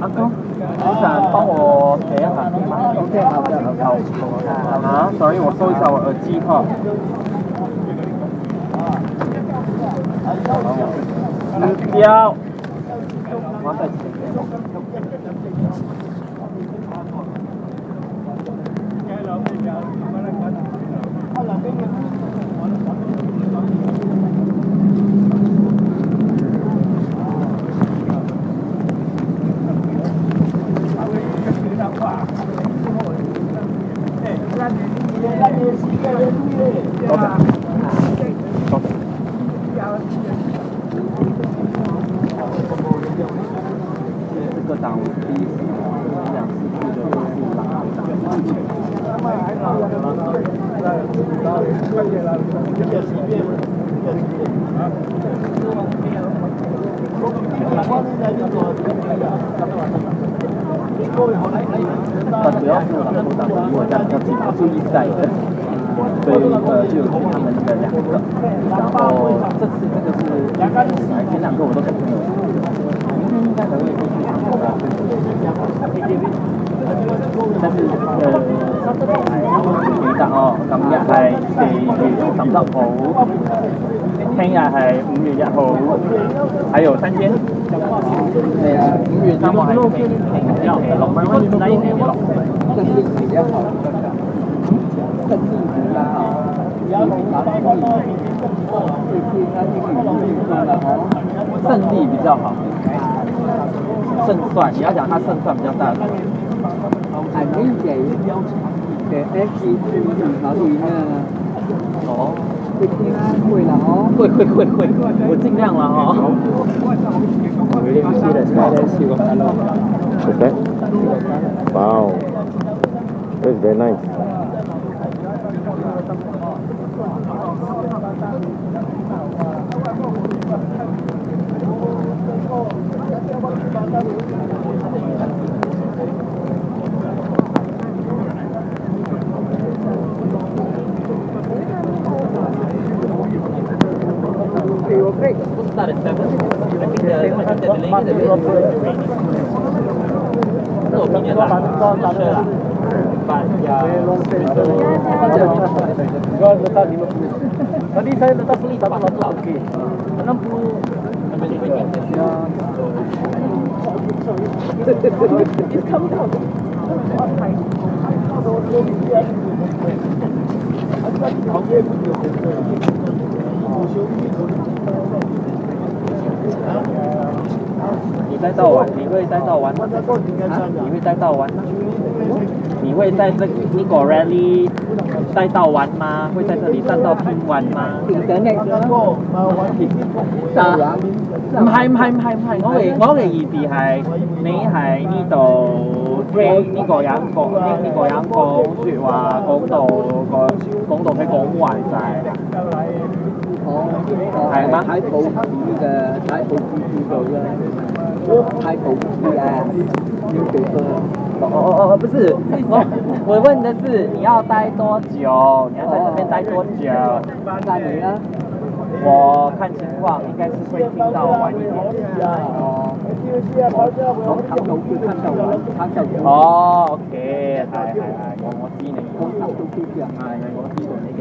阿公，你想帮我给一下吗 ？OK， 好的，好。啊，所以我收一下我耳机哈。指标，我在前面。这个档第一次2次去的都是狼主要是狼头党离我家比较近，我住1带的。所以就有他们的2个，然后这次这个是前2个我都跟朋友，明天应该还会继续尝试吧。但是記得哦，今日係4月30號，聽日係5月1號，還有3天。係啊，5月3號係平要落，唔係我哋禮年落。這是比較好。勝利比啦，勝利比較好，勝算，你要講它勝算比較大。還沒給 GE2025哦，會啦哦，會，我盡量啦哦。Okay. Wow. That's very nice. Okay. We'll start at 7. I think the delay is a little bit no opinion lah. Not sure lah. But yeah. Tadi saya letak 140 okey. 60 It's come down.你带到玩，你会带到玩吗？你会带到玩吗？你会在这個 rally 帶到玩嗎？會在這裡帶到拼玩嗎？唔係，我嘅意思係你喺呢度聽呢個人講説話，講到佢講壞晒。係嗎？喺報紙嘅，喺報紙知道嘅，喺報紙啊，要幾多？不是，我問的是你要待多久？你要在這邊待多久？那你呢？我看情況，應該是會聽到晚一點。哦，OK，係，我知你。係，我知道你嘅。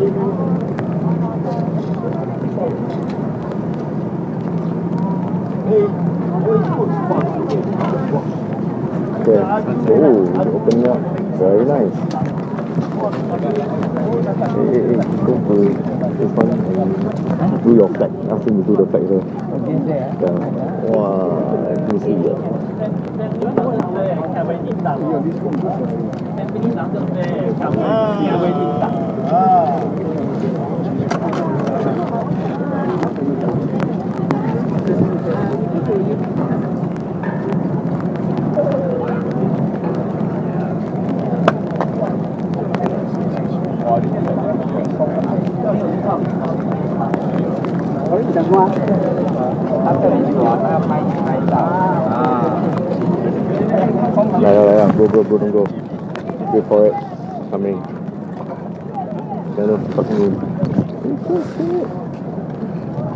Okay. Oh, open up. Very nice. Hey, go for this one. Do your flag. Ask him to do the flag there. Yeah. Wow, let me see. Go, don't go. Wait for it. Coming. Then fucking in.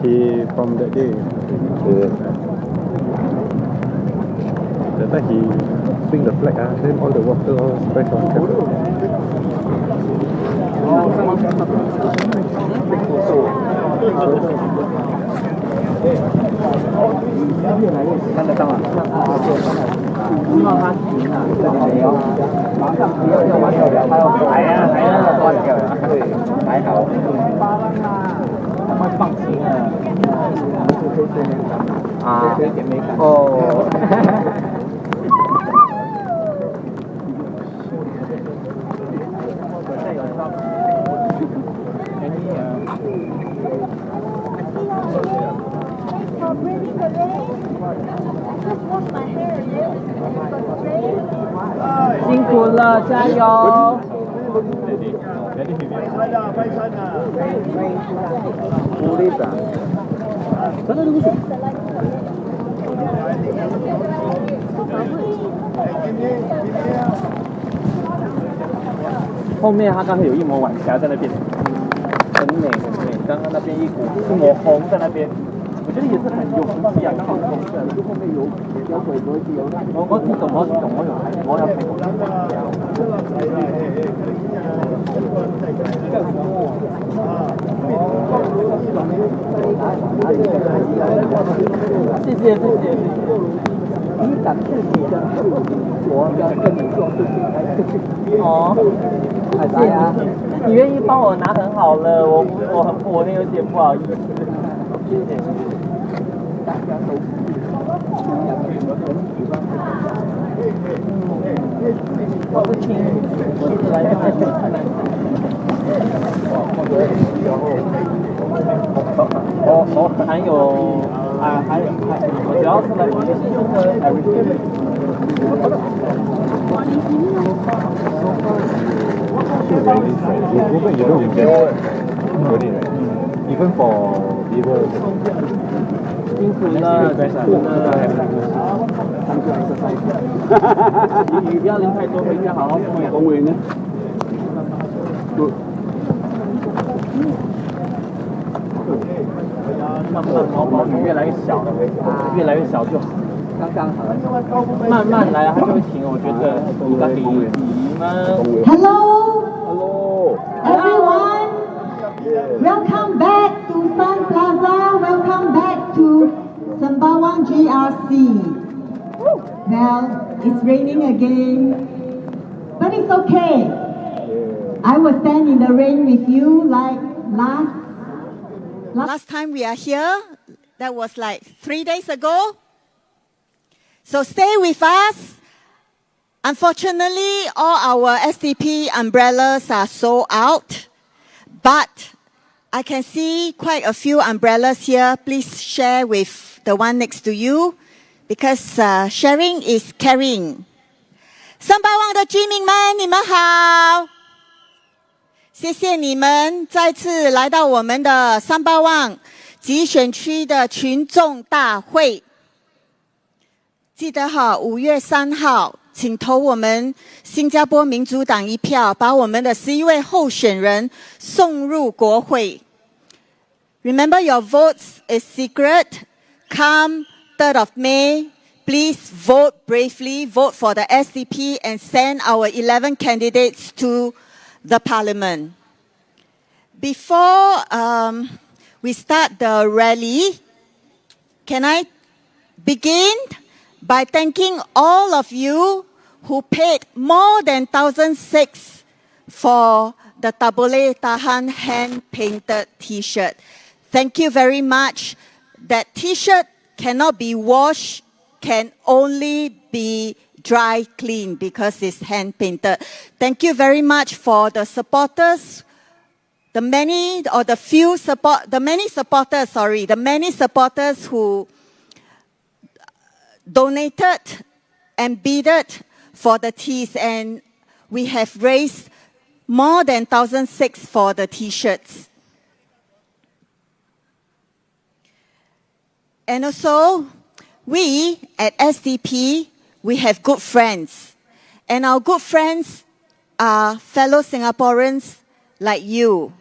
He from that day. Yeah. That time he swing the flag, then all the water all splash on him.看得到啊！希望他行啊！这里没有，马上不要完了，还要还要关掉了。对，还好。赶快放晴啊！啊，有点美感。哦。辛苦了，加油！努力的。后面它刚才有一抹晚霞在那边，很美很美。刚刚那边一股是抹红在那边。我觉得也是很有福气啊，刚好是红色的，后面有鬼多啲有。我知道，我有睇過。謝謝。你感謝你的我要跟你做事情。哦，謝謝你願意幫我拿很好了，我有點不好意思。謝謝。大家都我不清，我是来看还有我主要是来就是喝 everything。Even for people. 辛苦了，雨不要淋太多，回家好好睡。公园呢？慢毛雨越来越小了，越来越小就好。刚刚好，慢慢来，它就会停。我觉得你们 Hello, everyone. Welcome back to Sun Plaza. Welcome back to Sembawang GRC. Well, it's raining again, but it's okay. I will stand in the rain with you like last time we are here. That was like 3 days ago. So stay with us. Unfortunately, all our SDP umbrellas are sold out, but I can see quite a few umbrellas here. Please share with the one next to you, because sharing is caring. 三巴旺的居民们，你们好！谢谢你们再次来到我们的三巴旺集选区的群众大会。记得哈，5月3号，请投我们新加坡民主党一票，把我们的11位候选人送入国会。Remember, your votes is secret. Come 3rd of May, please vote bravely, vote for the SDP and send our 11 candidates to the parliament. Before we start the rally, can I begin by thanking all of you who paid more than 1,006 for the Tabole Tahan hand-painted T-shirt. Thank you very much. That T-shirt cannot be washed, can only be dry clean because it's hand-painted. Thank you very much for the supporters, the many supporters who donated and bidded for the tees, and we have raised more than 1,006 for the T-shirts. And also, we at SDP, we have good friends. And our good friends are fellow Singaporeans like you.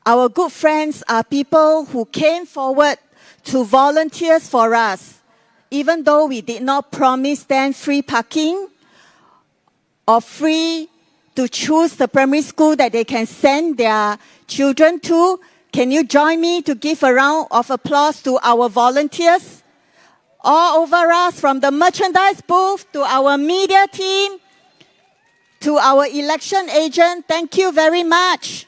Our good friends are people who came forward to volunteer for us, even though we did not promise them free parking or free to choose the primary school that they can send their children to. Can you join me to give a round of applause to our volunteers all over us, from the merchandise booth to our media team to our election agent? Thank you very much.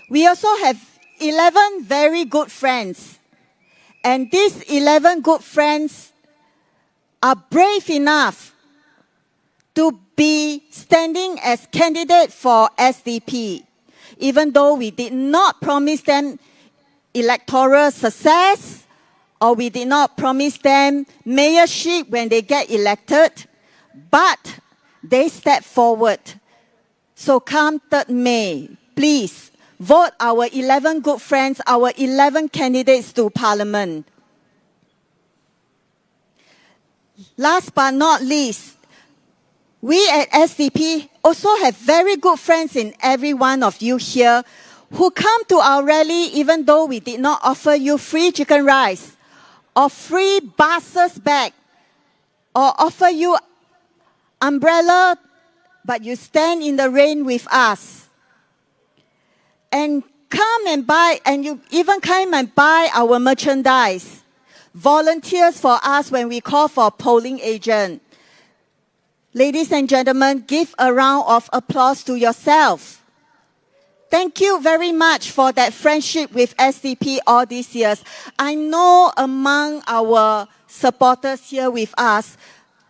We also have 11 very good friends. And these 11 good friends are brave enough to be standing as candidate for SDP, even though we did not promise them electoral success, or we did not promise them mayorship when they get elected, but they stepped forward. So come 3rd May, please vote our 11 good friends, our 11 candidates to Parliament. Last but not least, we at SDP also have very good friends in every one of you here who come to our rally even though we did not offer you free chicken rice or free buses back or offer you umbrella, but you stand in the rain with us. And come and buy, and you even come and buy our merchandise. Volunteers for us when we call for polling agent. Ladies and gentlemen, give a round of applause to yourself. Thank you very much for that friendship with SDP all these years. I know among our supporters here with us,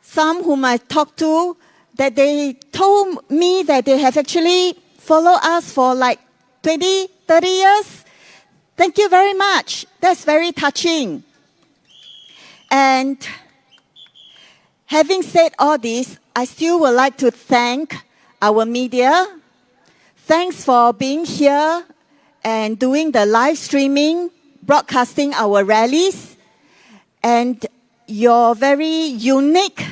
some whom I talked to, that they told me that they have actually followed us for like 20, 30 years. Thank you very much. That's very touching. And having said all this, I still would like to thank our media. Thanks for being here and doing the live streaming, broadcasting our rallies, and your very unique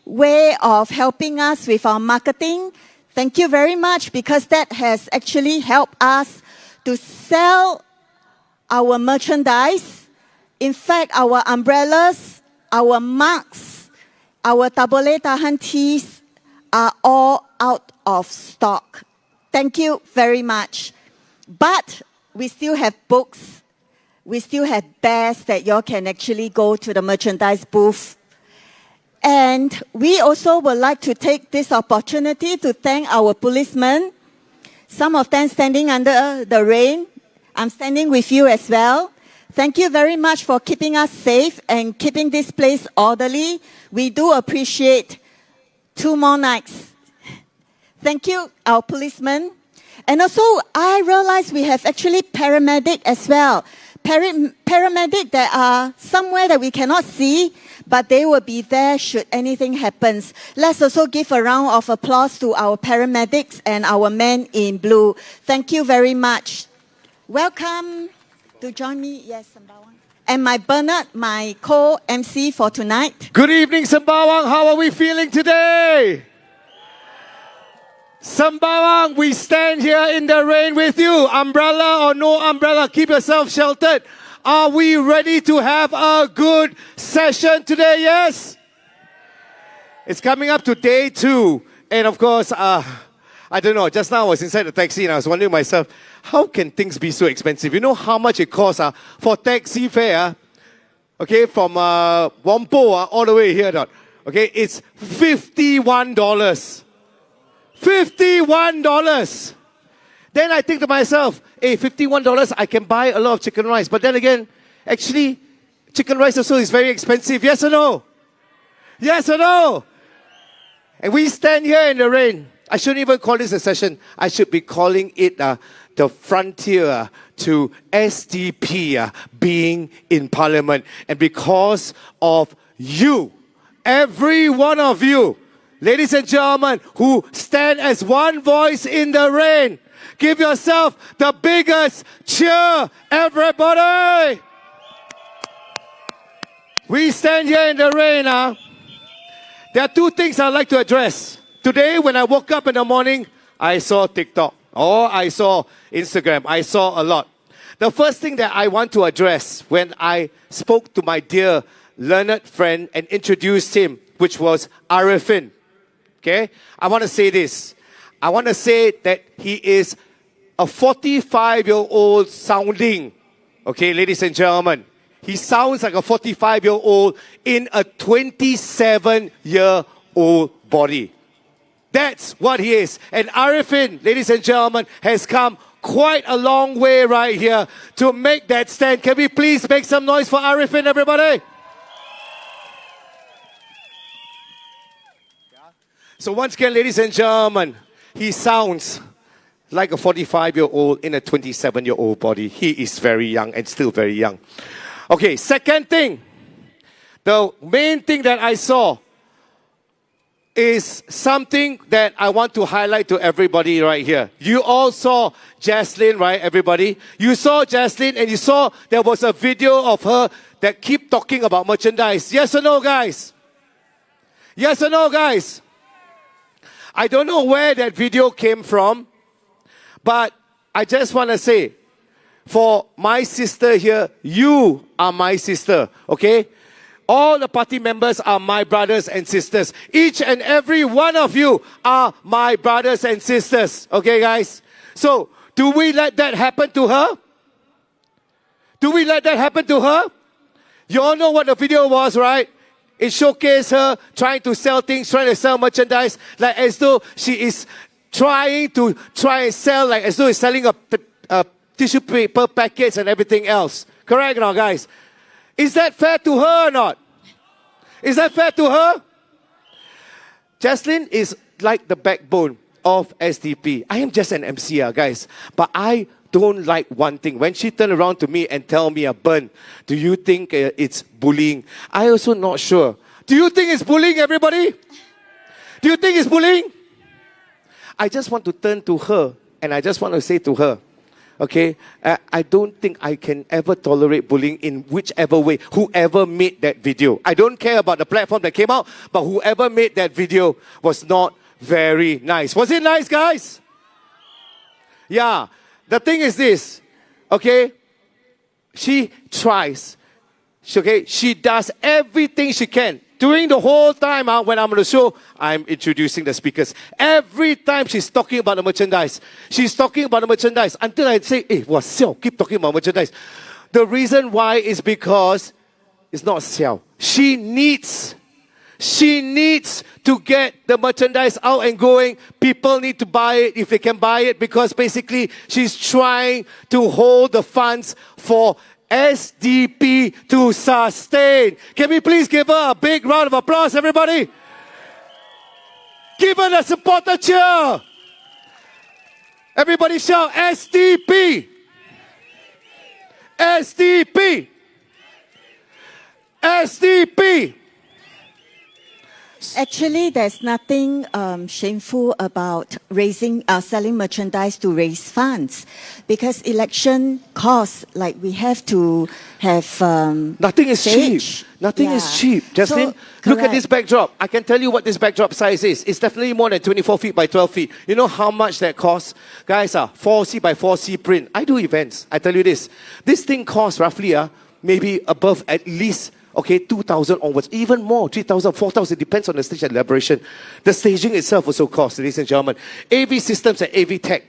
way of helping us with our marketing. Thank you very much, because that has actually helped us to sell our merchandise. In fact, our umbrellas, our mugs, our Tabole Tahan tees are all out of stock. Thank you very much. But we still have books. We still have bears that y'all can actually go to the merchandise booth. And we also would like to take this opportunity to thank our policemen. Some of them standing under the rain. I'm standing with you as well. Thank you very much for keeping us safe and keeping this place orderly. We do appreciate 2 more nights. Thank you, our policemen. And also, I realize we have actually paramedic as well. Paramedic that are somewhere that we cannot see, but they will be there should anything happen. Let's also give a round of applause to our paramedics and our men in blue. Thank you very much. Welcome to join me. Yes, Sembawang. And my Bernard, my co-MC for tonight. Good evening, Sembawang. How are we feeling today? Sembawang, we stand here in the rain with you. Umbrella or no umbrella, keep yourself sheltered. Are we ready to have a good session today? Yes? It's coming up to day 2. And of course, I don't know. Just now I was inside the taxi and I was wondering myself, how can things be so expensive? You know how much it costs for taxi fare? Okay, from Whampoa all the way here. Okay, it's $51. $51. Then I think to myself, hey, $51, I can buy a lot of chicken rice. But then again, actually, chicken rice also is very expensive. Yes or no? Yes or no? And we stand here in the rain. I shouldn't even call this a session. I should be calling it the frontier to SDP being in Parliament. And because of you, every one of you, ladies and gentlemen, who stand as one voice in the rain, give yourself the biggest cheer, everybody. We stand here in the rain. There are two things I'd like to address. Today, when I woke up in the morning, I saw TikTok. Or I saw Instagram. I saw a lot. The first thing that I want to address when I spoke to my dear learned friend and introduced him, which was Arifin. Okay? I want to say this. I want to say that he is a 45-year-old sounding. Okay, ladies and gentlemen. He sounds like a 45-year-old in a 27-year-old body. That's what he is. And Arifin, ladies and gentlemen, has come quite a long way right here to make that stand. Can we please make some noise for Arifin, everybody? So once again, ladies and gentlemen, he sounds like a 45-year-old in a 27-year-old body. He is very young and still very young. Okay, second thing. The main thing that I saw is something that I want to highlight to everybody right here. You all saw Justine, right, everybody? You saw Justine and you saw there was a video of her that keep talking about merchandise. Yes or no, guys? Yes or no, guys? I don't know where that video came from, but I just want to say, for my sister here, you are my sister, okay? All the party members are my brothers and sisters. Each and every one of you are my brothers and sisters. Okay, guys? So, do we let that happen to her? Do we let that happen to her? You all know what the video was, right? It showcased her trying to sell things, trying to sell merchandise, like as though she is trying to and sell, like as though she's selling a tissue paper packets and everything else. Correct or not, guys? Is that fair to her or not? Is that fair to her? Justine is like the backbone of SDP. I am just an MC, guys. But I don't like one thing. When she turned around to me and tell me, Bern, do you think it's bullying? I also not sure. Do you think it's bullying, everybody? Do you think it's bullying? I just want to turn to her and I just want to say to her, okay, I don't think I can ever tolerate bullying in whichever way. Whoever made that video. I don't care about the platform that came out, but whoever made that video was not very nice. Was it nice, guys? Yeah. The thing is this, okay? She tries. She does everything she can. During the whole time when I'm on the show, I'm introducing the speakers. Every time she's talking about the merchandise. She's talking about the merchandise until I say, hey, what's sell? Keep talking about merchandise. The reason why is because it's not sell. She needs to get the merchandise out and going. People need to buy it if they can buy it because basically she's trying to hold the funds for SDP to sustain. Can we please give her a big round of applause, everybody? Give her a supporter cheer. Everybody shout SDP. SDP. SDP. Actually, there's nothing shameful about selling merchandise to raise funds, because election costs, like we have to have nothing is stage. cheap. Nothing is cheap. Justine, look at this backdrop. I can tell you what this backdrop size is. It's definitely more than 24 feet by 12 feet. You know how much that costs? Guys, 4C by 4C print. I do events. I tell you this. This thing costs roughly maybe above at least Okay, 2,000 onwards, even more, 3,000, 4,000, depends on the stage elaboration. The staging itself also costs, ladies and gentlemen. AV systems and AV tech.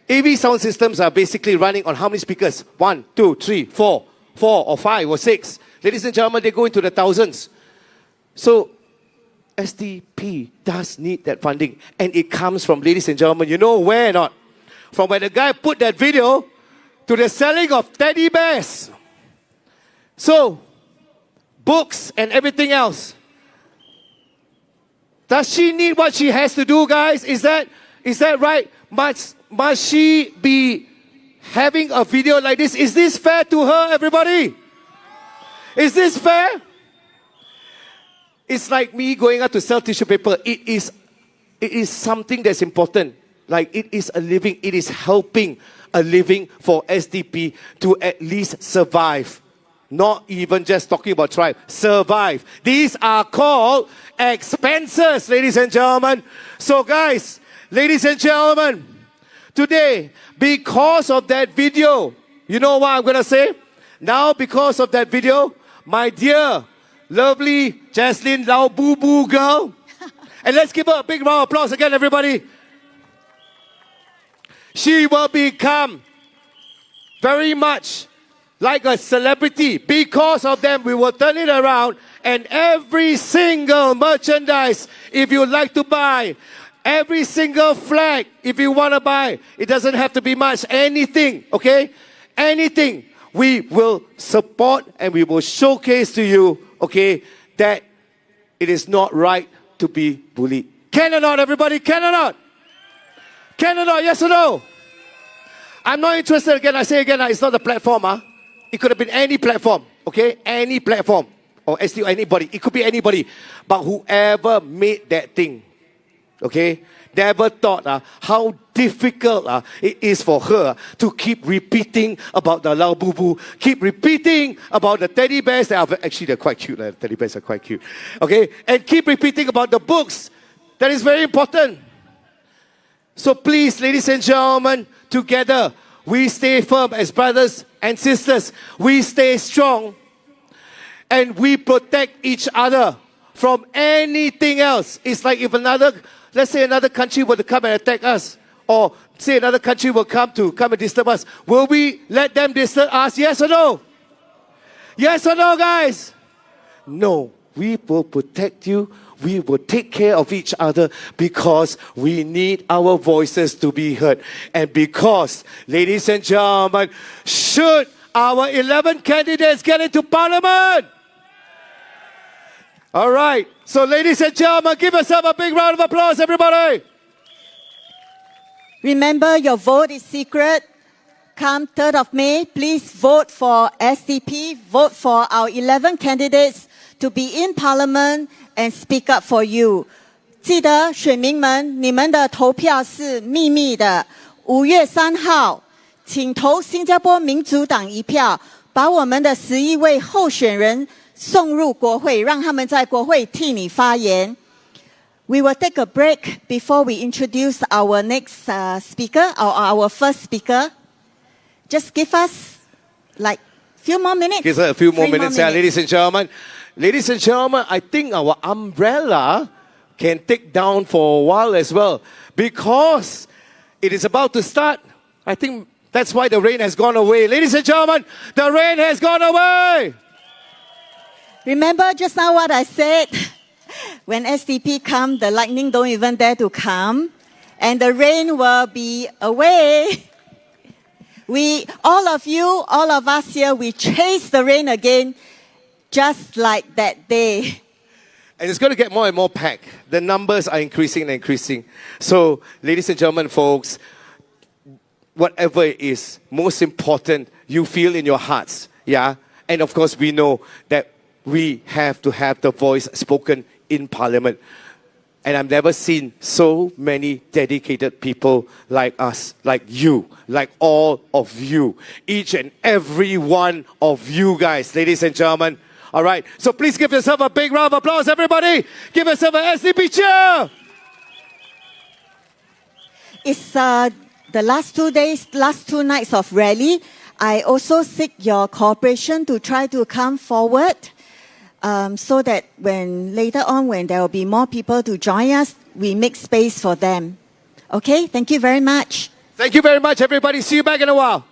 AV sound systems are basically running on how many speakers? 1, 2, 3, 4, 4 or 5 or 6. Ladies and gentlemen, they go into the thousands. So, SDP does need that funding. And it comes from, ladies and gentlemen, you know where or not? From when the guy put that video to the selling of teddy bears. So, books and everything else. Does she need what she has to do, guys? Is that right? Must she be having a video like this? Is this fair to her, everybody? Is this fair? It's like me going out to sell tissue paper. It is something that's important. Like it is a living, it is helping a living for SDP to at least survive. Not even just talking about thrive, survive. These are called expenses, ladies and gentlemen. So guys, ladies and gentlemen, today, because of that video, you know what I'm going to say? Now, because of that video, my dear, lovely Justine Lao Boo Boo girl, and let's give her a big round of applause again, everybody. She will become very much like a celebrity. Because of them, we will turn it around, and every single merchandise, if you like to buy, every single flag, if you want to buy, it doesn't have to be much, anything, okay? Anything, we will support and we will showcase to you, okay, that it is not right to be bullied. Can or not, everybody? Can or not? Can or not? Yes or no? I'm not interested again. I say again, it's not the platform. It could have been any platform, okay? Any platform. Or STO, anybody. It could be anybody. But whoever made that thing, okay, never thought how difficult it is for her to keep repeating about the Lao Boo Boo, keep repeating about the teddy bears. Actually, they're quite cute. The teddy bears are quite cute. Okay? And keep repeating about the books. That is very important. So please, ladies and gentlemen, together, we stay firm as brothers and sisters. We stay strong. And we protect each other from anything else. It's like if let's say another country were to come and attack us, or say another country will come and disturb us, will we let them disturb us? Yes or no? Yes or no, guys? No. We will protect you. We will take care of each other because we need our voices to be heard. And because, ladies and gentlemen, should our 11 candidates get into Parliament? All right. So, ladies and gentlemen, give yourself a big round of applause, everybody. Remember, your vote is secret. Come 3rd of May, please vote for SDP. Vote for our 11 candidates to be in Parliament and speak up for you. 记得选民们，你们的投票是秘密的。5月3号，请投新加坡民主党一票，把我们的11位候选人送入国会，让他们在国会替你发言。We will take a break before we introduce our next speaker, or our first speaker. Just give us like few more minutes. Give us a few more minutes, ladies and gentlemen. Ladies and gentlemen, I think our umbrella can take down for a while as well, because it is about to start. I think that's why the rain has gone away. Ladies and gentlemen, the rain has gone away. Remember just now what I said? When SDP come, the lightning don't even dare to come, and the rain will be away. All of us here, we chase the rain again, just like that day. And it's going to get more and more packed. The numbers are increasing and increasing. So, ladies and gentlemen, folks, whatever it is, most important, you feel in your hearts, yeah? And of course, we know that we have to have the voice spoken in Parliament. And I've never seen so many dedicated people like us, like you, like all of you. Each and every one of you guys, ladies and gentlemen. All right, so please give yourself a big round of applause, everybody. Give yourself an SDP cheer. It's the last 2 days, last 2 nights of rally. I also seek your cooperation to try to come forward. so that when later on, when there will be more people to join us, we make space for them. Okay, thank you very much. Thank you very much, everybody. See you back in a while.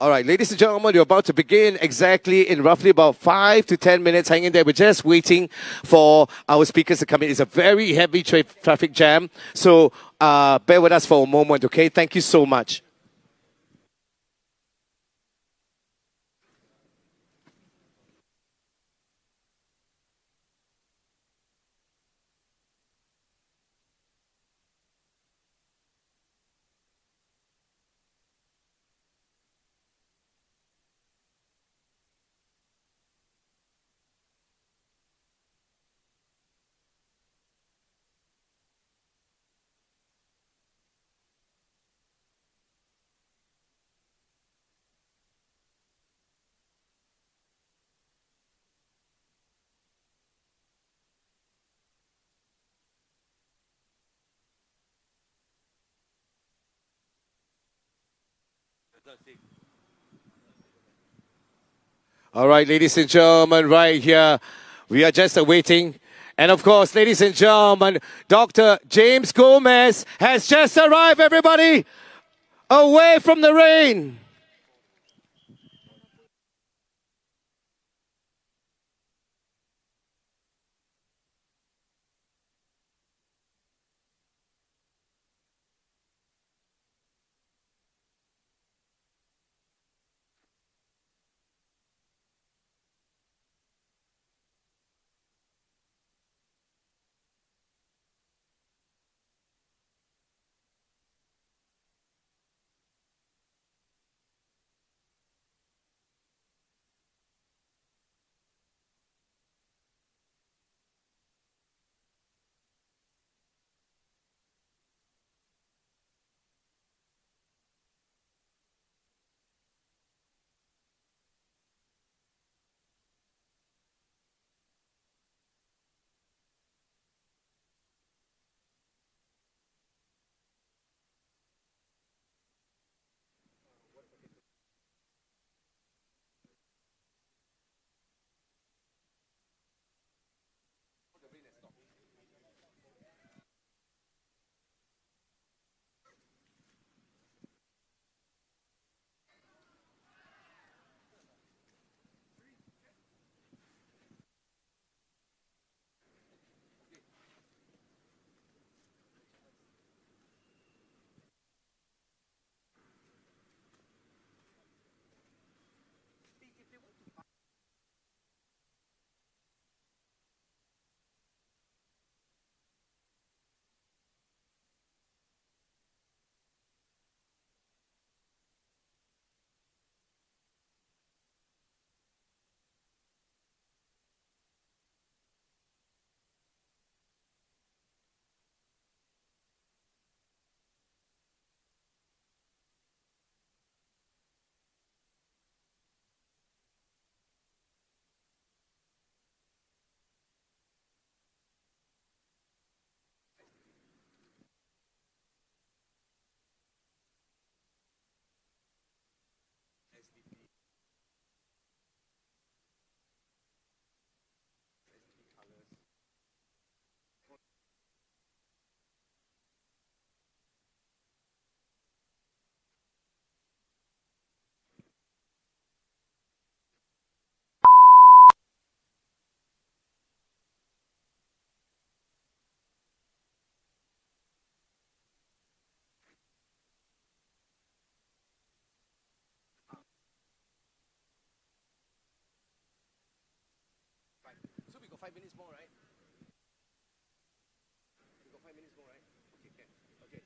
All right, ladies and gentlemen, you're about to begin exactly in roughly about 5 to 10 minutes. Hang in there. We're just waiting for our speakers to come in. It's a very heavy traffic jam. So bear with us for a moment, okay? Thank you so much. All right, ladies and gentlemen, right here, we are just awaiting. And of course, ladies and gentlemen, Dr. James Gomez has just arrived, everybody, away from the rain. 5 minutes more, right? We got 5 minutes more, right? Okay, can. Okay.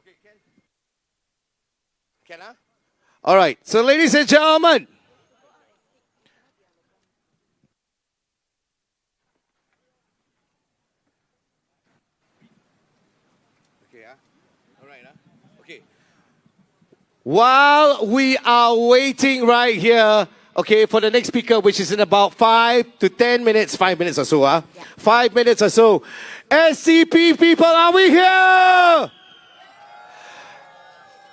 Okay, Can I? All right. So, ladies and gentlemen. Okay, all right, okay. While we are waiting right here, okay, for the next speaker, which is in about 5 to 10 minutes, 5 minutes or so, 5 minutes or so. SDP people, are we here?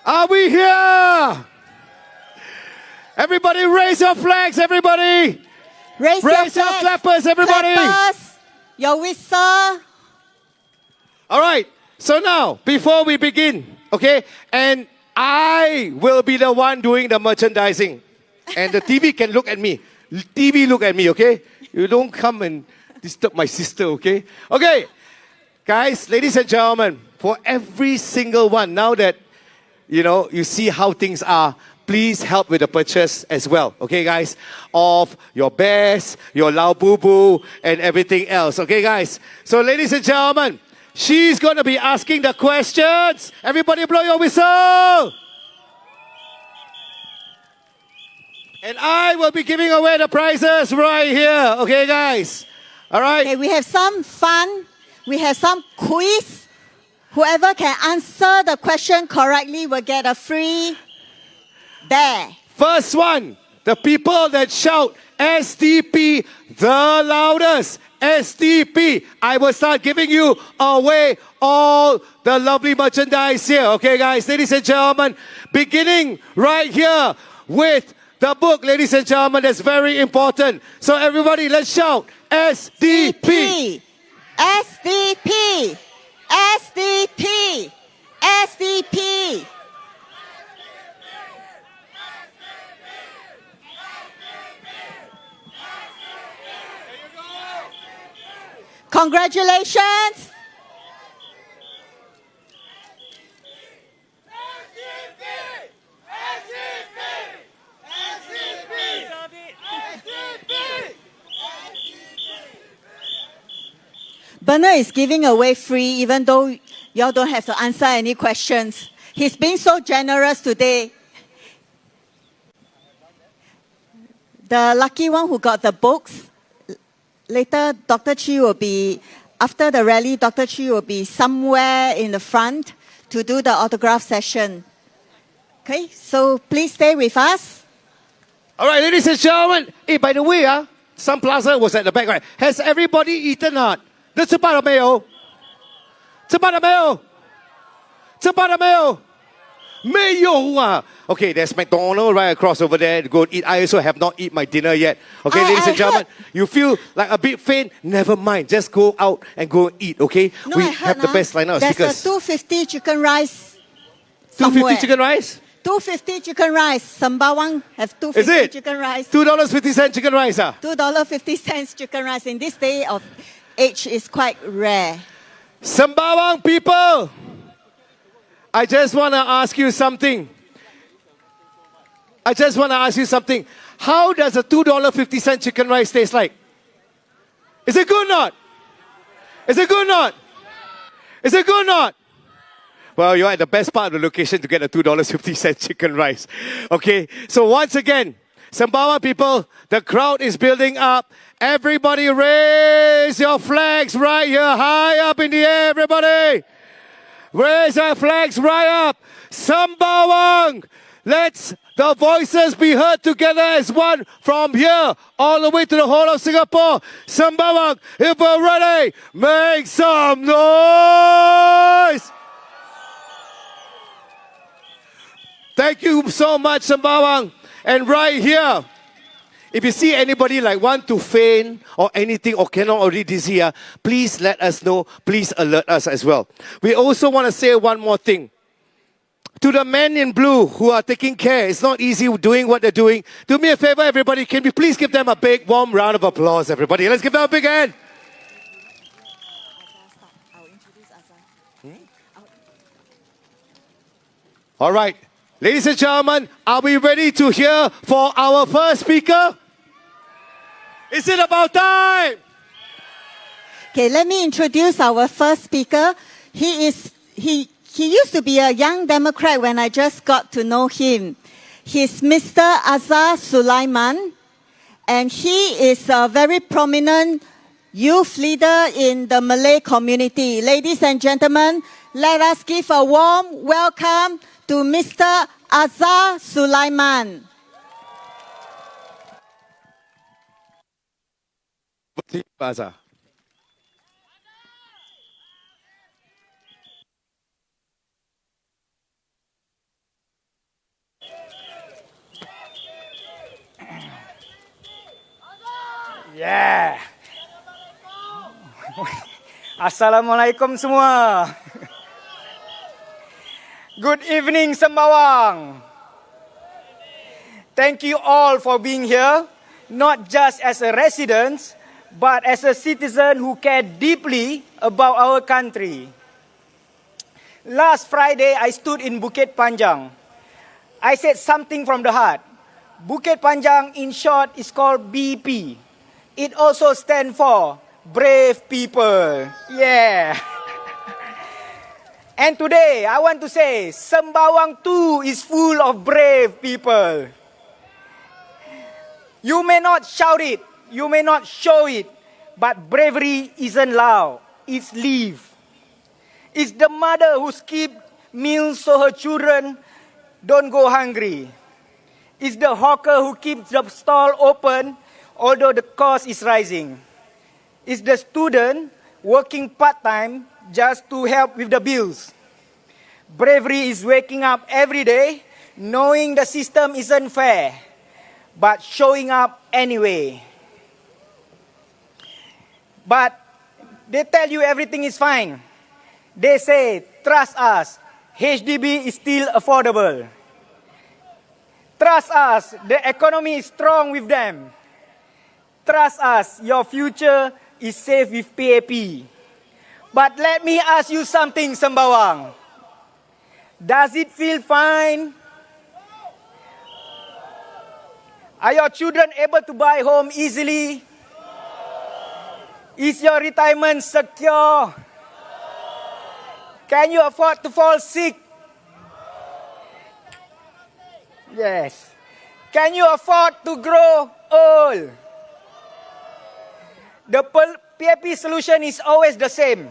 Are we here? Everybody raise your flags, everybody. Raise your clappers, everybody. Clappers, your whistle. All right. So now, before we begin, okay, and I will be the one doing the merchandising. And the TV can look at me. TV look at me, okay? You don't come and disturb my sister, okay? Okay. Guys, ladies and gentlemen, for every single one, now that, you see how things are, please help with the purchase as well, okay, guys? Of your bears, your lao boo boo, and everything else, okay, guys? So, ladies and gentlemen, she's going to be asking the questions. Everybody blow your whistle. And I will be giving away the prizes right here, okay, guys? All right? Okay, we have some fun. We have some quiz. Whoever can answer the question correctly will get a free bear. First one, the people that shout SDP the loudest. SDP. I will start giving you away all the lovely merchandise here. Okay, guys, ladies and gentlemen, beginning right here with the book, ladies and gentlemen, that's very important. So everybody, let's shout SDP. SDP. SDP. SDP. Congratulations. Bernard is giving away free even though y'all don't have to answer any questions. He's being so generous today. The lucky one who got the books, later Dr. Chi will be, after the rally, Dr. Chi will be somewhere in the front to do the autograph session. Okay, so please stay with us. All right, ladies and gentlemen. Hey, by the way, Sun Plaza was at the back, right? Has everybody eaten not? 都吃饱了没有？吃饱了没有？吃饱了没有？没有啊。Okay, there's McDonald's right across over there. Go eat. I also have not eaten my dinner yet. Okay, ladies and gentlemen, you feel like a bit faint? Never mind. Just go out and go eat. Okay, no, we have the best lineup of there's stickers. There's a 250 chicken rice. 250 chicken rice. 250 chicken rice. Sembawang have 250 chicken rice. $2.50 chicken rice. $2.50 chicken rice in this day of age is quite rare. Sembawang people, I just want to ask you something. How does a $2.50 chicken rice taste like? Is it good or not? Is it good or not? Is it good or not? Well, you're at the best part of the location to get a $2.50 chicken rice. Okay, so once again, Sembawang people, the crowd is building up. Everybody raise your flags right here, high up in the air, everybody. Raise your flags right up. Sembawang, let's the voices be heard together as one from here all the way to the whole of Singapore. Sembawang, if we're ready, make some noise. Thank you so much, Sembawang. And right here, if you see anybody like want to faint or anything or cannot already this here, please let us know. Please alert us as well. We also want to say one more thing. To the men in blue who are taking care, it's not easy doing what they're doing. Do me a favor, everybody. Can we please give them a big, warm round of applause, everybody? Let's give them a big hand. All right. Ladies and gentlemen, are we ready to hear for our first speaker? Is it about time? Okay, let me introduce our first speaker. He used to be a young Democrat when I just got to know him. He's Mr. Azhar Sulaiman, and he is a very prominent youth leader in the Malay community. Ladies and gentlemen, let us give a warm welcome to Mr. Azhar Sulaiman. Plaza. Yeah. Assalamualaikum semua. Good evening, Sembawang. Thank you all for being here, not just as a resident, but as a citizen who care deeply about our country. Last Friday, I stood in Bukit Panjang. I said something from the heart. Bukit Panjang, in short, is called BP. It also stands for brave people. Yeah. And today, I want to say, Sembawang too is full of brave people. You may not shout it, you may not show it, but bravery isn't loud, it's live. It's the mother who skips meals so her children don't go hungry. It's the hawker who keeps the stall open although the cost is rising. It's the student working part-time just to help with the bills. Bravery is waking up every day knowing the system isn't fair, but showing up anyway. But they tell you everything is fine. They say, trust us, HDB is still affordable. Trust us, the economy is strong with them. Trust us, your future is safe with PAP. But let me ask you something, Sembawang. Does it feel fine? Are your children able to buy home easily? Is your retirement secure? Can you afford to fall sick? Yes. Can you afford to grow old? The PAP solution is always the same.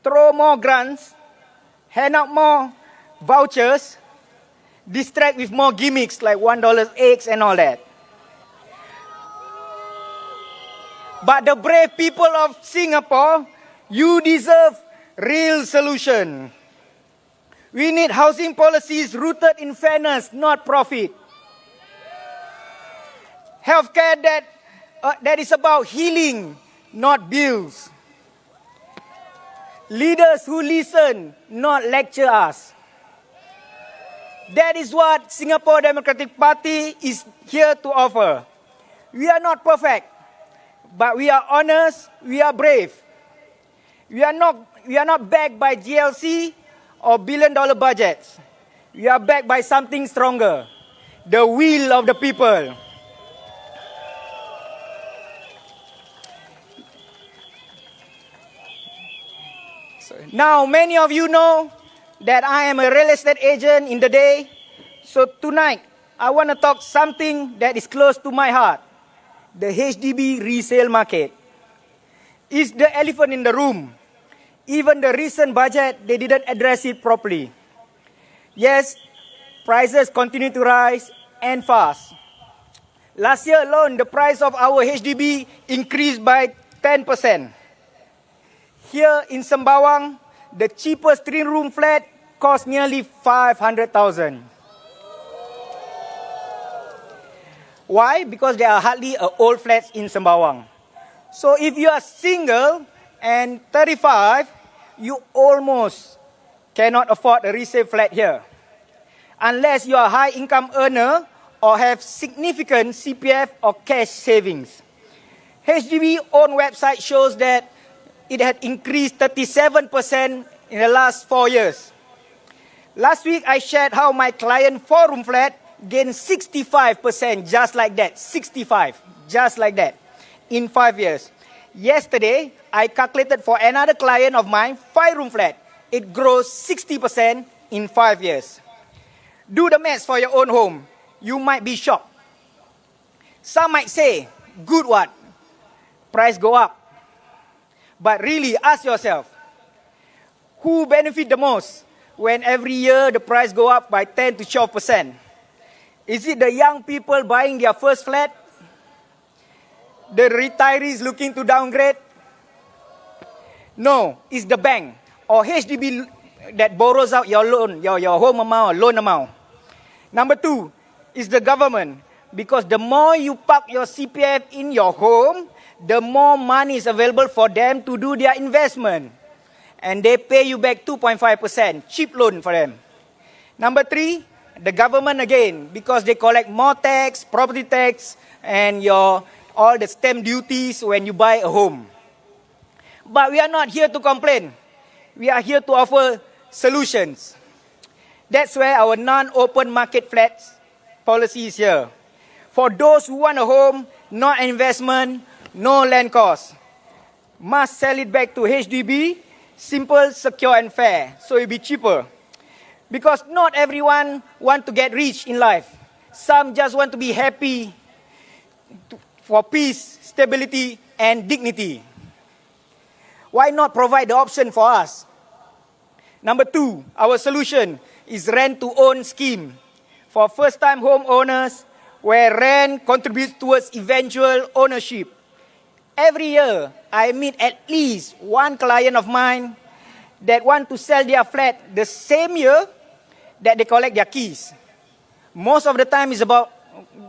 Throw more grants, hand out more vouchers, distract with more gimmicks like $1 eggs and all that. But the brave people of Singapore, you deserve real solution. We need housing policies rooted in fairness, not profit. Healthcare that is about healing, not bills. Leaders who listen, not lecture us. That is what Singapore Democratic Party is here to offer. We are not perfect, but we are honest, we are brave. We are not backed by GLC or billion-dollar budgets. We are backed by something stronger, the will of the people. Now, many of you know that I am a real estate agent in the day. So tonight, I want to talk something that is close to my heart. The HDB resale market. It's the elephant in the room. Even the recent budget, they didn't address it properly. Yes, prices continue to rise and fast. Last year alone, the price of our HDB increased by 10%. Here in Sembawang, the cheapest 3-room flat cost nearly 500,000. Why? Because there are hardly old flats in Sembawang. So if you are single and 35, you almost cannot afford a resale flat here. Unless you are a high income earner or have significant CPF or cash savings. HDB own website shows that it had increased 37% in the last 4 years. Last week I shared how my client 4-room flat gained 65% just like that. 65, just like that, in 5 years. Yesterday, I calculated for another client of mine, 5-room flat. It grows 60% in 5 years. Do the math for your own home. You might be shocked. Some might say, good what? Price go up. But really, ask yourself, who benefit the most when every year the price go up by 10 to 12%? Is it the young people buying their first flat? The retirees looking to downgrade? No, it's the bank or HDB that borrows out your loan, your home amount, loan amount. Number 2 is the government, because the more you park your CPF in your home, the more money is available for them to do their investment. And they pay you back 2.5%, cheap loan for them. Number 3, the government again, because they collect more tax, property tax, and all the stamp duties when you buy a home. But we are not here to complain. We are here to offer solutions. That's where our non-open market flats policy is here. For those who want a home, no investment, no land cost, must sell it back to HDB, simple, secure and fair, so it will be cheaper. Because not everyone want to get rich in life. Some just want to be happy for peace, stability and dignity. Why not provide the option for us? Number 2, our solution is rent-to-own scheme for first-time homeowners where rent contributes towards eventual ownership. Every year, I meet at least one client of mine that want to sell their flat the same year that they collect their keys. Most of the time is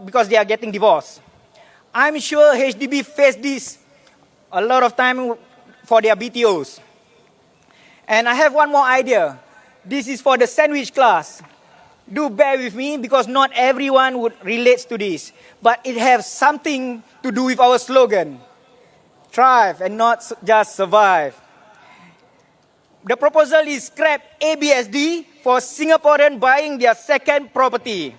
because they are getting divorced. I'm sure HDB face this a lot of time for their BTOs. And I have one more idea. This is for the sandwich class. Do bear with me because not everyone would relate to this. But it has something to do with our slogan. Thrive and not just survive. The proposal is scrap ABSD for Singaporean buying their second property.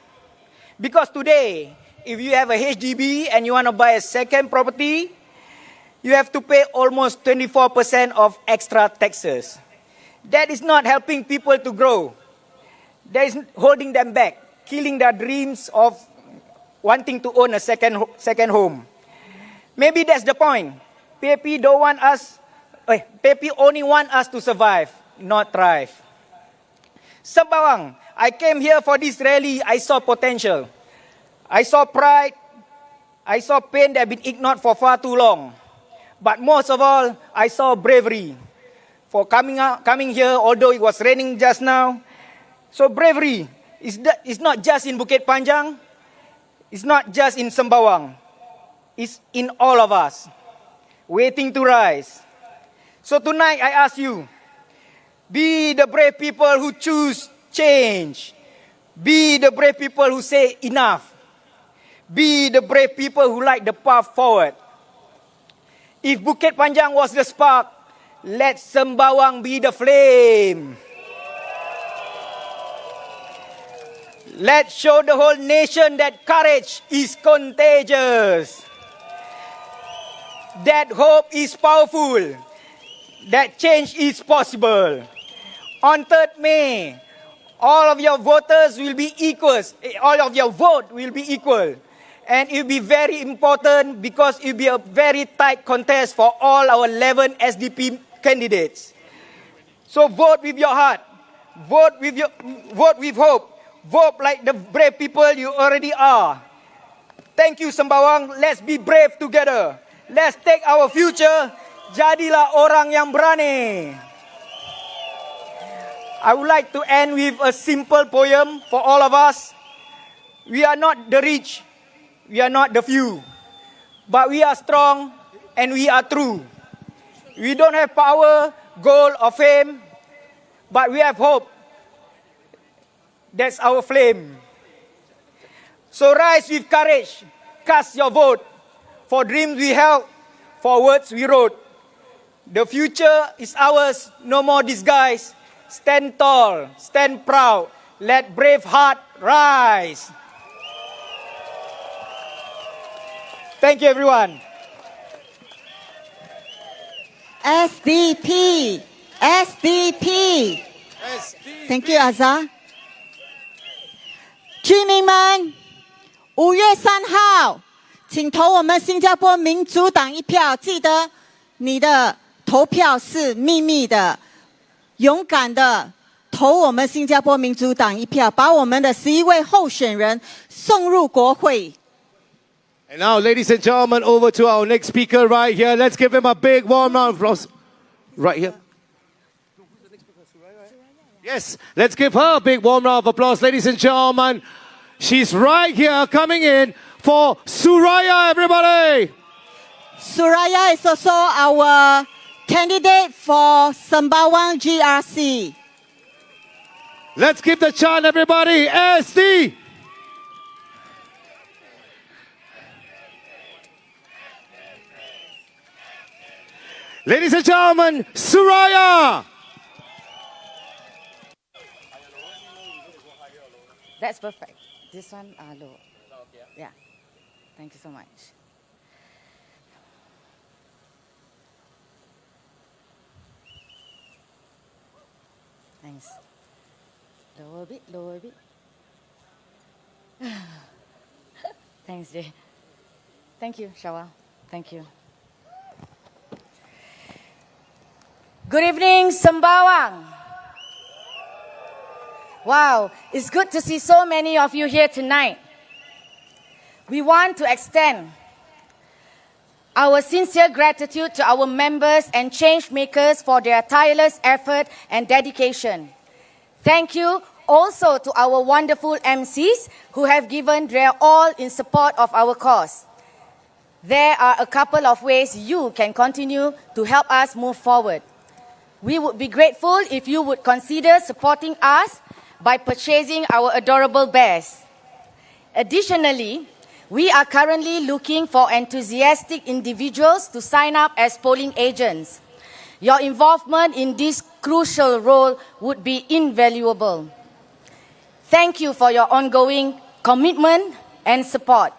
Because today, if you have a HDB and you want to buy a second property, you have to pay almost 24% of extra taxes. That is not helping people to grow. That is holding them back, killing their dreams of wanting to own a second home. Maybe that's the point. PP only want us to survive, not thrive. Sembawang, I came here for this rally. I saw potential. I saw pride. I saw pain that had been ignored for far too long. But most of all, I saw bravery for coming here, although it was raining just now. So bravery is not just in Bukit Panjang. It's not just in Sembawang. It's in all of us, waiting to rise. So tonight I ask you, be the brave people who choose change. Be the brave people who say enough. Be the brave people who light the path forward. If Bukit Panjang was the spark, let Sembawang be the flame. Let's show the whole nation that courage is contagious. That hope is powerful. That change is possible. On 3rd May, all of your voters will be equals. All of your vote will be equal. And it will be very important because it will be a very tight contest for all our 11 SDP candidates. So vote with your heart. Vote with hope. Vote like the brave people you already are. Thank you, Sembawang. Let's be brave together. Let's take our future. Jadilah orang yang berani. I would like to end with a simple poem for all of us. We are not the rich. we are not the few, but we are strong and we are true. We don't have power, gold or fame, but we have hope. That's our flame. So rise with courage, cast your vote for dreams we held, for words we wrote. The future is ours, no more disguise. Stand tall, stand proud, let brave heart rise. Thank you, everyone. SDP, SDP. Thank you, Azhar. 居民们，5月3号，请投我们新加坡民主党一票。记得你的投票是秘密的，勇敢的投我们新加坡民主党一票，把我们的11位候选人送入国会。And now, ladies and gentlemen, over to our next speaker right here. Let's give him a big warm round of applause. Right here. Yes, let's give her a big warm round of applause, ladies and gentlemen. She's right here coming in for Suraya, everybody. Suraya is also our candidate for Sembawang GRC. Let's give the chant, everybody. SD. Ladies and gentlemen, Suraya. That's perfect. This one, low. Yeah. Thank you so much. Thanks. Lower a bit, lower a bit. Thanks, Jay. Thank you, Shawa. Thank you. Good evening, Sembawang. Wow, it's good to see so many of you here tonight. We want to extend our sincere gratitude to our members and change makers for their tireless effort and dedication. Thank you also to our wonderful MCs who have given their all in support of our cause. There are a couple of ways you can continue to help us move forward. We would be grateful if you would consider supporting us by purchasing our adorable bears. Additionally, we are currently looking for enthusiastic individuals to sign up as polling agents. Your involvement in this crucial role would be invaluable. Thank you for your ongoing commitment and support.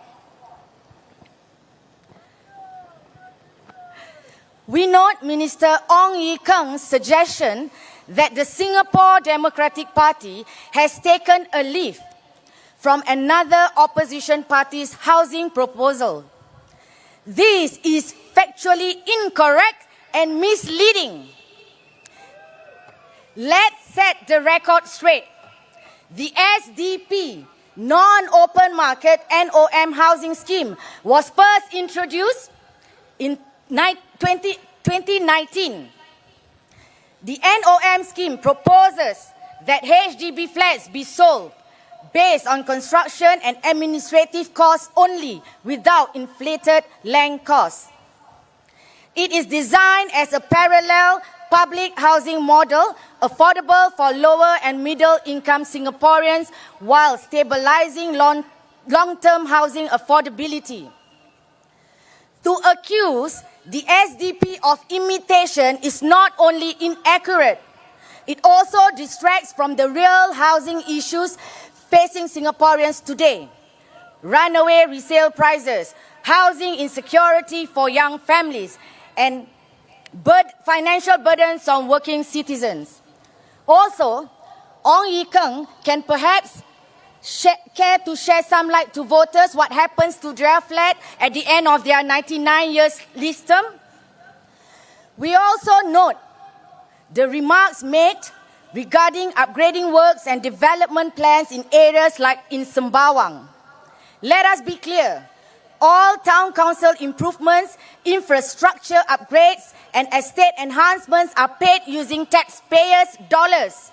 We note Minister Ong Ye Kung's suggestion that the Singapore Democratic Party has taken a leaf from another opposition party's housing proposal. This is factually incorrect and misleading. Let's set the record straight. The SDP non-open market NOM housing scheme was first introduced in 2019. The NOM scheme proposes that HDB flats be sold based on construction and administrative costs only without inflated land costs. It is designed as a parallel public housing model affordable for lower and middle income Singaporeans while stabilizing long-term housing affordability. To accuse the SDP of imitation is not only inaccurate, it also distracts from the real housing issues facing Singaporeans today. Runaway resale prices, housing insecurity for young families, and financial burdens on working citizens. Also, Ong Ye Kung can perhaps care to share some light to voters what happens to their flat at the end of their 99 years lease term. We also note the remarks made regarding upgrading works and development plans in areas like in Sembawang. Let us be clear. All town council improvements, infrastructure upgrades, and estate enhancements are paid using taxpayers' dollars.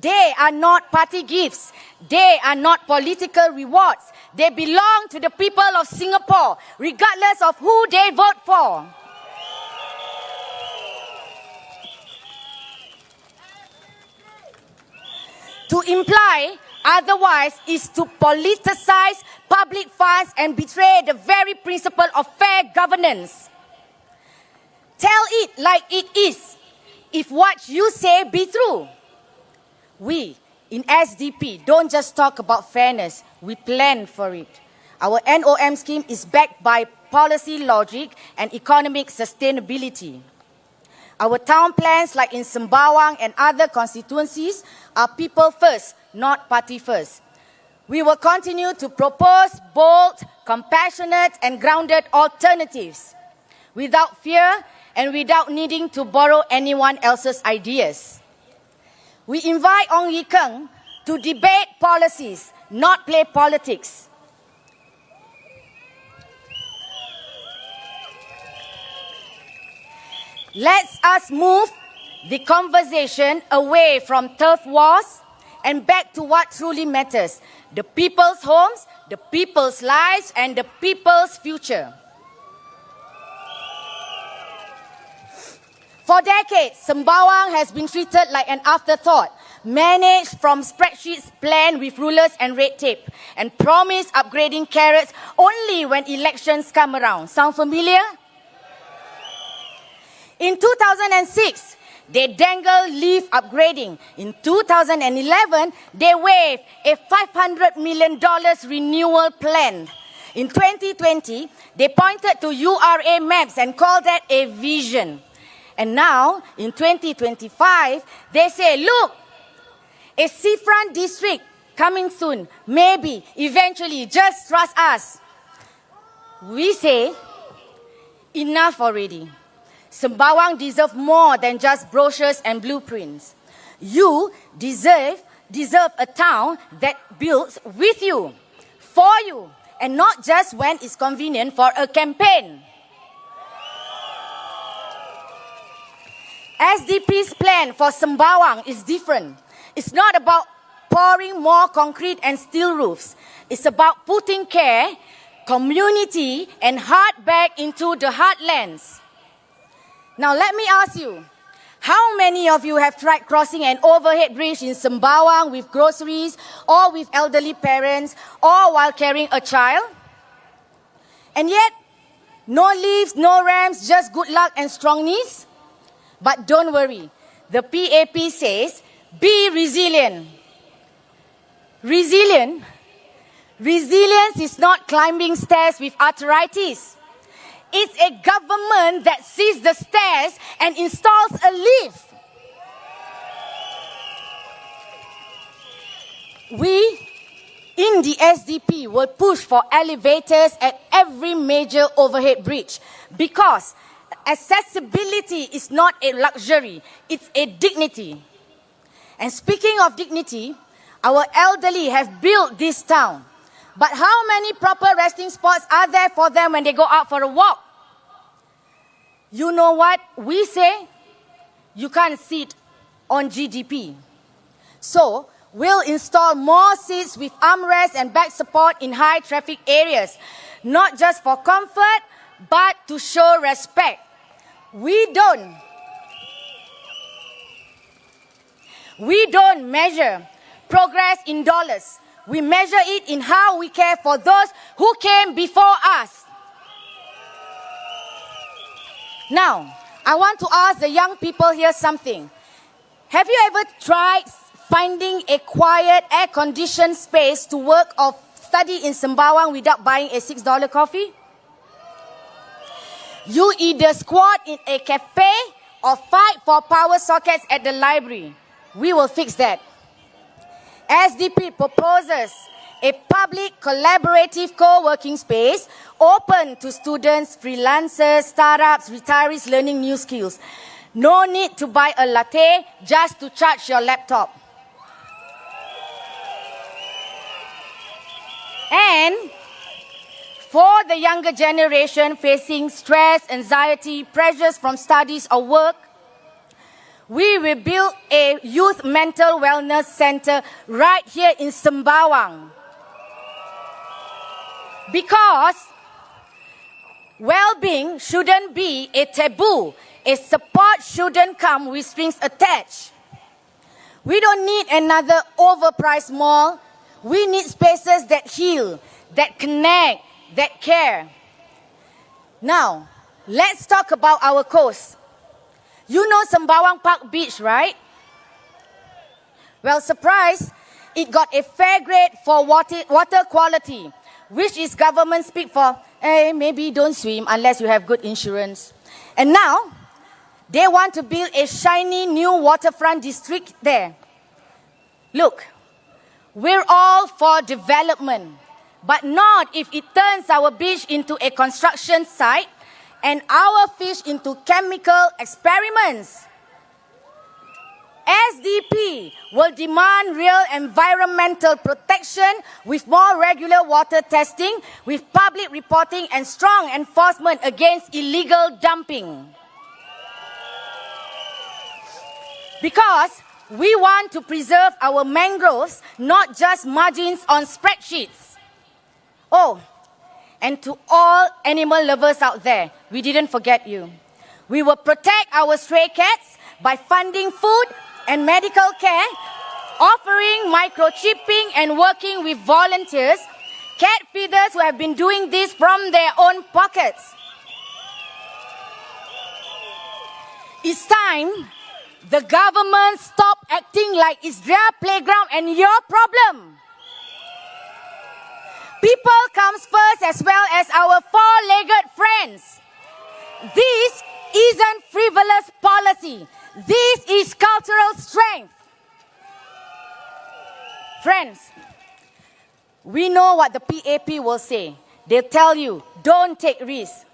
They are not party gifts. They are not political rewards. They belong to the people of Singapore, regardless of who they vote for. To imply otherwise is to politicize public funds and betray the very principle of fair governance. Tell it like it is, if what you say be true. We in SDP don't just talk about fairness, we plan for it. Our NOM scheme is backed by policy logic and economic sustainability. Our town plans, like in Sembawang and other constituencies, are people first, not party first. We will continue to propose bold, compassionate and grounded alternatives without fear and without needing to borrow anyone else's ideas. We invite Ong Ye Kung to debate policies, not play politics. Let us move the conversation away from turf wars and back to what truly matters: the people's homes, the people's lives, and the people's future. For decades, Sembawang has been treated like an afterthought, managed from spreadsheets planned with rulers and red tape, and promised upgrading carrots only when elections come around. Sound familiar? In 2006, they dangled leaf upgrading. In 2011, they waived a $500 million renewal plan. In 2020, they pointed to URA maps and called that a vision. And now, in 2025, they say, look, a seafront district coming soon, maybe, eventually, just trust us. We say, enough already. Sembawang deserves more than just brochures and blueprints. You deserve a town that builds with you, for you, and not just when it's convenient for a campaign. SDP's plan for Sembawang is different. It's not about pouring more concrete and steel roofs. It's about putting care, community, and heart back into the heartlands. Now let me ask you, how many of you have tried crossing an overhead bridge in Sembawang with groceries, or with elderly parents, or while carrying a child? And yet, no lifts, no ramps, just good luck and strong knees? But don't worry, the PAP says, be resilient. Resilient? Resilience is not climbing stairs with arthritis. It's a government that sees the stairs and installs a lift. We, in the SDP, will push for elevators at every major overhead bridge because accessibility is not a luxury, it's a dignity. And speaking of dignity, our elderly have built this town. But how many proper resting spots are there for them when they go out for a walk? You know what we say? You can't sit on GDP. So, we'll install more seats with armrests and back support in high traffic areas. Not just for comfort, but to show respect. We don't measure progress in dollars. We measure it in how we care for those who came before us. Now, I want to ask the young people here something. Have you ever tried finding a quiet, air-conditioned space to work or study in Sembawang without buying a $6 coffee? You either squat in a cafe or fight for power sockets at the library. We will fix that. SDP proposes a public collaborative co-working space open to students, freelancers, startups, retirees learning new skills. No need to buy a latte just to charge your laptop. And for the younger generation facing stress, anxiety, pressures from studies or work, we will build a youth mental wellness center right here in Sembawang. Because well-being shouldn't be a taboo. A support shouldn't come with strings attached. We don't need another overpriced mall. We need spaces that heal, that connect, that care. Now, let's talk about our coast. You know Sembawang Park Beach, right? Well, surprise, it got a fair grade for water quality, which is government speak for, maybe don't swim unless you have good insurance. And now, they want to build a shiny new waterfront district there. Look, we're all for development, but not if it turns our beach into a construction site and our fish into chemical experiments. SDP will demand real environmental protection with more regular water testing, with public reporting and strong enforcement against illegal dumping. Because we want to preserve our mangroves, not just margins on spreadsheets. Oh, and to all animal lovers out there, we didn't forget you. We will protect our stray cats by funding food and medical care, offering microchipping and working with volunteers, cat feeders who have been doing this from their own pockets. It's time the government stop acting like it's their playground and your problem. People comes first as well as our four-legged friends. This isn't frivolous policy. This is cultural strength. Friends, we know what the PAP will say. They'll tell you, don't take risks.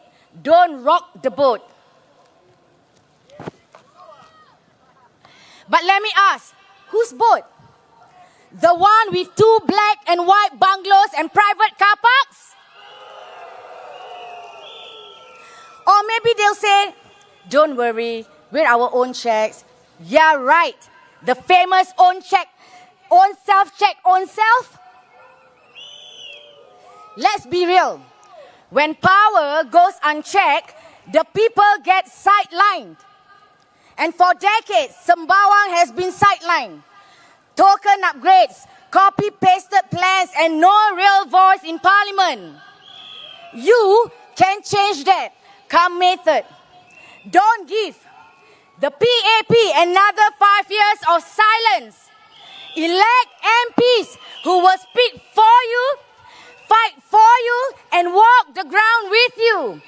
Don't rock the boat. But let me ask, whose boat? The one with 2 black and white bungalows and private car parks? Or maybe they'll say, don't worry, we're our own checks. Yeah, right. The famous own check, own self-check, own self. Let's be real. When power goes unchecked, the people get sidelined. And for decades, Sembawang has been sidelined. Token upgrades, copy-pasted plans, and no real voice in Parliament. You can change that. Come May 3rd. Don't give the PAP another 5 years of silence. Elect MPs who will speak for you, fight for you, and walk the ground with you,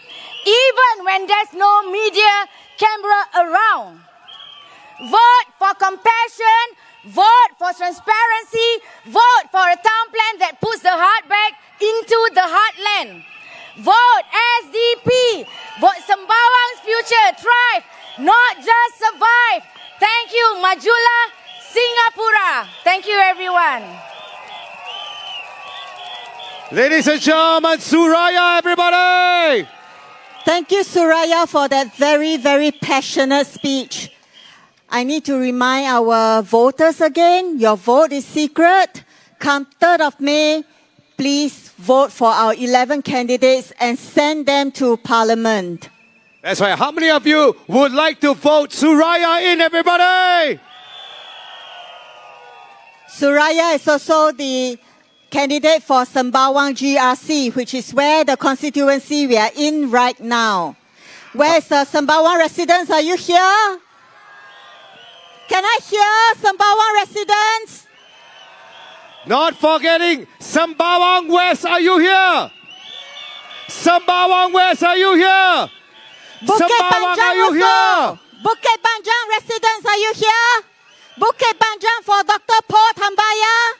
even when there's no media camera around. Vote for compassion, vote for transparency, vote for a town plan that puts the heart back into the heartland. Vote SDP, vote Sembawang's future thrive, not just survive. Thank you, Majula, Singapura. Thank you, everyone. Ladies and gentlemen, Suraya, everybody! Thank you, Suraya, for that very, very passionate speech. I need to remind our voters again, your vote is secret. Come 3rd of May, please vote for our 11 candidates and send them to Parliament. That's right. How many of you would like to vote Suraya in, everybody? Suraya is also the candidate for Sembawang GRC, which is where the constituency we are in right now. Where's the Sembawang residents? Are you here? Can I hear Sembawang residents? Not forgetting Sembawang West, are you here? Sembawang West, are you here? Bukit Sembawang, Panjang are you also. here? Bukit Panjang residents, are you here? Bukit Panjang for Dr. Paul Tambaya.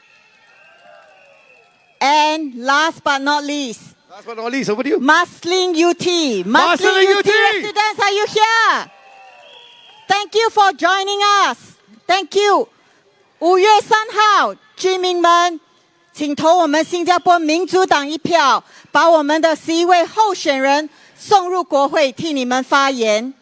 And last but not least, over to you. Marsiling UT. Marsiling UT residents, are you here? Thank you for joining us. Thank you. 5月3号，居民们，请投我们新加坡民主党一票，把我们的11位候选人送入国会，替你们发言。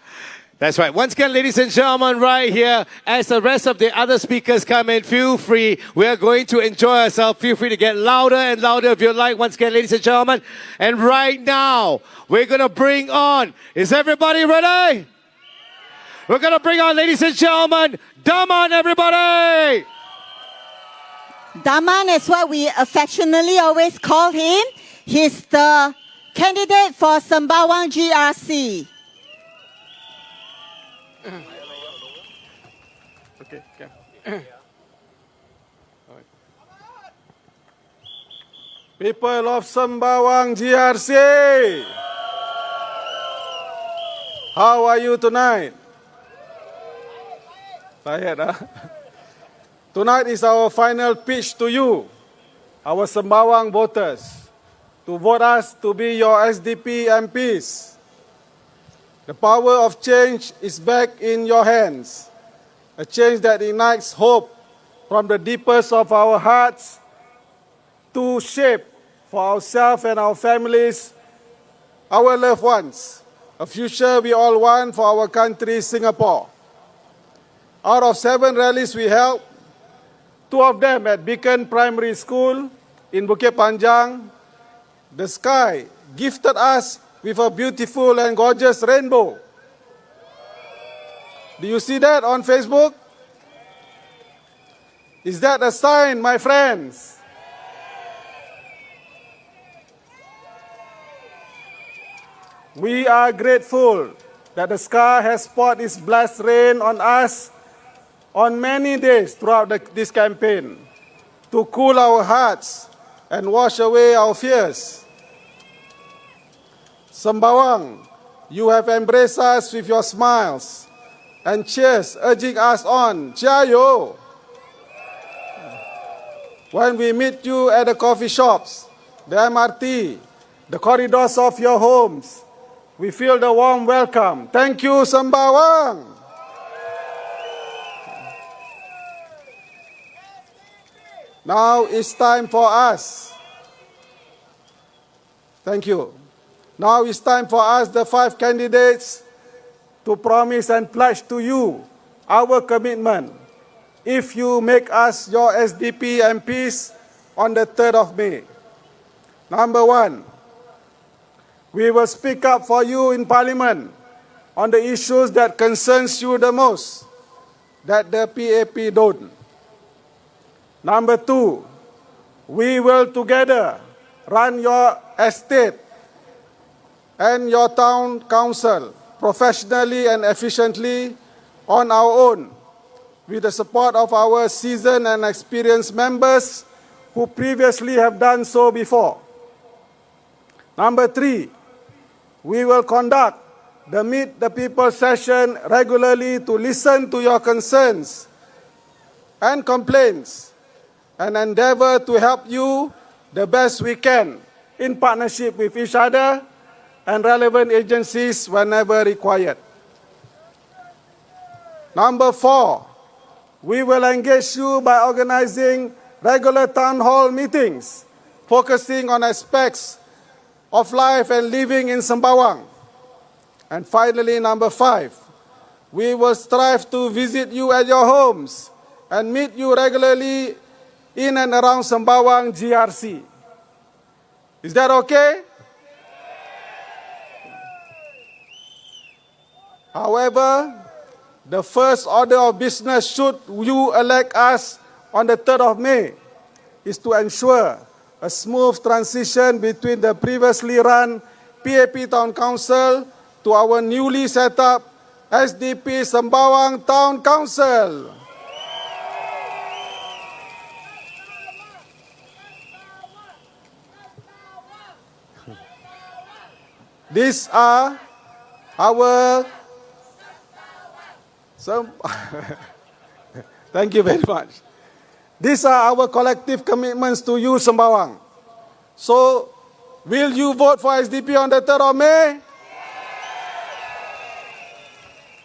That's right. Once again, ladies and gentlemen, right here, as the rest of the other speakers come in, feel free. We are going to enjoy ourselves. Feel free to get louder and louder if you like. Once again, ladies and gentlemen. And right now, we're going to bring on, is everybody ready? We're going to bring on, ladies and gentlemen, Daman, everybody! Daman is what we affectionately always call him. He's the candidate for Sembawang GRC. Okay, okay. People of Sembawang GRC, how are you tonight? Tired, huh? Tonight is our final pitch to you, our Sembawang voters, to vote us to be your SDP MPs. The power of change is back in your hands, a change that ignites hope from the deepest of our hearts to shape for ourselves and our families, our loved ones, a future we all want for our country, Singapore. Out of 7 rallies we held, 2 of them at Beacon Primary School in Bukit Panjang, the sky gifted us with a beautiful and gorgeous rainbow. Do you see that on Facebook? Is that a sign, my friends? We are grateful that the sky has poured its blessed rain on us on many days throughout this campaign to cool our hearts and wash away our fears. Sembawang, you have embraced us with your smiles and cheers, urging us on, Jiayo! When we meet you at the coffee shops, the MRT, the corridors of your homes, we feel the warm welcome. Thank you, Sembawang! Now it's time for us. Thank you. Now it's time for us, the 5 candidates, to promise and pledge to you our commitment if you make us your SDP MPs on the 3rd of May. Number 1, we will speak up for you in Parliament on the issues that concerns you the most, that the PAP don't. Number 2, we will together run your estate and your town council professionally and efficiently on our own, with the support of our seasoned and experienced members who previously have done so before. Number 3, we will conduct the Meet the People session regularly to listen to your concerns and complaints and endeavor to help you the best we can in partnership with each other and relevant agencies whenever required. Number 4, we will engage you by organizing regular town hall meetings, focusing on aspects of life and living in Sembawang. And finally, number 5, we will strive to visit you at your homes and meet you regularly in and around Sembawang GRC. Is that okay? However, the first order of business should you elect us on the 3rd of May is to ensure a smooth transition between the previously run PAP Town Council to our newly set up SDP Sembawang Town Council. These are our thank you very much. These are our collective commitments to you, Sembawang. So, will you vote for SDP on the 3rd of May?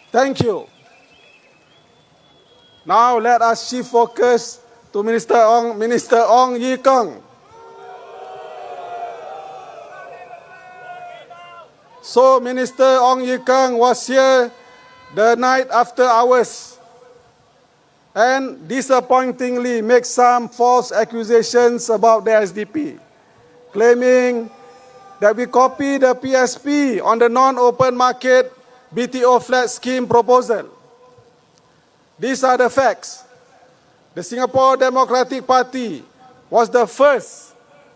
Thank you. Now let us shift focus to Minister Ong Ye Kung. So Minister Ong Ye Kung was here the night after hours, and disappointingly make some false accusations about the SDP, claiming that we copied the PSP on the non-open market BTO flat scheme proposal. These are the facts. The Singapore Democratic Party was the first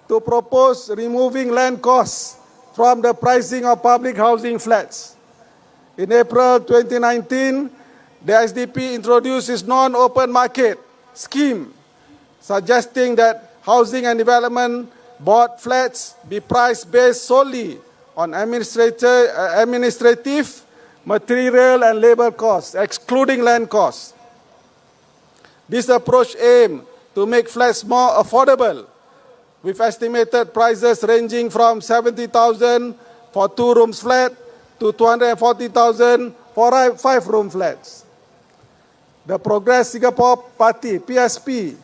to propose removing land costs from the pricing of public housing flats. In April 2019, the SDP introduced its non-open market scheme, suggesting that housing and development board flats be priced based solely on administrative, material and labor costs, excluding land costs. This approach aimed to make flats more affordable, with estimated prices ranging from 70,000 for 2-room flat to 240,000 for 5-room flats. The Progress Singapore Party, PSP,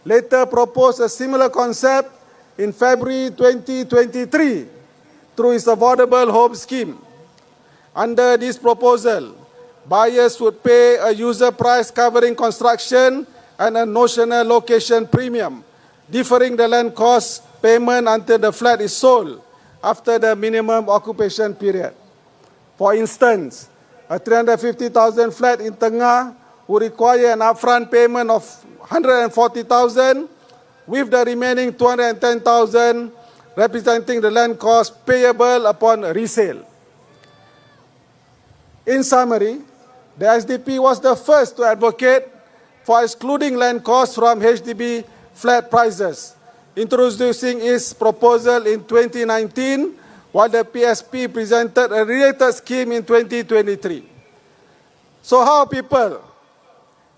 later proposed a similar concept in February 2023 through its affordable home scheme. Under this proposal, buyers would pay a user price covering construction and a notional location premium, differing the land cost payment until the flat is sold after the minimum occupation period. For instance, a 350,000 flat in Tengah would require an upfront payment of 140,000, with the remaining 210,000 representing the land cost payable upon resale. In summary, the SDP was the first to advocate for excluding land costs from HDB flat prices, introducing its proposal in 2019, while the PSP presented a related scheme in 2023. So how, people?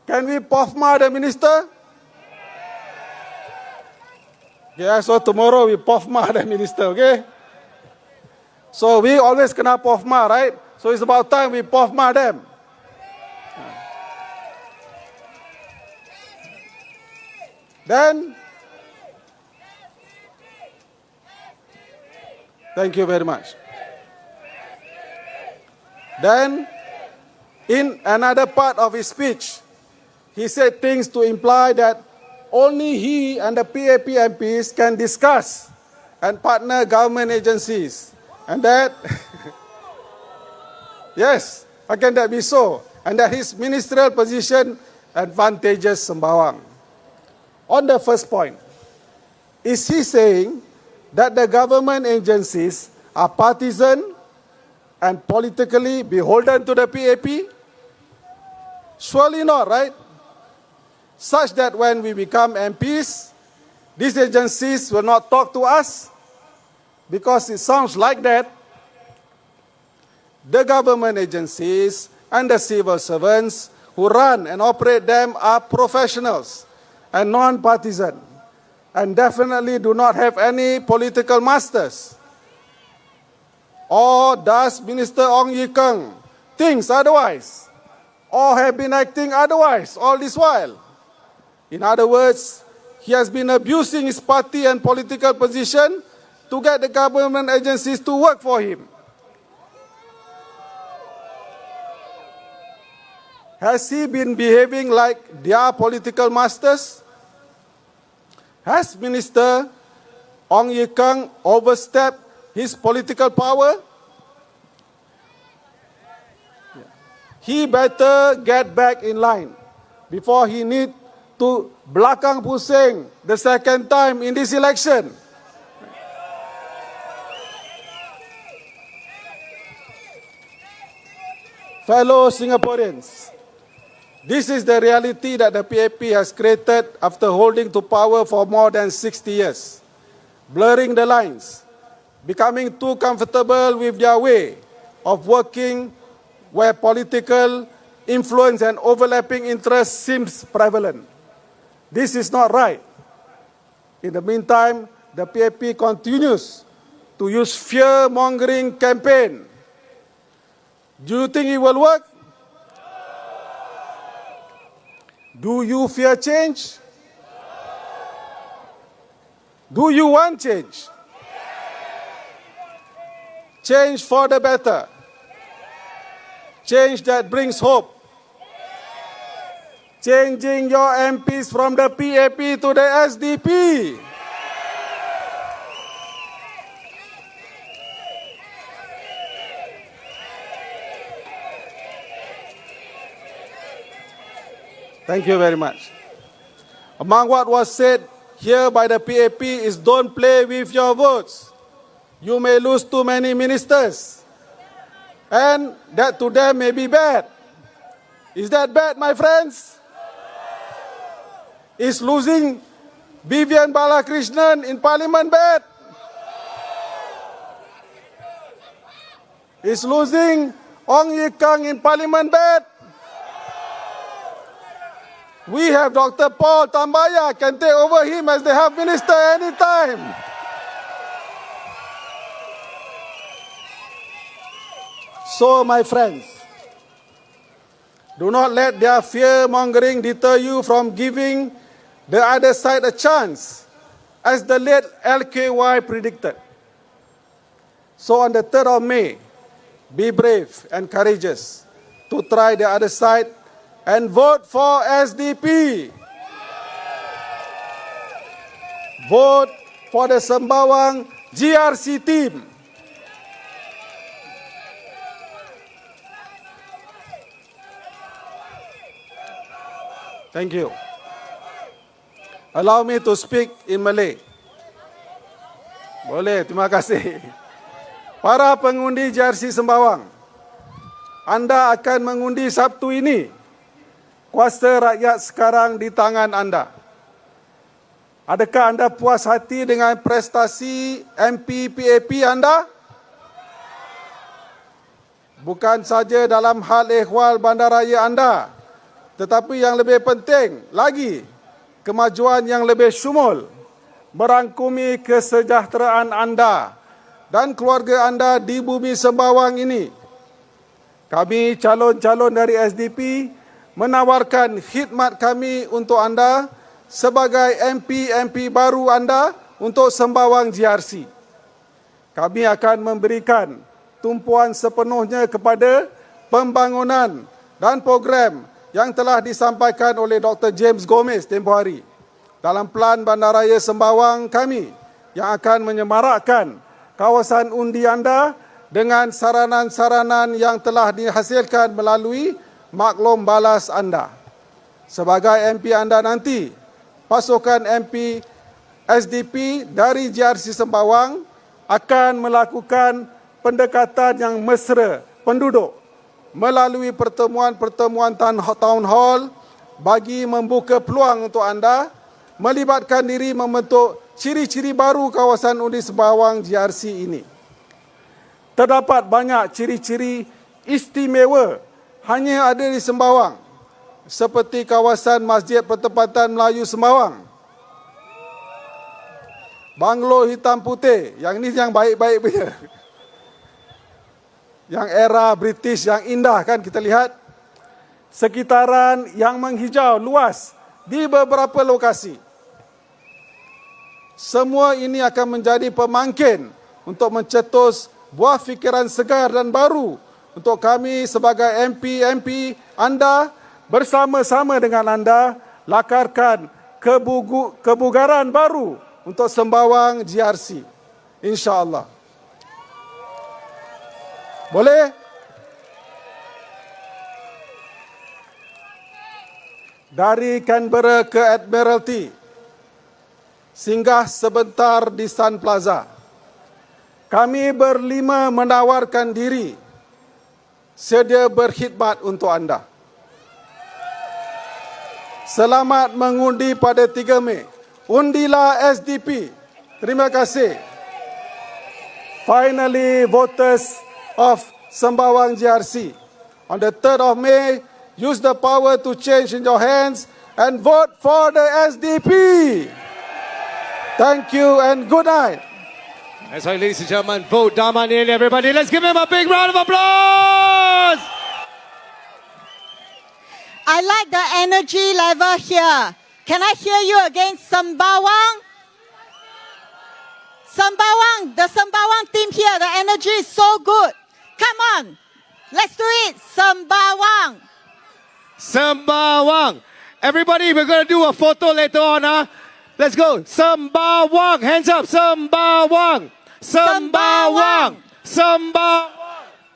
Can we POFMA the minister? Yeah, so tomorrow we POFMA the minister, okay? So we always kena POFMA, right? So it's about time we POFMA them. Then, thank you very much. Then, in another part of his speech, he said things to imply that only he and the PAP MPs can discuss and partner government agencies. And that, yes, how can that be so? And that his ministerial position advantages Sembawang. On the first point, is he saying that the government agencies are partisan and politically beholden to the PAP? Surely not, right? Such that when we become MPs, these agencies will not talk to us, because it sounds like that. The government agencies and the civil servants who run and operate them are professionals and non-partisan, and definitely do not have any political masters. Or does Minister Ong Ye Kung think otherwise, or have been acting otherwise all this while? In other words, he has been abusing his party and political position to get the government agencies to work for him. Has he been behaving like their political masters? Has Minister Ong Ye Kung overstepped his political power? He better get back in line before he need to belakang pusing the second time in this election. Fellow Singaporeans, this is the reality that the PAP has created after holding to power for more than 60 years, blurring the lines, becoming too comfortable with their way of working where political influence and overlapping interests seems prevalent. This is not right. In the meantime, the PAP continues to use fear-mongering campaign. Do you think it will work? Do you fear change? Do you want change? Change for the better. Change that brings hope. Changing your MPs from the PAP to the SDP. Thank you very much. Among what was said here by the PAP is don't play with your votes. You may lose too many ministers. And that to them may be bad. Is that bad, my friends? Is losing Vivian Balakrishnan in Parliament bad? Is losing Ong Ye Kung in Parliament bad? We have Dr. Paul Tambaya, can take over him as the health minister anytime. So, my friends, do not let their fear-mongering deter you from giving the other side a chance, as the late LKY predicted. So on the 3rd of May, be brave and courageous to try the other side and vote for SDP. Vote for the Sembawang GRC team. Thank you. Allow me to speak in Malay. Boleh, terima kasih. Para pengundi GRC Sembawang, anda akan mengundi Sabtu ini. Kuasa rakyat sekarang di tangan anda. Adakah anda puas hati dengan prestasi MP PAP anda? Bukan saja dalam hal ehwal bandaraya anda, tetapi yang lebih penting lagi, kemajuan yang lebih syumul, merangkumi kesejahteraan anda dan keluarga anda di bumi Sembawang ini. Kami calon-calon dari SDP menawarkan khidmat kami untuk anda sebagai MP baru anda untuk Sembawang GRC. Kami akan memberikan tumpuan sepenuhnya kepada pembangunan dan program yang telah disampaikan oleh Dr. James Gomez tempoh hari dalam Pelan Bandaraya Sembawang kami yang akan menyemarakkan kawasan undi anda dengan saranan-saranan yang telah dihasilkan melalui maklum balas anda. Sebagai MP anda nanti, pasukan MP SDP dari GRC Sembawang akan melakukan pendekatan yang mesra penduduk melalui pertemuan-pertemuan town hall bagi membuka peluang untuk anda melibatkan diri membentuk ciri-ciri baru kawasan undi Sembawang GRC ini. Terdapat banyak ciri-ciri istimewa hanya ada di Sembawang, seperti kawasan Masjid Pertempatan Melayu Sembawang, banglo hitam putih, yang ini yang baik-baik punya, yang era British yang indah kan kita lihat, sekitaran yang menghijau luas di beberapa lokasi. Semua ini akan menjadi pemangkin untuk mencetus buah fikiran segar dan baru untuk kami sebagai MP anda bersama-sama dengan anda lakarkan kebugaran baru untuk Sembawang GRC. InsyaAllah. Boleh? Dari Canberra ke Admiralty, singgah sebentar di Sun Plaza. Kami berlima menawarkan diri sedia berkhidmat untuk anda. Selamat mengundi pada 3 Mei. Undilah SDP. Terima kasih. Finally, voters of Sembawang GRC. On the 3rd of May, use the power to change in your hands and vote for the SDP. Thank you and good night. That's right, ladies and gentlemen, vote Damanil, everybody. Let's give him a big round of applause. I like the energy level here. Can I hear you again, Sembawang? Sembawang, the Sembawang team here, the energy is so good. Come on, Let's do it. Sembawang. Sembawang. Everybody, we're going to do a photo later on. Huh? Let's go. Sembawang. Hands up. Sembawang. Sembawang. Sembawang.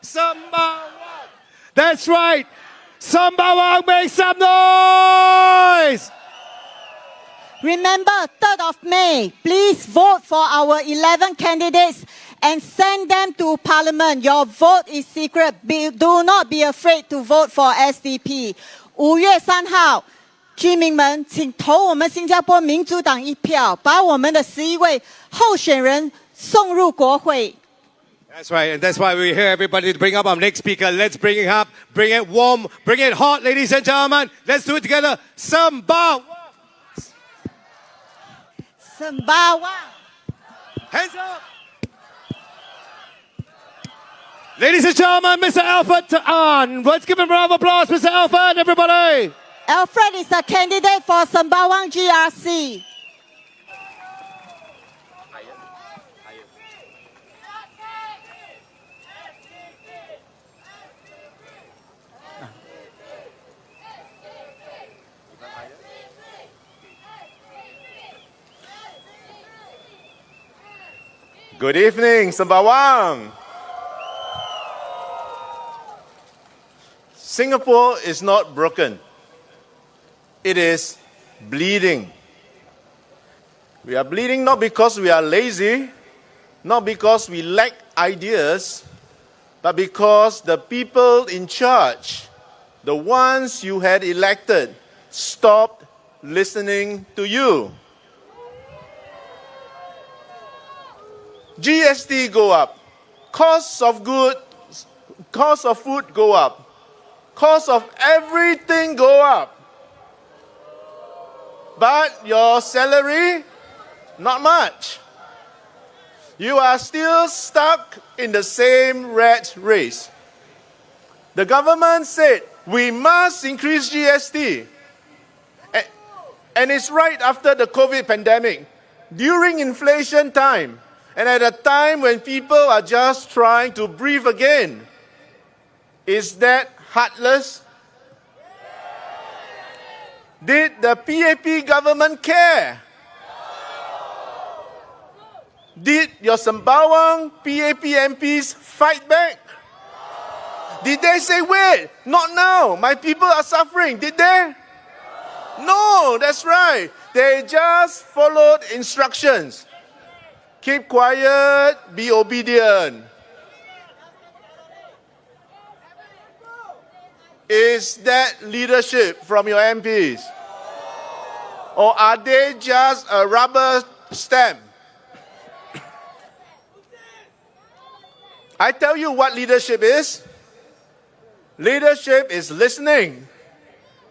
Sembawang. That's right. Sembawang, make some noise. Remember, 3rd of May, please vote for our 11 candidates and send them to Parliament. Your vote is secret. Do not be afraid to vote for SDP. 5月3号，居民们，请投我们新加坡民主党一票，把我们的11位候选人送入国会。That's right, and that's why we're here, everybody, to bring up our next speaker. Let's bring it up, bring it warm, bring it hot, ladies and gentlemen. Let's do it together. Sembawang. Sembawang. Hands up. Ladies and gentlemen, Mr. Alfred Tan. Let's give him a round of applause, Mr. Alfred, everybody. Alfred is a candidate for Sembawang GRC. Good evening, Sembawang. Singapore is not broken. It is bleeding. We are bleeding not because we are lazy, not because we lack ideas, but because the people in charge, the ones you had elected, stopped listening to you. GST go up, costs of food go up, cost of everything go up. But your salary, not much. You are still stuck in the same rat race. The government said we must increase GST. And it's right after the COVID pandemic, during inflation time, and at a time when people are just trying to breathe again. Is that heartless? Did the PAP government care? Did your Sembawang PAP MPs fight back? Did they say, wait, not now, my people are suffering? Did they? No, that's right. They just followed instructions. Keep quiet, be obedient. Is that leadership from your MPs? Or are they just a rubber stamp? I tell you what leadership is. Leadership is listening.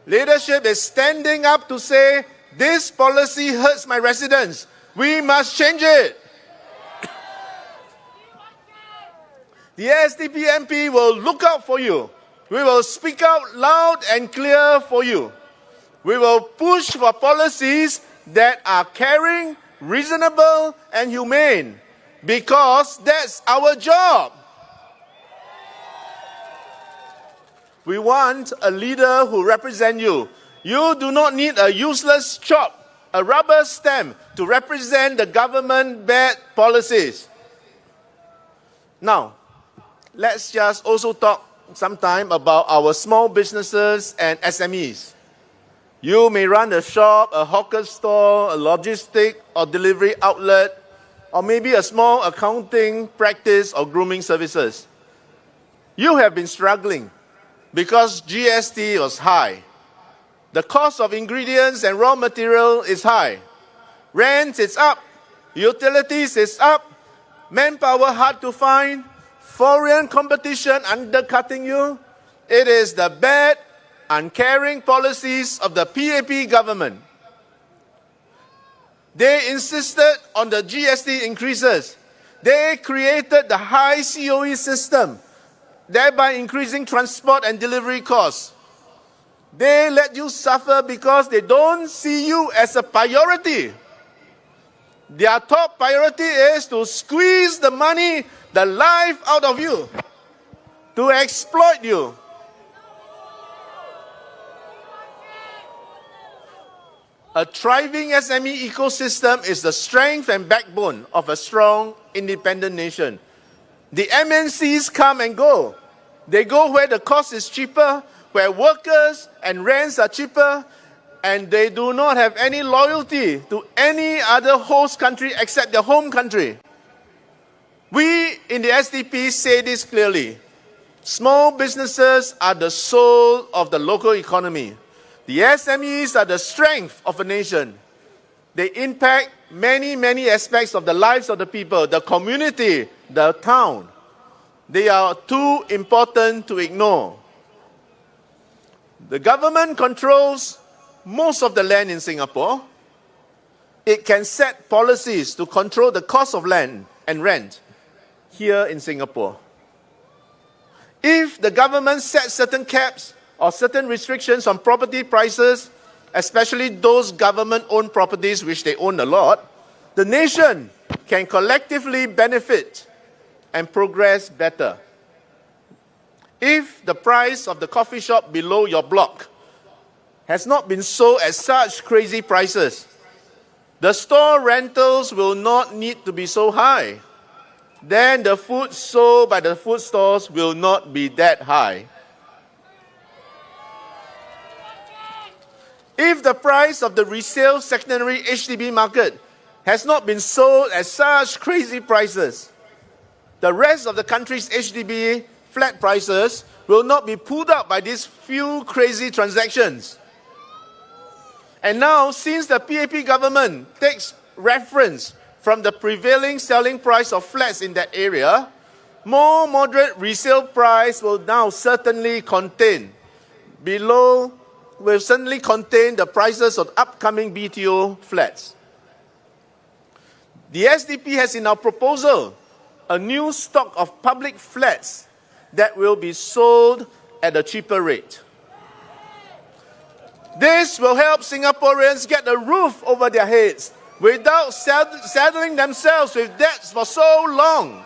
Leadership is standing up to say, this policy hurts my residents. We must change it. The SDP MP will look out for you. We will speak out loud and clear for you. We will push for policies that are caring, reasonable, and humane, because that's our job. We want a leader who represents you. You do not need a useless chop, a rubber stamp to represent the government bad policies. Now, let's just also talk sometime about our small businesses and SMEs. You may run a shop, a hawker store, a logistic or delivery outlet, or maybe a small accounting practice or grooming services. You have been struggling because GST was high. The cost of ingredients and raw material is high. Rent is up. Utilities is up. Manpower hard to find. Foreign competition undercutting you. It is the bad, uncaring policies of the PAP government. They insisted on the GST increases. They created the high COE system, thereby increasing transport and delivery costs. They let you suffer because they don't see you as a priority. Their top priority is to squeeze the money, the life out of you. to exploit you. A thriving SME ecosystem is the strength and backbone of a strong, independent nation. The MNCs come and go. They go where the cost is cheaper, where workers and rents are cheaper, and they do not have any loyalty to any other host country except their home country. We in the SDP say this clearly. Small businesses are the soul of the local economy. The SMEs are the strength of a nation. They impact many, many aspects of the lives of the people, the community, the town. They are too important to ignore. The government controls most of the land in Singapore. It can set policies to control the cost of land and rent here in Singapore. If the government sets certain caps or certain restrictions on property prices, especially those government-owned properties which they own a lot, the nation can collectively benefit and progress better. If the price of the coffee shop below your block has not been sold at such crazy prices, the store rentals will not need to be so high. Then the food sold by the food stores will not be that high. If the price of the resale secondary HDB market has not been sold at such crazy prices, the rest of the country's HDB flat prices will not be pulled up by these few crazy transactions. And now, since the PAP government takes reference from the prevailing selling price of flats in that area, more moderate resale price will now certainly contain the prices of upcoming BTO flats. The SDP has in our proposal a new stock of public flats that will be sold at a cheaper rate. This will help Singaporeans get a roof over their heads without saddling themselves with debts for so long.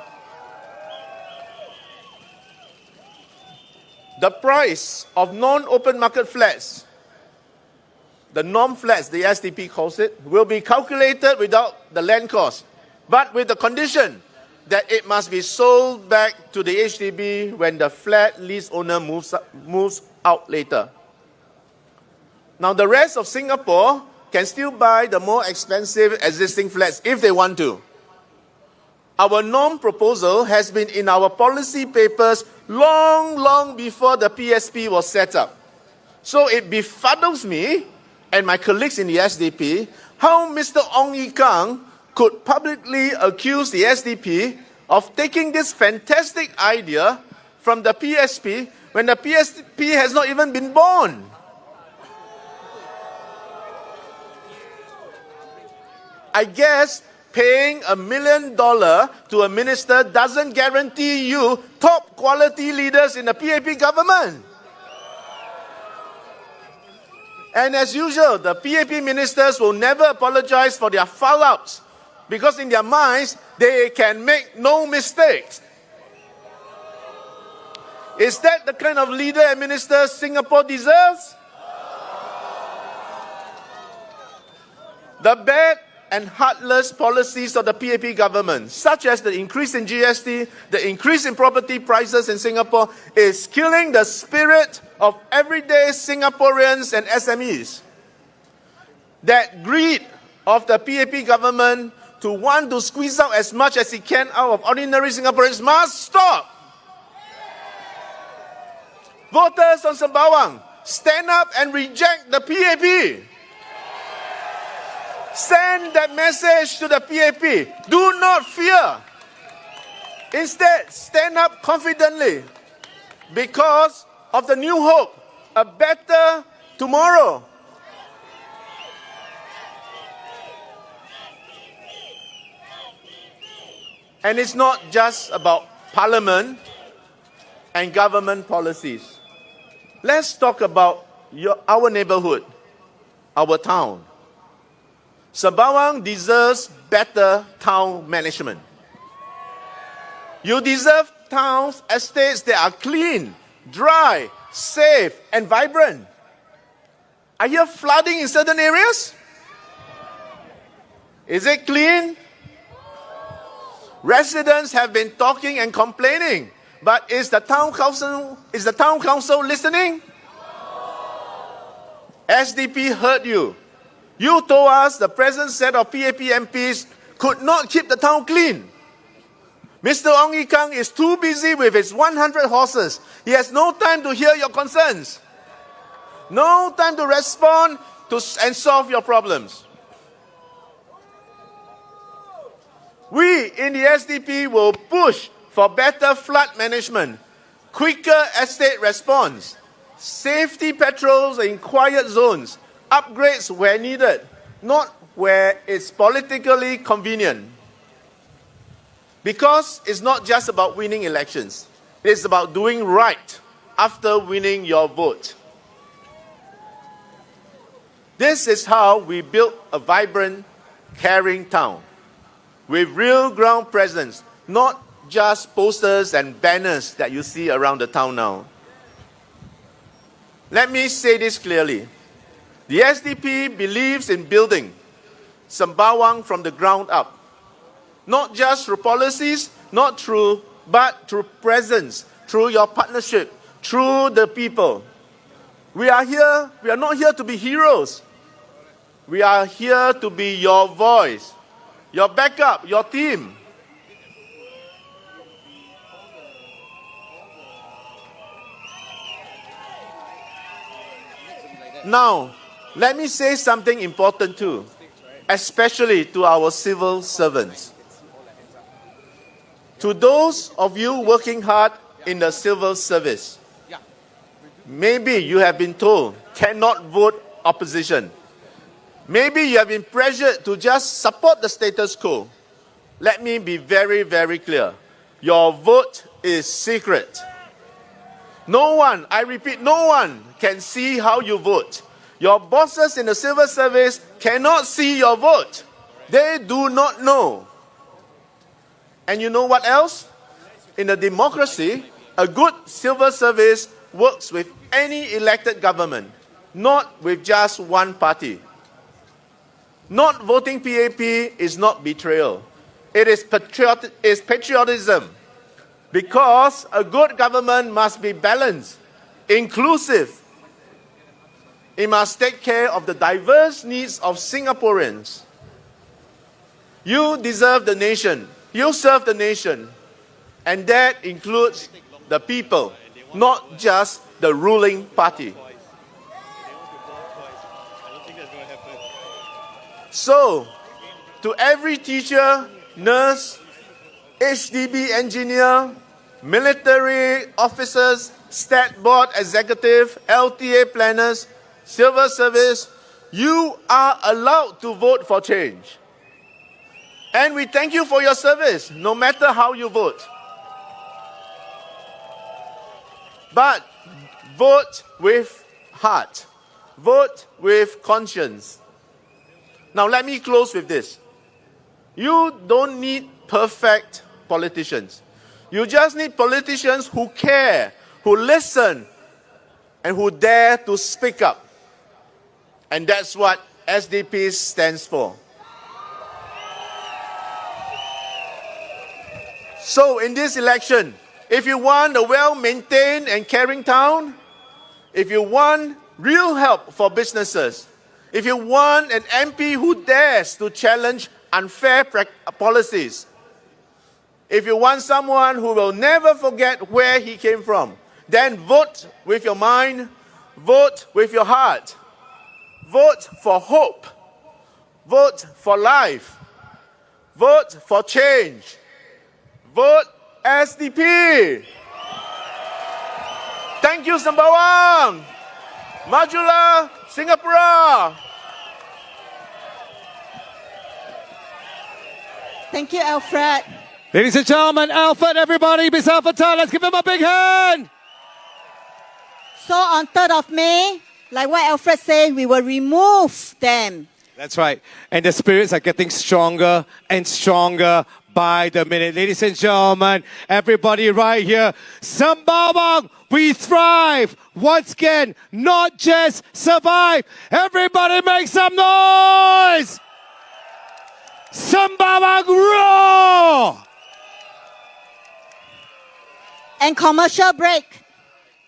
The price of non-open market flats, the NOM flats, the SDP calls it, will be calculated without the land cost, but with the condition that it must be sold back to the HDB when the flat lease owner moves out later. Now, the rest of Singapore can still buy the more expensive existing flats if they want to. Our NOM proposal has been in our policy papers long before the PSP was set up. So it befuddles me and my colleagues in the SDP how Mr. Ong Yi Kang could publicly accuse the SDP of taking this fantastic idea from the PSP when the PSP has not even been born. I guess paying $1 million to a minister doesn't guarantee you top quality leaders in the PAP government. And as usual, the PAP ministers will never apologize for their foul-outs because in their minds, they can make no mistakes. Is that the kind of leader and minister Singapore deserves? The bad and heartless policies of the PAP government, such as the increase in GST, the increase in property prices in Singapore, is killing the spirit of everyday Singaporeans and SMEs. That greed of the PAP government to want to squeeze out as much as it can out of ordinary Singaporeans must stop. Voters on Sembawang, stand up and reject the PAP. Send that message to the PAP. Do not fear. Instead, stand up confidently because of the new hope, a better tomorrow. And it's not just about Parliament and government policies. Let's talk about our neighborhood, our town. Sembawang deserves better town management. You deserve towns, estates that are clean, dry, safe, and vibrant. I hear flooding in certain areas. Is it clean? Residents have been talking and complaining, but is the town council listening? SDP heard you. You told us the present set of PAP MPs could not keep the town clean. Mr. Ong Yi Kang is too busy with his 100 horses. He has no time to hear your concerns. No time to respond and solve your problems. We in the SDP will push for better flood management, quicker estate response, safety patrols in quiet zones, upgrades where needed, not where it's politically convenient. Because it's not just about winning elections. It's about doing right after winning your vote. This is how we build a vibrant, caring town with real ground presence, not just posters and banners that you see around the town now. Let me say this clearly. The SDP believes in building Sembawang from the ground up. Not just through policies, but through presence, through your partnership, through the people. We are not here to be heroes. We are here to be your voice, your backup, your team. Now, let me say something important too, especially to our civil servants. To those of you working hard in the civil service, maybe you have been told cannot vote opposition. Maybe you have been pressured to just support the status quo. Let me be very, very clear. Your vote is secret. No one, I repeat, no one can see how you vote. Your bosses in the civil service cannot see your vote. They do not know. And you know what else? In a democracy, a good civil service works with any elected government, not with just one party. Not voting PAP is not betrayal. It is patriotism. Because a good government must be balanced, inclusive. It must take care of the diverse needs of Singaporeans. You deserve the nation. You serve the nation. And that includes the people, not just the ruling party. So, to every teacher, nurse, HDB engineer, military officers, stat board executive, LTA planners, civil service, you are allowed to vote for change. And we thank you for your service, no matter how you vote. But vote with heart. Vote with conscience. Now let me close with this. You don't need perfect politicians. You just need politicians who care, who listen, and who dare to speak up. And that's what SDP stands for. So in this election, if you want a well-maintained and caring town, if you want real help for businesses, if you want an MP who dares to challenge unfair policies, if you want someone who will never forget where he came from, then vote with your mind, vote with your heart, vote for hope, vote for life, vote for change, vote SDP. Thank you, Sembawang. Majulah, Singapore. Thank you, Alfred. Ladies and gentlemen, Alfred, everybody, beside Fatah, let's give him a big hand. So on 3rd of May, like what Alfred said, we will remove them. That's right. And the spirits are getting stronger and stronger by the minute. Ladies and gentlemen, everybody right here, Sembawang, we thrive. Once again, not just survive. Everybody make some noise! Sembawang roar! And commercial break.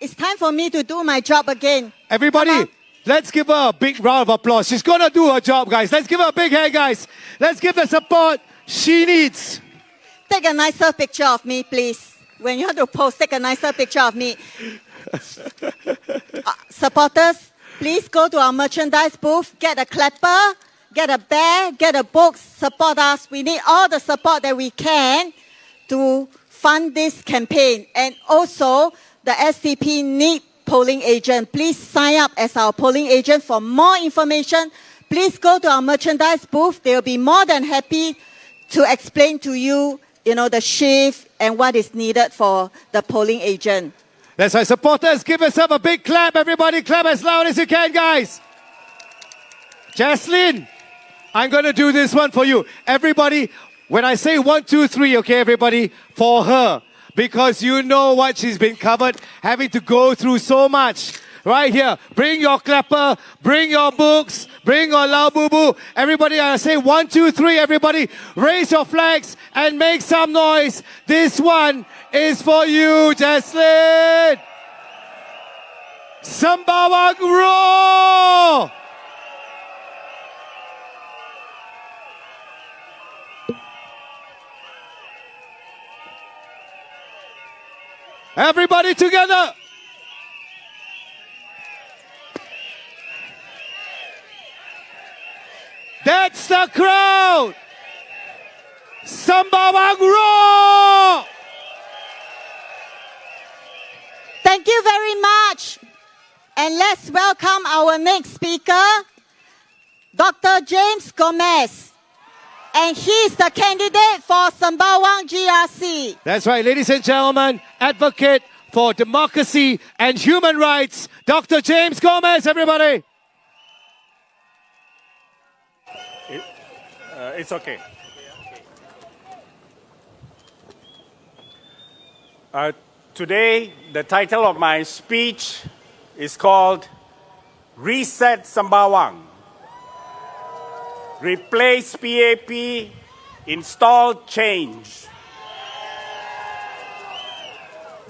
It's time for me to do my job again. Everybody, let's give her a big round of applause. She's gonna do her job, guys. Let's give her a big hand, guys. Let's give the support she needs. Take a nicer picture of me, please. When you want to post, take a nicer picture of me. Supporters, please go to our merchandise booth, get a clapper, get a bear, get a book, support us. We need all the support that we can to fund this campaign. And also, the SDP need polling agent. Please sign up as our polling agent. For more information, please go to our merchandise booth. They will be more than happy to explain to you, the shift and what is needed for the polling agent. That's right, supporters, give yourself a big clap. Everybody clap as loud as you can, guys. Justine, I'm going to do this one for you. Everybody, when I say 1, 2, 3, okay, everybody, for her. Because you know what she's been covered, having to go through so much. Right here, bring your clapper, bring your books, bring your lao boo boo. Everybody, I say 1, 2, 3, everybody, raise your flags and make some noise. This one is for you, Justine. Sembawang roar! Everybody together. That's the crowd. Sembawang roar. Thank you very much. And let's welcome our next speaker, Dr. James Gomez. And he's the candidate for Sembawang GRC. That's right, ladies and gentlemen, advocate for democracy and human rights, Dr. James Gomez, everybody. It's okay. Today, the title of my speech is called Reset Sembawang. Replace PAP, install change.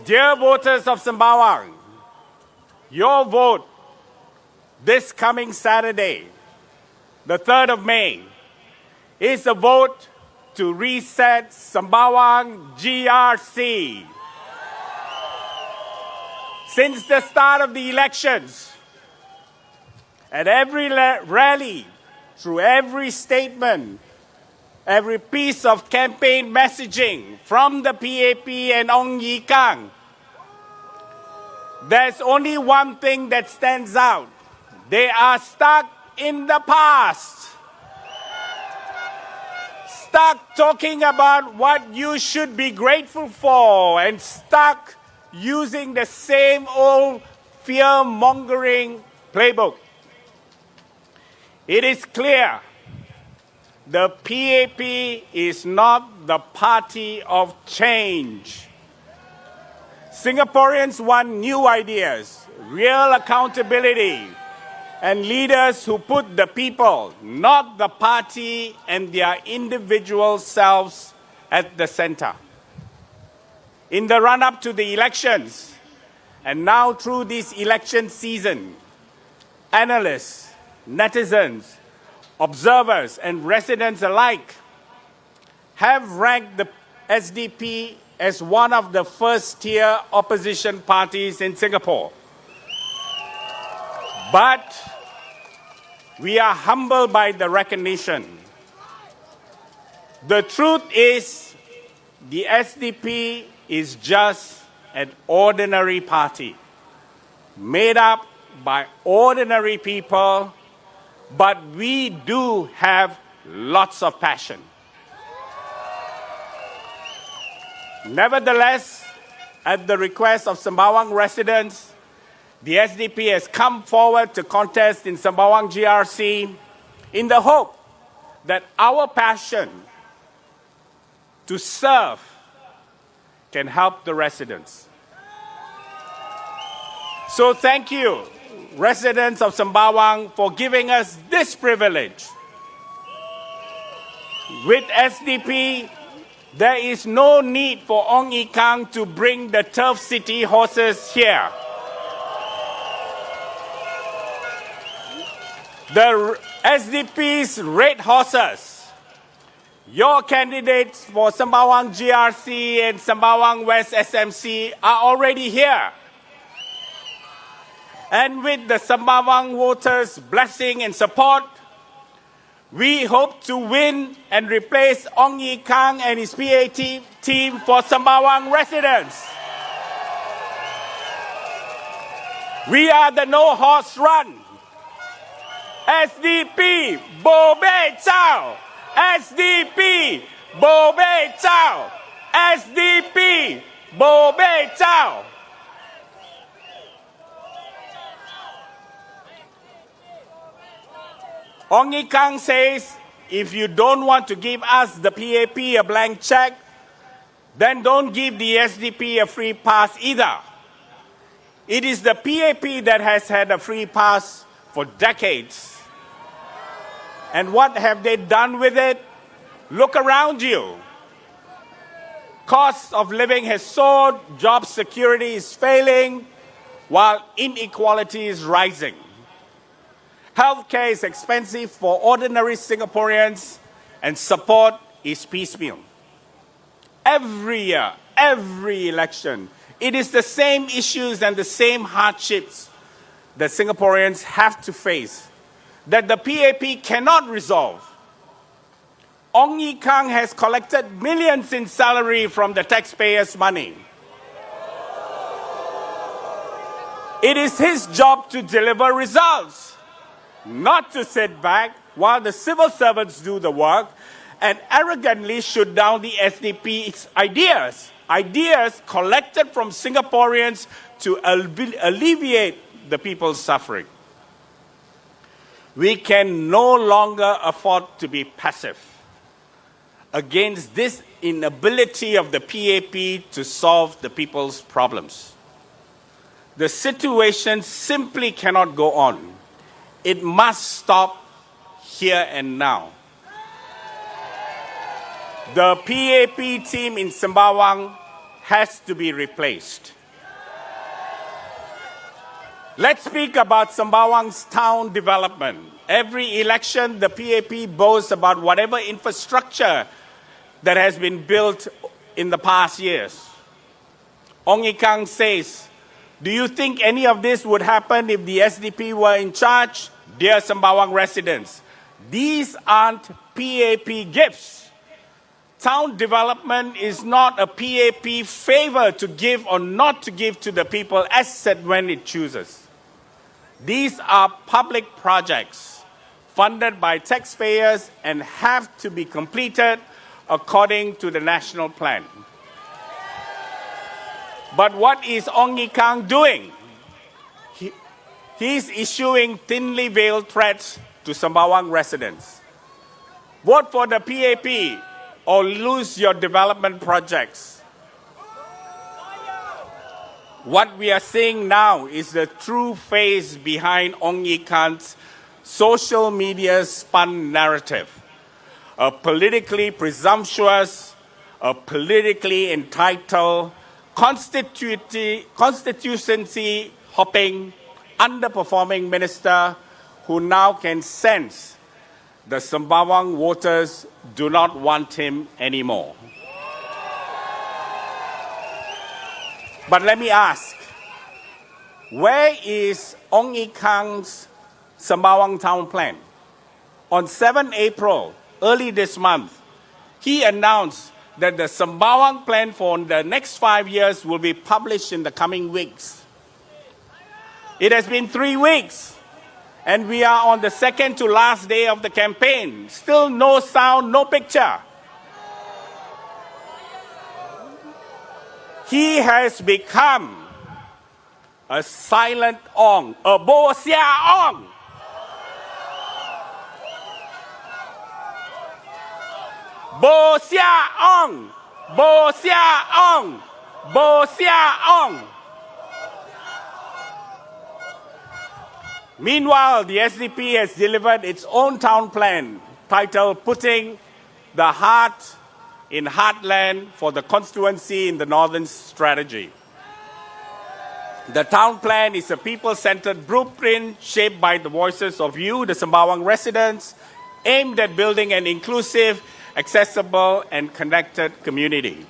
Dear voters of Sembawang, your vote this coming Saturday, the 3rd of May, is a vote to reset Sembawang GRC. Since the start of the elections, at every rally, through every statement, every piece of campaign messaging from the PAP and Ong Ye Kang, there's only one thing that stands out. They are stuck in the past. Stuck talking about what you should be grateful for and stuck using the same old fear-mongering playbook. It is clear the PAP is not the party of change. Singaporeans want new ideas, real accountability, and leaders who put the people, not the party and their individual selves, at the center. In the run-up to the elections, and now through this election season, analysts, netizens, observers, and residents alike have ranked the SDP as one of the first-tier opposition parties in Singapore. But we are humbled by the recognition. The truth is, the SDP is just an ordinary party, made up by ordinary people, but we do have lots of passion. Nevertheless, at the request of Sembawang residents, the SDP has come forward to contest in Sembawang GRC in the hope that our passion to serve can help the residents. So thank you, residents of Sembawang, for giving us this privilege. With SDP, there is no need for Ong Ye Kung to bring the Turf City horses here. The SDP's red horses, your candidates for Sembawang GRC and Sembawang West SMC are already here. And with the Sembawang voters' blessing and support, we hope to win and replace Ong Ye Kung and his PA team for Sembawang residents. We are the no horse run. SDP, Bo Bei Chao. SDP, Bo Bei Chao. SDP, Bo Bei Chao. Ong Ye Kung says, if you don't want to give us, the PAP, a blank check, then don't give the SDP a free pass either. It is the PAP that has had a free pass for decades. And what have they done with it? Look around you. Cost of living has soared, job security is failing, while inequality is rising. Healthcare is expensive for ordinary Singaporeans, and support is piecemeal. Every year, every election, it is the same issues and the same hardships that Singaporeans have to face that the PAP cannot resolve. Ong Ye Kung has collected millions in salary from the taxpayers' money. It is his job to deliver results, not to sit back while the civil servants do the work and arrogantly shoot down the SDP's ideas collected from Singaporeans to alleviate the people's suffering. We can no longer afford to be passive against this inability of the PAP to solve the people's problems. The situation simply cannot go on. It must stop here and now. The PAP team in Sembawang has to be replaced. Let's speak about Sembawang's town development. Every election, the PAP boasts about whatever infrastructure that has been built in the past years. Ong Ye Kung says, do you think any of this would happen if the SDP were in charge? Dear Sembawang residents, these aren't PAP gifts. Town development is not a PAP favor to give or not to give to the people as and when it chooses. These are public projects funded by taxpayers and have to be completed according to the national plan. But what is Ong Ye Kung doing? He's issuing thinly veiled threats to Sembawang residents. Vote for the PAP or lose your development projects. What we are seeing now is the true face behind Ong Ye Kung's social media spun narrative. A politically presumptuous, a politically entitled, constituency hopping, underperforming minister who now can sense the Sembawang voters do not want him anymore. But let me ask, where is Ong Ye Kung's Sembawang town plan? On 7 April, early this month, he announced that the Sembawang plan for the next 5 years will be published in the coming weeks. It has been 3 weeks, and we are on the second to last day of the campaign. Still no sound, no picture. He has become a silent Ong, a Bo Sia Ong. Bo Sia Ong, Bo Sia Ong, Bo Sia Ong. Meanwhile, the SDP has delivered its own town plan titled Putting the Heart in Heartland for the constituency in the Northern Strategy. The town plan is a people-centered blueprint shaped by the voices of you, the Sembawang residents, aimed at building an inclusive, accessible, and connected community.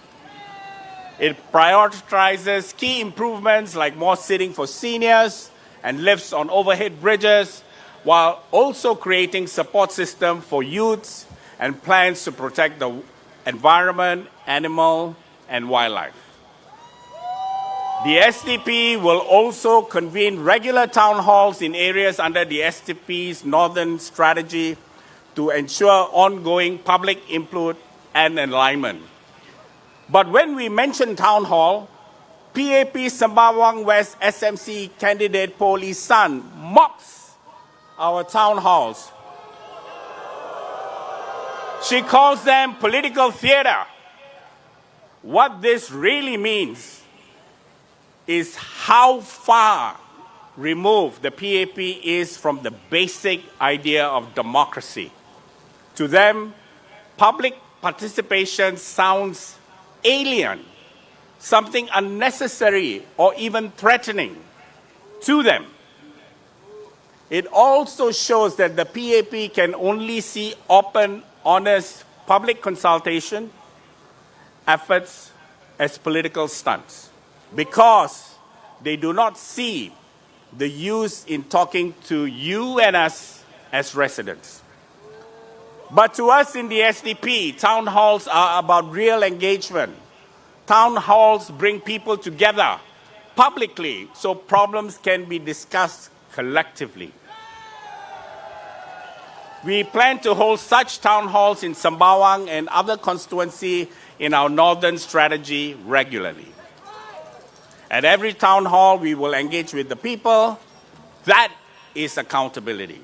It prioritizes key improvements like more seating for seniors and lifts on overhead bridges, while also creating support system for youths and plans to protect the environment, animal, and wildlife. The SDP will also convene regular town halls in areas under the SDP's Northern Strategy to ensure ongoing public input and alignment. But when we mention town hall, PAP Sembawang West SMC candidate Polly Sun mocks our town halls. She calls them political theater. What this really means is how far removed the PAP is from the basic idea of democracy. To them, public participation sounds alien, something unnecessary or even threatening to them. It also shows that the PAP can only see open, honest public consultation efforts as political stunts because they do not see the use in talking to you and us as residents. But to us in the SDP, town halls are about real engagement. Town halls bring people together publicly so problems can be discussed collectively. We plan to hold such town halls in Sembawang and other constituencies in our Northern Strategy regularly. At every town hall, we will engage with the people. That is accountability.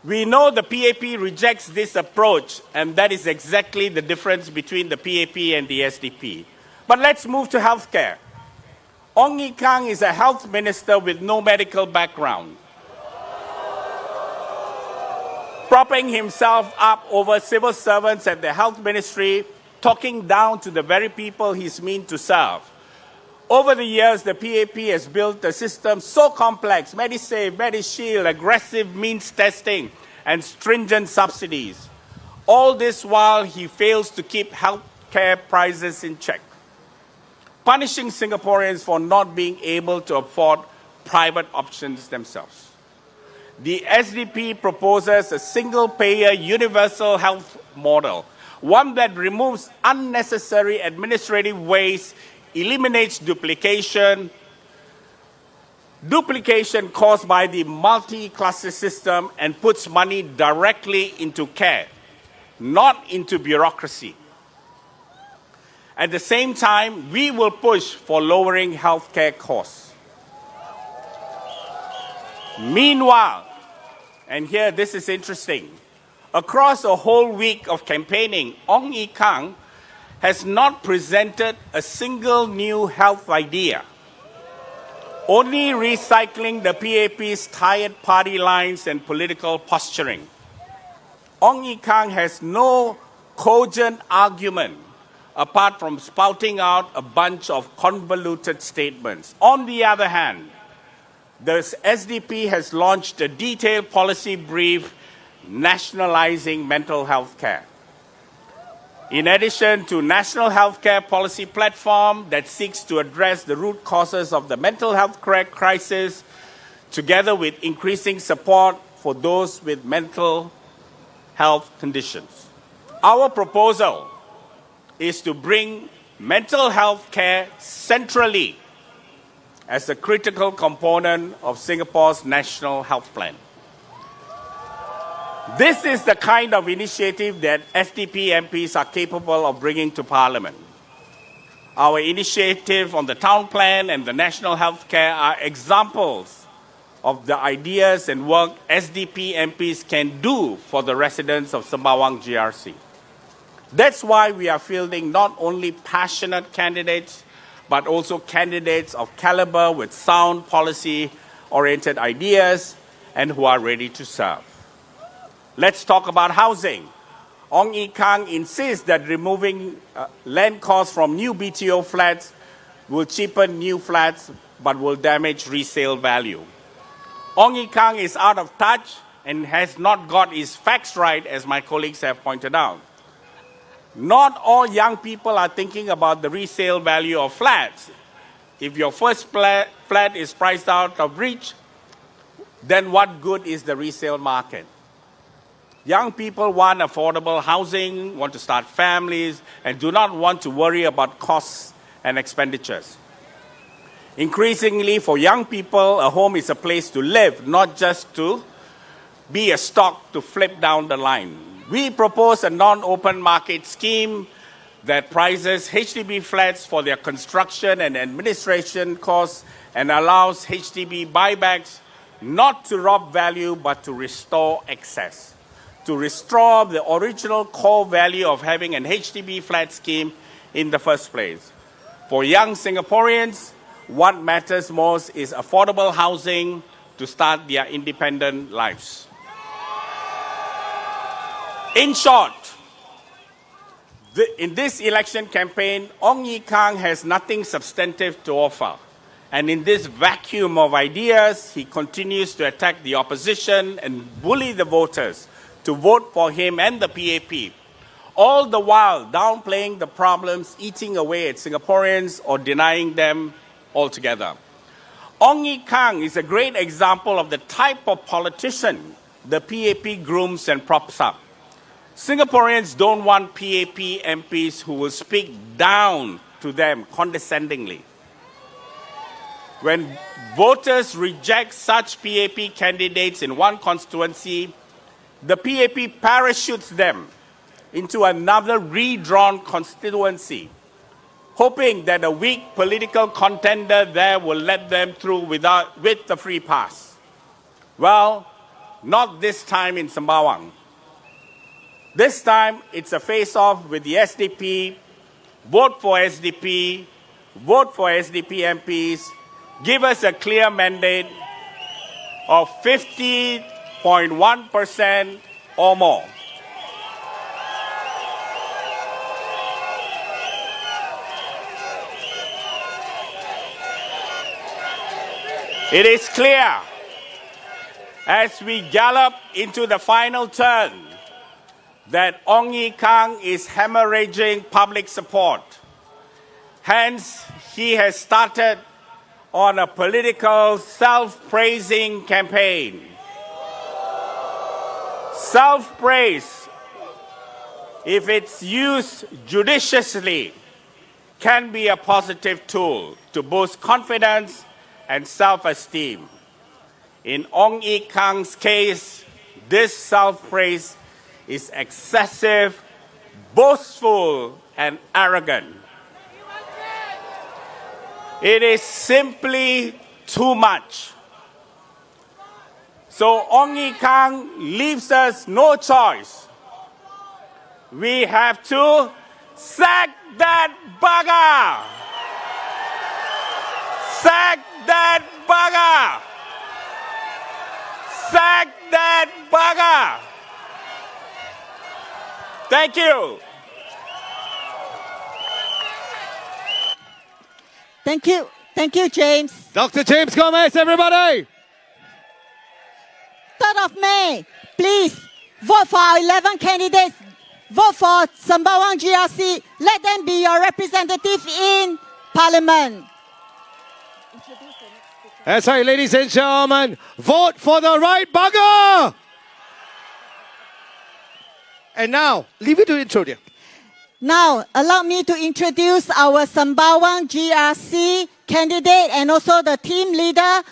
We know the PAP rejects this approach, and that is exactly the difference between the PAP and the SDP. But let's move to healthcare. Ong Ye Kung is a health minister with no medical background, propping himself up over civil servants at the health ministry, talking down to the very people he's meant to serve. Over the years, the PAP has built a system so complex, MediSave, MediShield, aggressive means testing, and stringent subsidies. All this while he fails to keep healthcare prices in check, punishing Singaporeans for not being able to afford private options themselves. The SDP proposes a single-payer universal health model, one that removes unnecessary administrative waste, eliminates duplication caused by the multi-class system, and puts money directly into care, not into bureaucracy. At the same time, we will push for lowering healthcare costs. Meanwhile, and here this is interesting, across a whole week of campaigning, Ong Ye Kung has not presented a single new health idea, only recycling the PAP's tired party lines and political posturing. Ong Ye Kung has no cogent argument apart from spouting out a bunch of convoluted statements. On the other hand, the SDP has launched a detailed policy brief nationalizing mental health care. In addition to National Healthcare Policy Platform that seeks to address the root causes of the mental health crisis, together with increasing support for those with mental health conditions. Our proposal is to bring mental health care centrally as a critical component of Singapore's National Health Plan. This is the kind of initiative that SDP MPs are capable of bringing to Parliament. Our initiative on the town plan and the national health care are examples of the ideas and work SDP MPs can do for the residents of Sembawang GRC. That's why we are fielding not only passionate candidates, but also candidates of caliber with sound policy-oriented ideas and who are ready to serve. Let's talk about housing. Ong Ye Kung insists that removing land costs from new BTO flats will cheapen new flats but will damage resale value. Ong Ye Kung is out of touch and has not got his facts right, as my colleagues have pointed out. Not all young people are thinking about the resale value of flats. If your first flat is priced out of reach, then what good is the resale market? Young people want affordable housing, want to start families, and do not want to worry about costs and expenditures. Increasingly, for young people, a home is a place to live, not just to be a stock to flip down the line. We propose a non-open market scheme that prices HDB flats for their construction and administration costs and allows HDB buybacks not to rob value but to restore excess, to restore the original core value of having an HDB flat scheme in the first place. For young Singaporeans, what matters most is affordable housing to start their independent lives. In short, in this election campaign, Ong Ye Kung has nothing substantive to offer. And in this vacuum of ideas, he continues to attack the opposition and bully the voters to vote for him and the PAP, all the while downplaying the problems, eating away at Singaporeans or denying them altogether. Ong Ye Kung is a great example of the type of politician the PAP grooms and props up. Singaporeans don't want PAP MPs who will speak down to them condescendingly. When voters reject such PAP candidates in one constituency, the PAP parachutes them into another redrawn constituency, hoping that a weak political contender there will let them through with the free pass. Well, not this time in Sembawang. This time, it's a face-off with the SDP, vote for SDP, vote for SDP MPs, give us a clear mandate of 50.1% or more. It is clear as we gallop into the final turn that Ong Ye Kung is hemorrhaging public support. Hence, he has started on a political self-praising campaign. Self-praise, if it's used judiciously, can be a positive tool to boost confidence and self-esteem. In Ong Ye Kung's case, this self-praise is excessive, boastful, and arrogant. It is simply too much. So Ong Ye Kung leaves us no choice. We have to sack that bugger! Sack that bugger! Sack that bugger! Thank you. Thank you. Thank you, James. Dr. James Gomez, everybody! 3rd of May, please vote for our 11 candidates. Vote for Sembawang GRC. Let them be your representative in Parliament. That's right, ladies and gentlemen. Vote for the right bugger! And now, leave it to intro, dear. Now, allow me to introduce our Sembawang GRC candidate and also the team leader,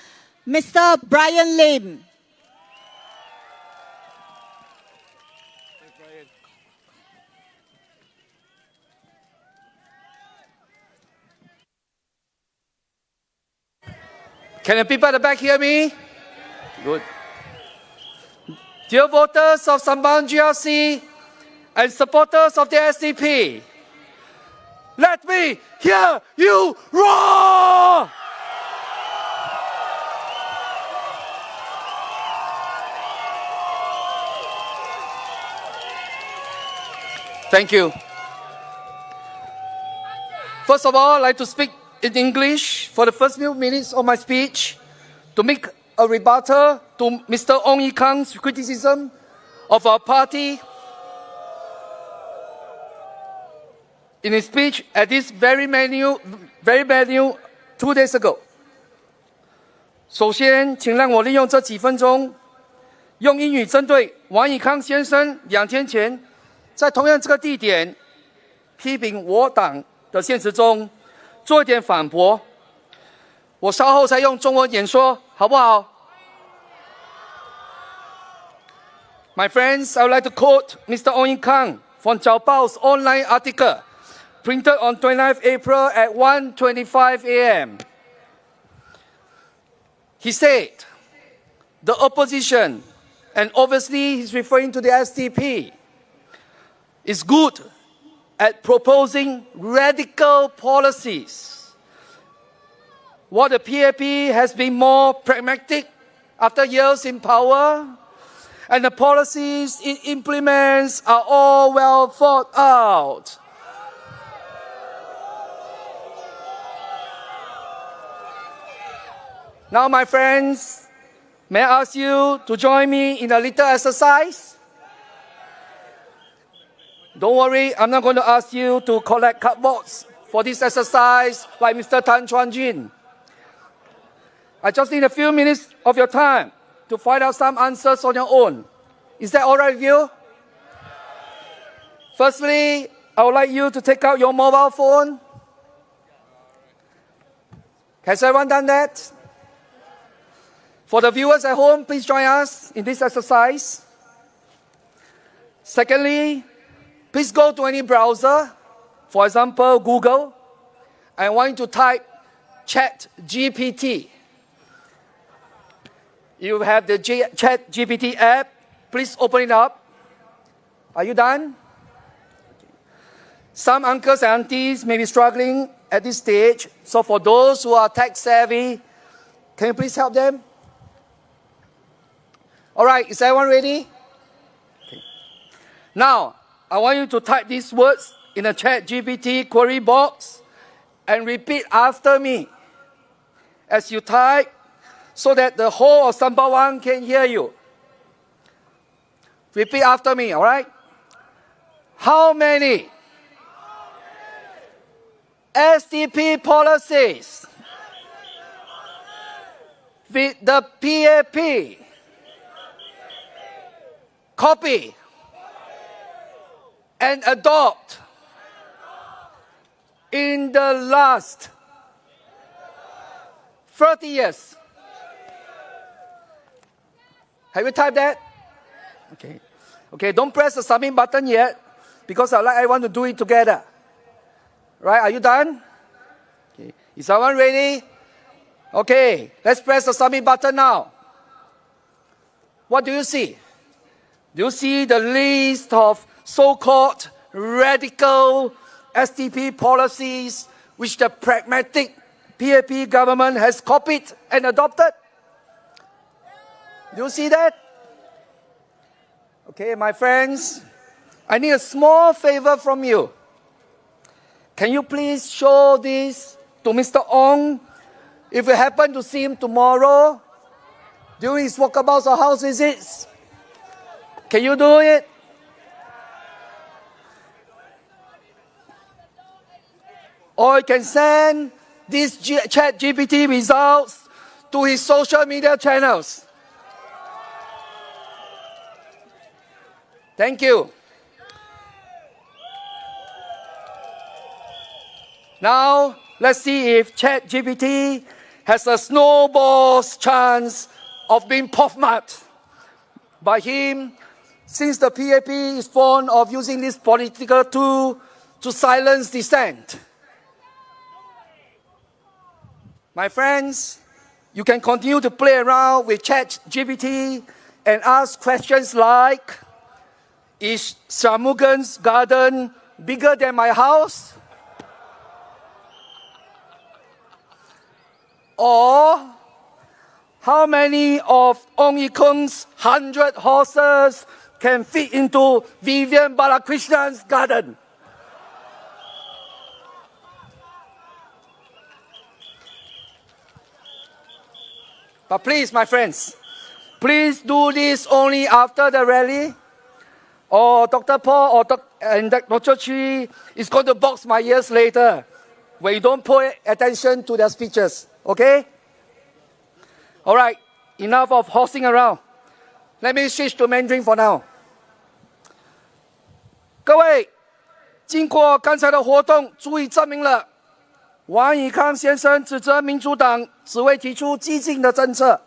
Mr. Brian Lim. Can the people at the back hear me? Good. Dear voters of Sembawang GRC, and supporters of the SDP, let me hear you roar! Thank you. First of all, I'd like to speak in English for the first few minutes of my speech to make a rebuttal to Mr. Ong Ye Kung's criticism of our party in his speech at this very venue 2 days ago. 首先，请让我利用这几分钟，用英语针对王以康先生2天前在同样这个地点批评我党的现实中做一点反驳。我稍后再用中文演说，好不好？ My friends, I would like to quote Mr. Ong Ye Kung from Chao Bao's online article printed on 29th April at 1:25 a.m. He said, the opposition, and obviously he's referring to the SDP, is good at proposing radical policies, while the PAP has been more pragmatic after years in power, and the policies it implements are all well thought out. Now, my friends, may I ask you to join me in a little exercise? Don't worry, I'm not going to ask you to collect cardboards for this exercise like Mr. Tan Chuan Jin. I just need a few minutes of your time to find out some answers on your own. Is that all right with you? Firstly, I would like you to take out your mobile phone. Has everyone done that? For the viewers at home, please join us in this exercise. Secondly, please go to any browser, for example, Google. I want you to type ChatGPT. You have the ChatGPT app. Please open it up. Are you done? Some uncles and aunties may be struggling at this stage. So for those who are tech savvy, can you please help them? All right, is everyone ready? Okay. Now, I want you to type these words in the ChatGPT query box and repeat after me as you type so that the whole of Sembawang can hear you. Repeat after me, all right? How many SDP policies with the PAP copy and adopt in the last 30 years? Have you typed that? Okay. Okay, don't press the submit button yet because I want to do it together. Right, are you done? Okay. Is everyone ready? Okay, let's press the submit button now. What do you see? Do you see the list of so-called radical SDP policies which the pragmatic PAP government has copied and adopted? Do you see that? Okay, my friends, I need a small favor from you. Can you please show this to Mr. Ong if you happen to see him tomorrow during his walkabouts or house visits? Can you do it? Or you can send these ChatGPT results to his social media channels. Thank you. Now, let's see if ChatGPT has a snowball's chance of being puff-marked by him, since the PAP is fond of using this political tool to silence dissent. My friends, you can continue to play around with ChatGPT and ask questions like, Is Shamugan's garden bigger than my house? Or how many of Ong Ye Kung's 100 horses can fit into Vivian Balakrishna's garden? But please, my friends, please do this only after the rally, or Dr. Paul and Dr. Chi is going to box my ears later when you don't pay attention to their speeches, okay? All right, enough of horsing around. Let me switch to Mandarin for now. 各位，经过刚才的活动，足以证明了王以康先生指责民主党只会提出激进的政策，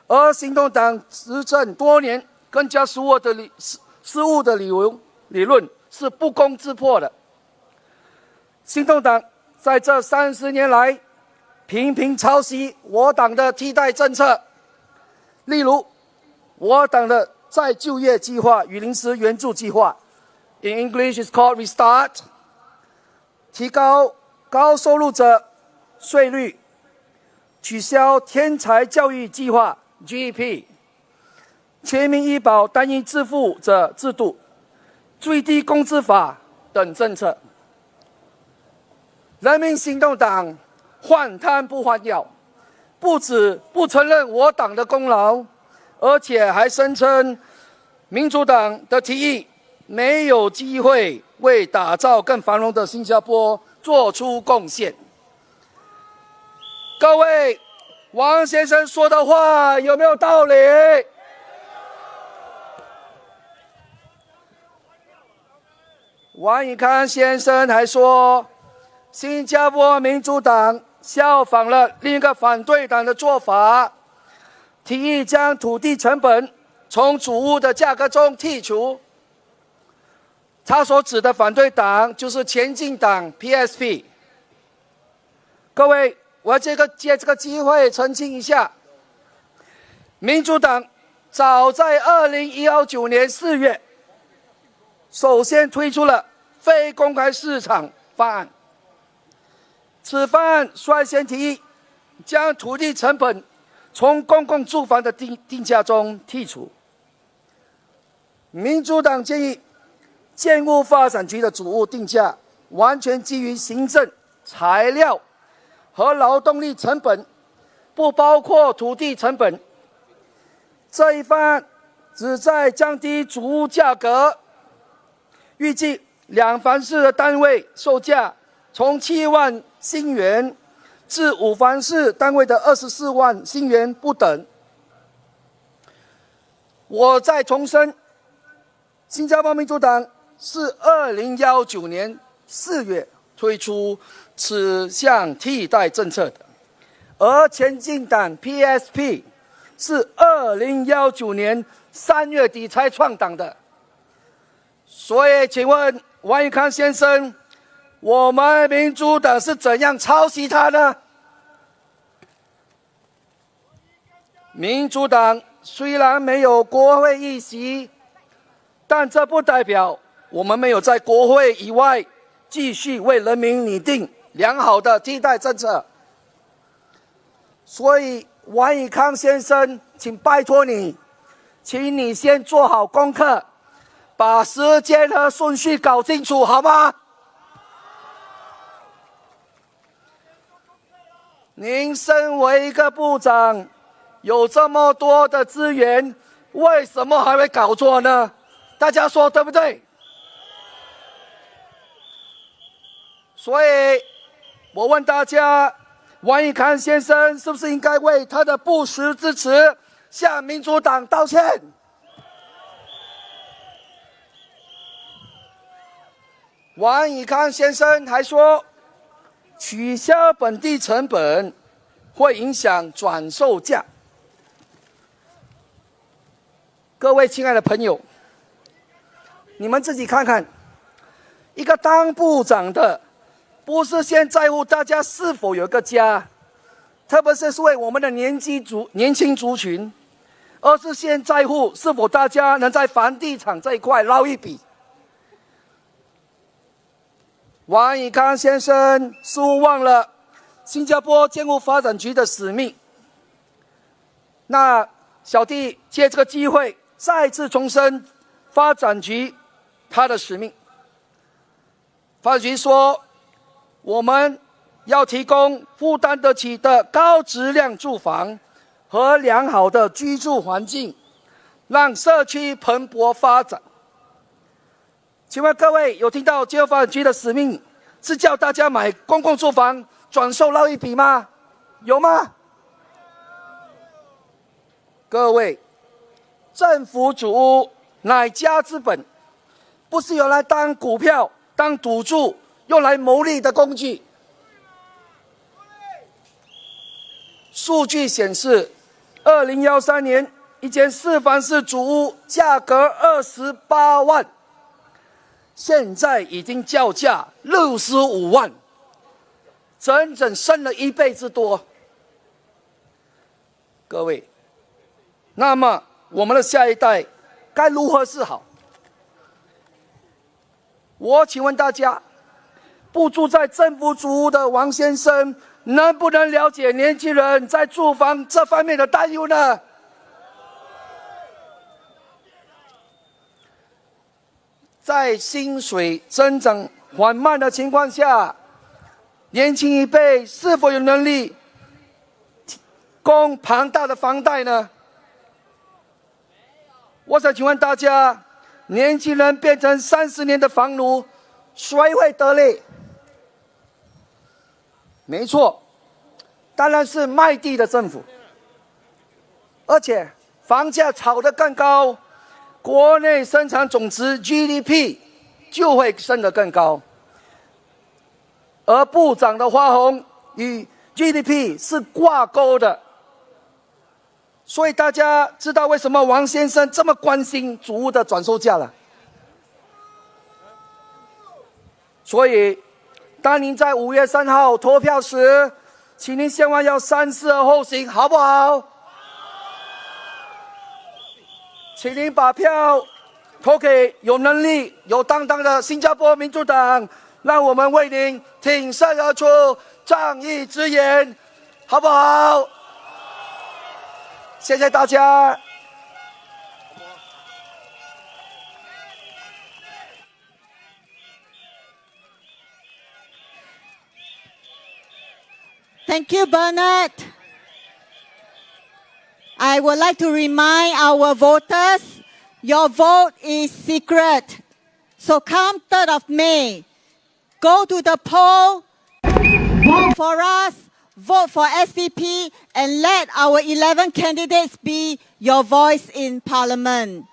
而行动党执政多年，更加失误的理论是不攻自破的。行动党在这30年来频频抄袭我党的替代政策，例如我党的再就业计划与临时援助计划 ，in English is called Restart， 提高高收入者税率，取消天才教育计划 GEP， 全民医保单一支付者制度，最低工资法等政策。人民行动党换汤不换药，不止不承认我党的功劳，而且还声称民主党的提议没有机会为打造更繁荣的新加坡做出贡献。各位，王先生说的话有没有道理？王以康先生还说，新加坡民主党效仿了另一个反对党的做法，提议将土地成本从主屋的价格中剔除。他所指的反对党就是前进党 PSP。各位，我要借这个机会澄清一下，民主党早在2019年4月，首先推出了非公开市场方案。此方案率先提议将土地成本从公共住房的定价中剔除。民主党建议建物发展局的主屋定价完全基于行政、材料和劳动力成本，不包括土地成本。这一方案旨在降低主屋价格，预计2房式的单位售价从7万新元至5房式单位的24万新元不等。我再重申，新加坡民主党是2019年4月推出此项替代政策的，而前进党 PSP 是2019年3月底才创党的。所以请问王以康先生，我们民主党是怎样抄袭他呢？民主党虽然没有国会议席，但这不代表我们没有在国会以外继续为人民拟定良好的替代政策。所以王以康先生，请拜托你，请你先做好功课，把时间和顺序搞清楚，好吗？您身为一个部长，有这么多的资源，为什么还会搞错呢？大家说对不对？所以我问大家，王以康先生是不是应该为他的不实之词向民主党道歉？王以康先生还说，取消本地成本会影响转售价。各位亲爱的朋友，你们自己看看，一个当部长的，不是先在乎大家是否有一个家，特别是为我们的年轻族群，而是先在乎是否大家能在房地产这一块捞一笔。王以康先生似乎忘了新加坡建筑发展局的使命。那小弟借这个机会再次重申发展局它的使命。发展局说，我们要提供负担得起的高质量住房和良好的居住环境，让社区蓬勃发展。请问各位有听到建筑发展局的使命是叫大家买公共住房转售捞一笔吗？有吗？各位，政府主屋乃家之本，不是用来当股票、当赌注、用来牟利的工具。数据显示，2013年一间4房式主屋价格28万，现在已经叫价65万，整整升了1倍之多。各位，那么我们的下一代该如何是好？我请问大家，不住在政府主屋的王先生，能不能了解年轻人在住房这方面的担忧呢？在薪水增长缓慢的情况下，年轻一辈是否有能力供庞大的房贷呢？我想请问大家，年轻人变成30年的房奴，谁会得利？没错，当然是卖地的政府。而且房价炒得更高，国内生产总值 GDP 就会升得更高。而部长的花红与 GDP 是挂钩的。所以大家知道为什么王先生这么关心主屋的转售价了。所以，当您在5月3号投票时，请您千万要三思而后行，好不好？请您把票投给有能力、有担当的新加坡民主党，让我们为您挺身而出，仗义直言，好不好？谢谢大家。Thank you, Bernard. I would like to remind our voters, your vote is secret. So come 3rd of May, go to the poll, vote for us, vote for SDP, and let our 11 candidates be your voice in Parliament.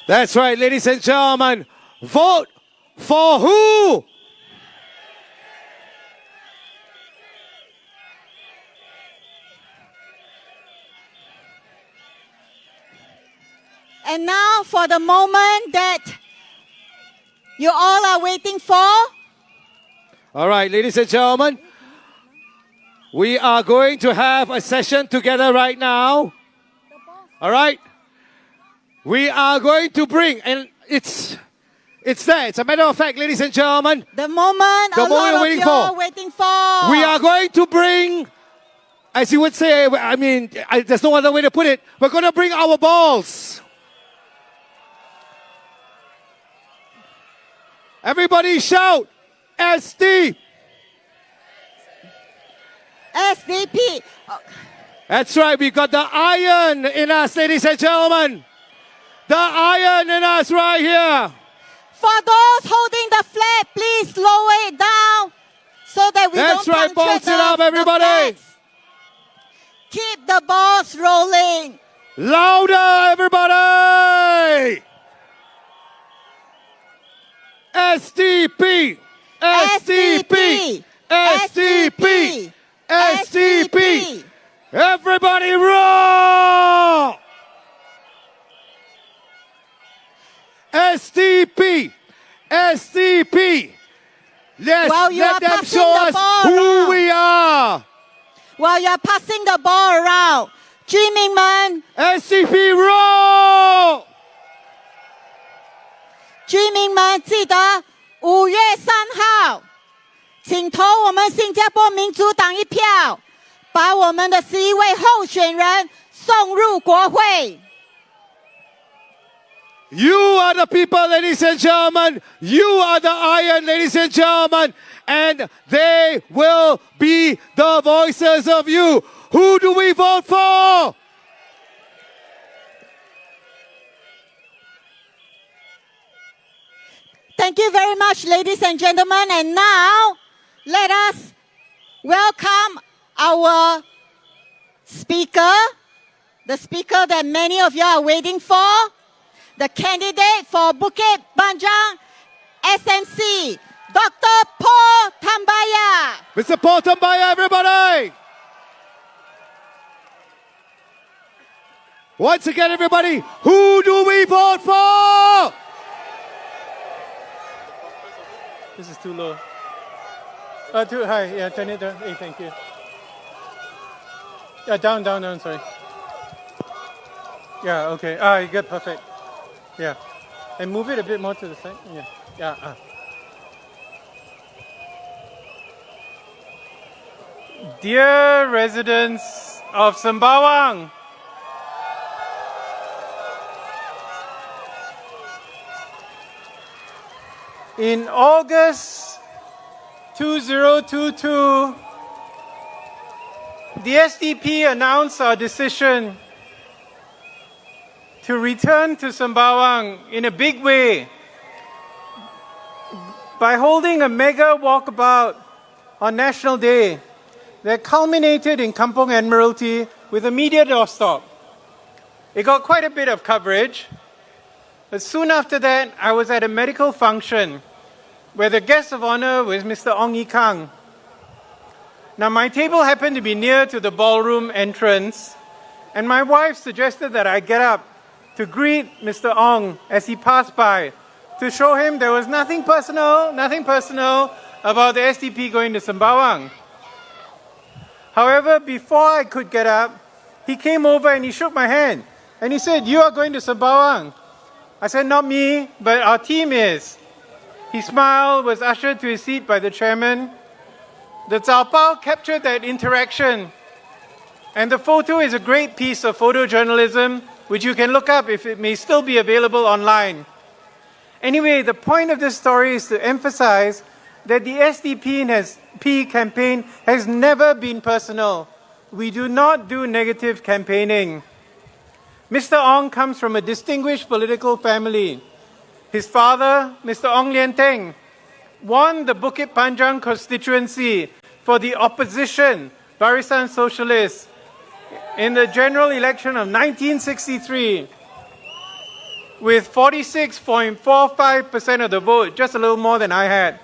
That's right, ladies and gentlemen. Vote for who? And now for the moment that you all are waiting for. All right, ladies and gentlemen, we are going to have a session together right now. All right? We are going to bring, and it's there. It's a matter of fact, ladies and gentlemen. The moment a lot of you are waiting for. We are going to bring, as you would say, I mean, there's no other way to put it. We're going to bring our balls. Everybody shout, SD. SDP. That's right, we got the iron in us, ladies and gentlemen. The iron in us right here. For those holding the flag, please lower it down so that we That's don't right, puncture bounce it up, everybody. Keep the balls rolling. Louder, everybody. SDP, SDP, SDP, SDP. Everybody roar! SDP, SDP. Let's let them show us who we are. While you're passing the ball around, 居民们， SDP roll! 居民们记得5月3号，请投我们新加坡民主党一票，把我们的11位候选人送入国会。You are the people, ladies and gentlemen. You are the iron, ladies and gentlemen. And they will be the voices of you. Who do we vote for? Thank you very much, ladies and gentlemen. And now, let us welcome our speaker, the speaker that many of you are waiting for, the candidate for Bukit Panjang SMC, Dr. Paul Tambaya. Mr. Paul Tambaya, everybody. Once again, everybody, who do we vote for? This is too low. Too high. Yeah, turn it down. Hey, thank you. Yeah, down, sorry. Yeah, okay. Good, perfect. Yeah. And move it a bit more to the side. Yeah. Dear residents of Sembawang, in August 2022, the SDP announced our decision to return to Sembawang in a big way by holding a mega walkabout on National Day that culminated in Kampong Admiralty with a media doorstop. It got quite a bit of coverage, but soon after that, I was at a medical function where the guest of honor was Mr. Ong Yi Kang. Now, my table happened to be near to the ballroom entrance, and my wife suggested that I get up to greet Mr. Ong as he passed by to show him there was nothing personal about the SDP going to Sembawang. However, before I could get up, he came over and he shook my hand and he said, "You are going to Sembawang." I said, "Not me, but our team is." He smiled, was ushered to his seat by the chairman. The Zao Pao captured that interaction, and the photo is a great piece of photojournalism, which you can look up if it may still be available online. Anyway, the point of this story is to emphasize that the SDP campaign has never been personal. We do not do negative campaigning. Mr. Ong comes from a distinguished political family. His father, Mr. Ong Lian Teng, won the Bukit Panjang constituency for the opposition, Barisan Socialists, in the general election of 1963 with 46.45% of the vote, just a little more than I had,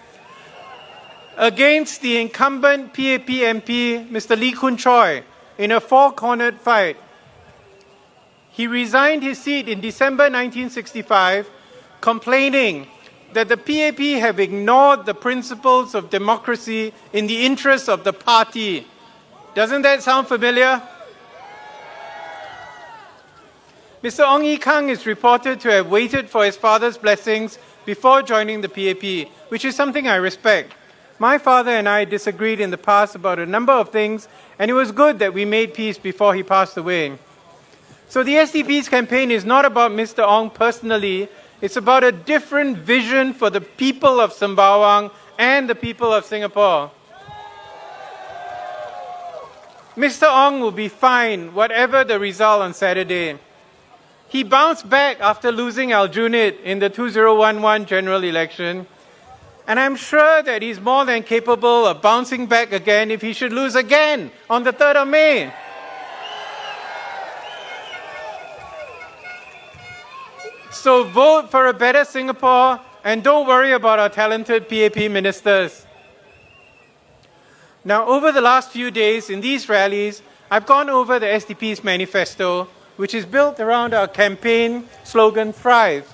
against the incumbent PAP MP, Mr. Lee Kun Choi, in a four-cornered fight. He resigned his seat in December 1965, complaining that the PAP have ignored the principles of democracy in the interests of the party. Doesn't that sound familiar? Mr. Ong Yi Kang is reported to have waited for his father's blessings before joining the PAP, which is something I respect. My father and I disagreed in the past about a number of things, and it was good that we made peace before he passed away. So the SDP's campaign is not about Mr. Ong personally. It's about a different vision for the people of Sembawang and the people of Singapore. Mr. Ong will be fine, whatever the result on Saturday. He bounced back after losing Aljunied in the 2011 general election, and I'm sure that he's more than capable of bouncing back again if he should lose again on the 3rd of May. So vote for a better Singapore and don't worry about our talented PAP ministers. Now, over the last few days in these rallies, I've gone over the SDP's manifesto, which is built around our campaign slogan, Thrive.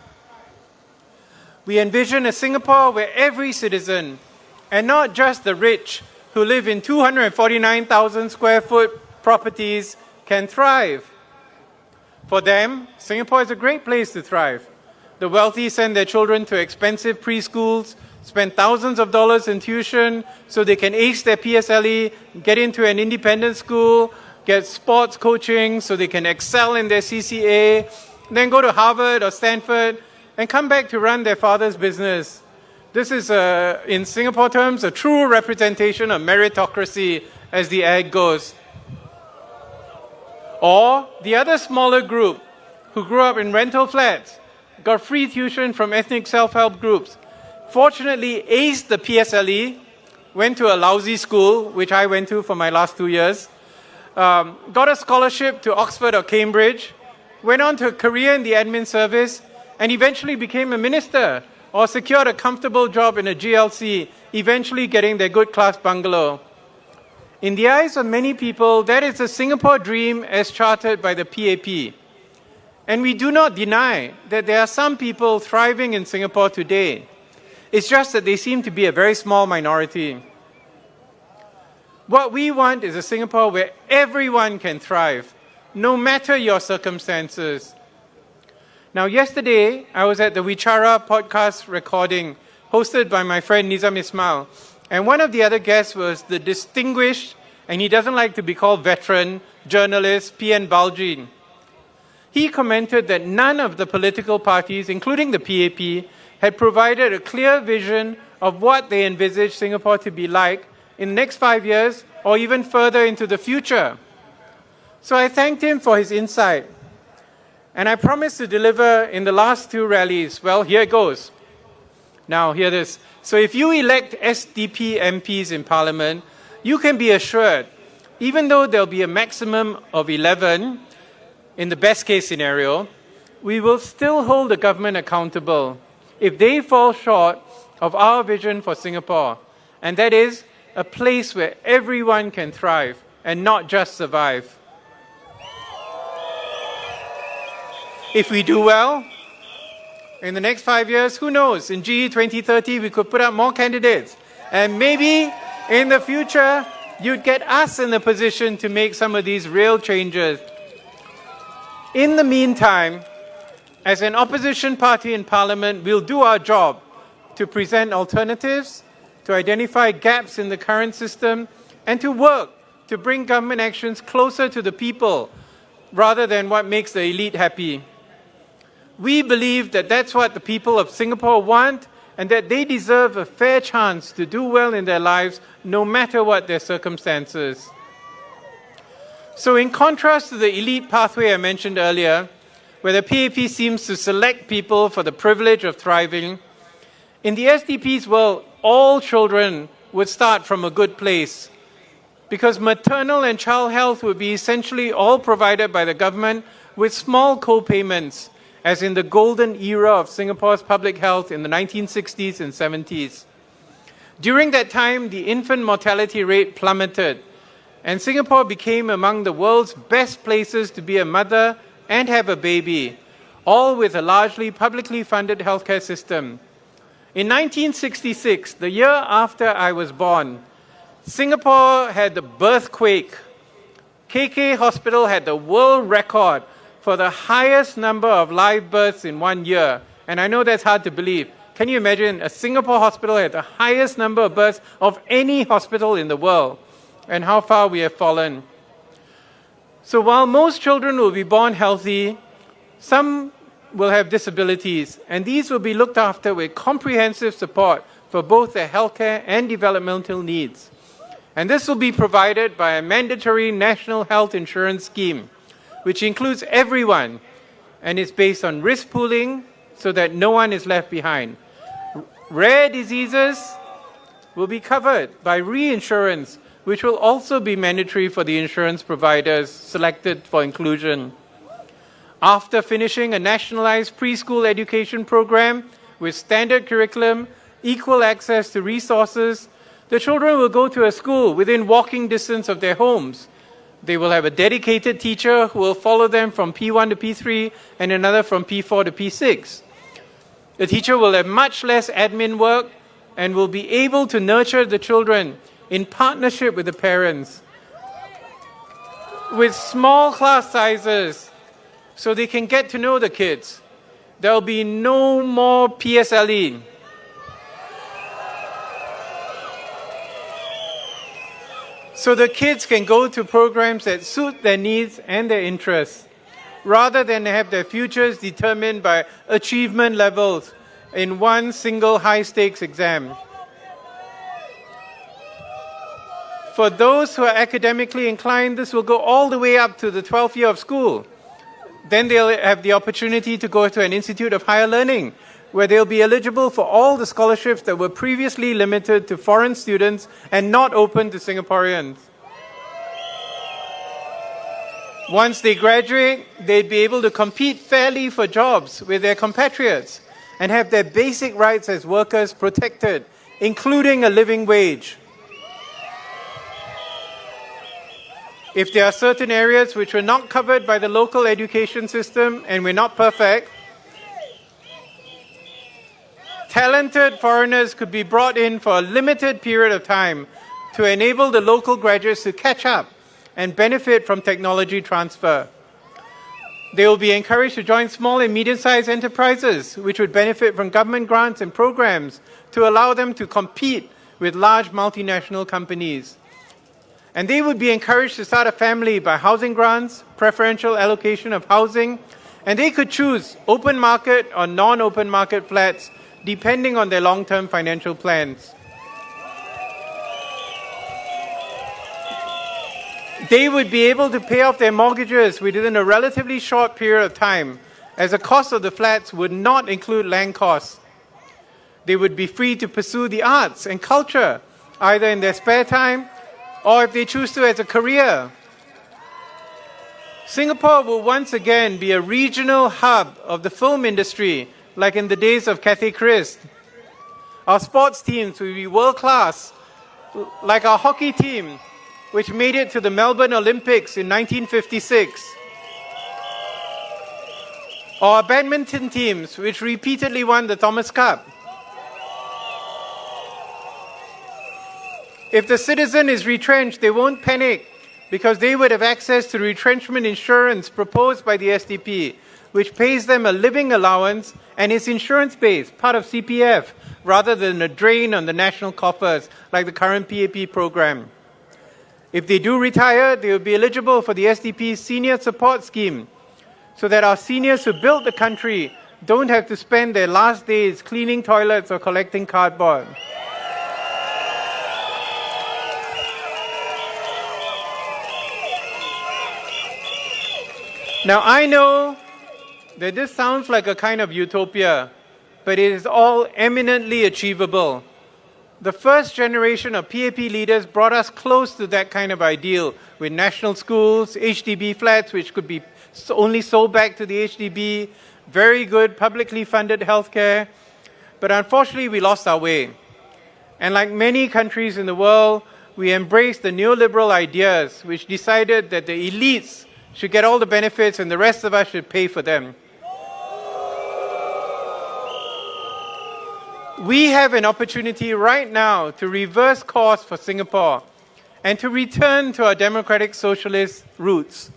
We envision a Singapore where every citizen, and not just the rich who live in 249,000 square foot properties can thrive. For them, Singapore is a great place to thrive. The wealthy send their children to expensive preschools, spend thousands of dollars in tuition so they can ace their PSLE, get into an independent school, get sports coaching so they can excel in their CCA, then go to Harvard or Stanford and come back to run their father's business. This is, in Singapore terms, a true representation of meritocracy, as the ad goes. Or the other smaller group who grew up in rental flats, got free tuition from ethnic self-help groups, fortunately aced the PSLE, went to a lousy school, which I went to for my last 2 years, got a scholarship to Oxford or Cambridge, went on to a career in the admin service, and eventually became a minister or secured a comfortable job in a GLC, eventually getting their good class bungalow. In the eyes of many people, that is the Singapore dream as charted by the PAP. And we do not deny that there are some people thriving in Singapore today. It's just that they seem to be a very small minority. What we want is a Singapore where everyone can thrive, no matter your circumstances. Now, yesterday, I was at the Wichara podcast recording hosted by my friend Nizam Ismail. And one of the other guests was the distinguished, and he doesn't like to be called veteran, journalist P.N. Baljin. He commented that none of the political parties, including the PAP, had provided a clear vision of what they envisaged Singapore to be like in the next 5 years or even further into the future. So I thanked him for his insight. And I promised to deliver in the last 2 rallies. Well, here it goes. Now, hear this. So if you elect SDP MPs in Parliament, you can be assured, even though there'll be a maximum of 11, in the best case scenario, we will still hold the government accountable if they fall short of our vision for Singapore. And that is a place where everyone can thrive and not just survive. If we do well, in the next 5 years, who knows, in GE2030 we could put up more candidates. And maybe in the future, you'd get us in the position to make some of these real changes. In the meantime, as an opposition party in Parliament, we'll do our job to present alternatives, to identify gaps in the current system, and to work to bring government actions closer to the people, rather than what makes the elite happy. We believe that that's what the people of Singapore want, and that they deserve a fair chance to do well in their lives, no matter what their circumstances. So in contrast to the elite pathway I mentioned earlier, where the PAP seems to select people for the privilege of thriving, in the SDP's world, all children would start from a good place, because maternal and child health would be essentially all provided by the government with small co-payments, as in the golden era of Singapore's public health in the 1960s and 70s. During that time, the infant mortality rate plummeted, and Singapore became among the world's best places to be a mother and have a baby, all with a largely publicly funded healthcare system. In 1966, the year after I was born, Singapore had the birthquake. KK Hospital had the world record for the highest number of live births in 1 year. And I know that's hard to believe. Can you imagine a Singapore hospital had the highest number of births of any hospital in the world? And how far we have fallen. So while most children will be born healthy, some will have disabilities, and these will be looked after with comprehensive support for both their healthcare and developmental needs. And this will be provided by a mandatory national health insurance scheme, which includes everyone, and is based on risk pooling so that no one is left behind. Rare diseases will be covered by reinsurance, which will also be mandatory for the insurance providers selected for inclusion. After finishing a nationalized preschool education program with standard curriculum, equal access to resources, the children will go to a school within walking distance of their homes. They will have a dedicated teacher who will follow them from P1 to P3 and another from P4 to P6. The teacher will have much less admin work and will be able to nurture the children in partnership with the parents. with small class sizes so they can get to know the kids. There'll be no more PSLE. So the kids can go to programs that suit their needs and their interests, rather than have their futures determined by achievement levels in one single high-stakes exam. For those who are academically inclined, this will go all the way up to the 12th year of school. Then they'll have the opportunity to go to an institute of higher learning, where they'll be eligible for all the scholarships that were previously limited to foreign students and not open to Singaporeans. Once they graduate, they'd be able to compete fairly for jobs with their compatriots and have their basic rights as workers protected, including a living wage. If there are certain areas which were not covered by the local education system and were not perfect, talented foreigners could be brought in for a limited period of time to enable the local graduates to catch up and benefit from technology transfer. They will be encouraged to join small and medium-sized enterprises, which would benefit from government grants and programs to allow them to compete with large multinational companies. And they would be encouraged to start a family by housing grants, preferential allocation of housing, and they could choose open market or non-open market flats depending on their long-term financial plans. They would be able to pay off their mortgages within a relatively short period of time, as the cost of the flats would not include land costs. They would be free to pursue the arts and culture, either in their spare time or if they choose to as a career. Singapore will once again be a regional hub of the film industry, like in the days of Cathay Christ. Our sports teams will be world-class, like our hockey team, which made it to the Melbourne Olympics in 1956. Or our badminton teams, which repeatedly won the Thomas Cup. If the citizen is retrenched, they won't panic because they would have access to retrenchment insurance proposed by the SDP, which pays them a living allowance and is insurance-based, part of CPF, rather than a drain on the national coffers like the current PAP program. If they do retire, they will be eligible for the SDP's senior support scheme, so that our seniors who built the country don't have to spend their last days cleaning toilets or collecting cardboard. Now, I know that this sounds like a kind of utopia, but it is all eminently achievable. The first generation of PAP leaders brought us close to that kind of ideal, with national schools, HDB flats, which could be only sold back to the HDB, very good publicly funded healthcare. But unfortunately, we lost our way. And like many countries in the world, we embraced the neoliberal ideas, which decided that the elites should get all the benefits and the rest of us should pay for them. We have an opportunity right now to reverse course for Singapore and to return to our democratic socialist roots.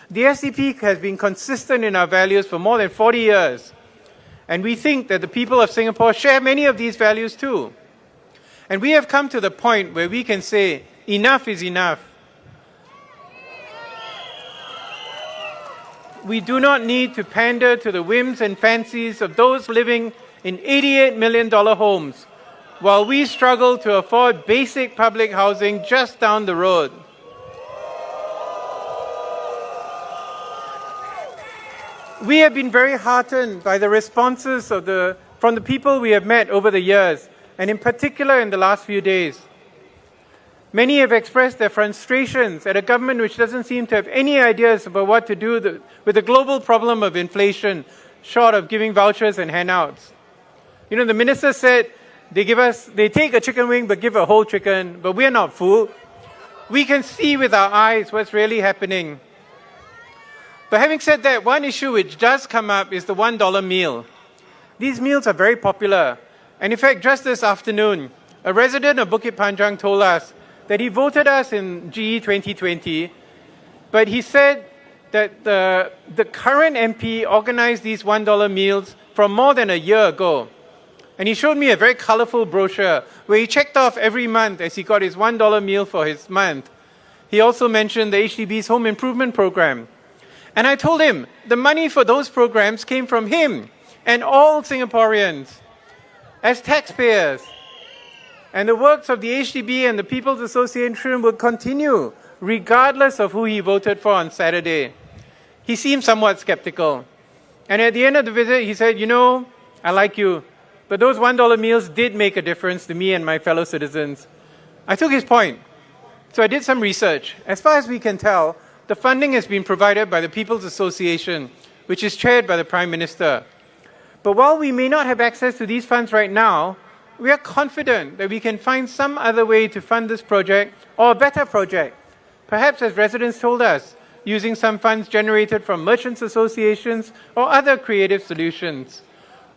The SDP has been consistent in our values for more than 40 years, and we think that the people of Singapore share many of these values too. And we have come to the point where we can say, enough is enough. We do not need to pander to the whims and fancies of those living in $88 million homes, while we struggle to afford basic public housing just down the road. We have been very heartened by the responses from the people we have met over the years, and in particular in the last few days. Many have expressed their frustrations at a government which doesn't seem to have any ideas about what to do with the global problem of inflation, short of giving vouchers and handouts. You know, the minister said they take a chicken wing but give a whole chicken, but we're not fooled. We can see with our eyes what's really happening. But having said that, one issue which does come up is the $1 meal. These meals are very popular. And in fact, just this afternoon, a resident of Bukit Panjang told us that he voted us in GE2020 but he said that the current MP organized these $1 meals from more than a year ago. And he showed me a very colorful brochure where he checked off every month as he got his $1 meal for his month. He also mentioned the HDB's home improvement program. And I told him the money for those programs came from him and all Singaporeans as taxpayers. And the works of the HDB and the People's Association will continue regardless of who he voted for on Saturday. He seemed somewhat skeptical. And at the end of the visit, he said, you know, I like you, but those $1 meals did make a difference to me and my fellow citizens. I took his point. So I did some research. As far as we can tell, the funding has been provided by the People's Association, which is chaired by the Prime Minister. But while we may not have access to these funds right now, we are confident that we can find some other way to fund this project or a better project. Perhaps, as residents told us, using some funds generated from merchants' associations or other creative solutions.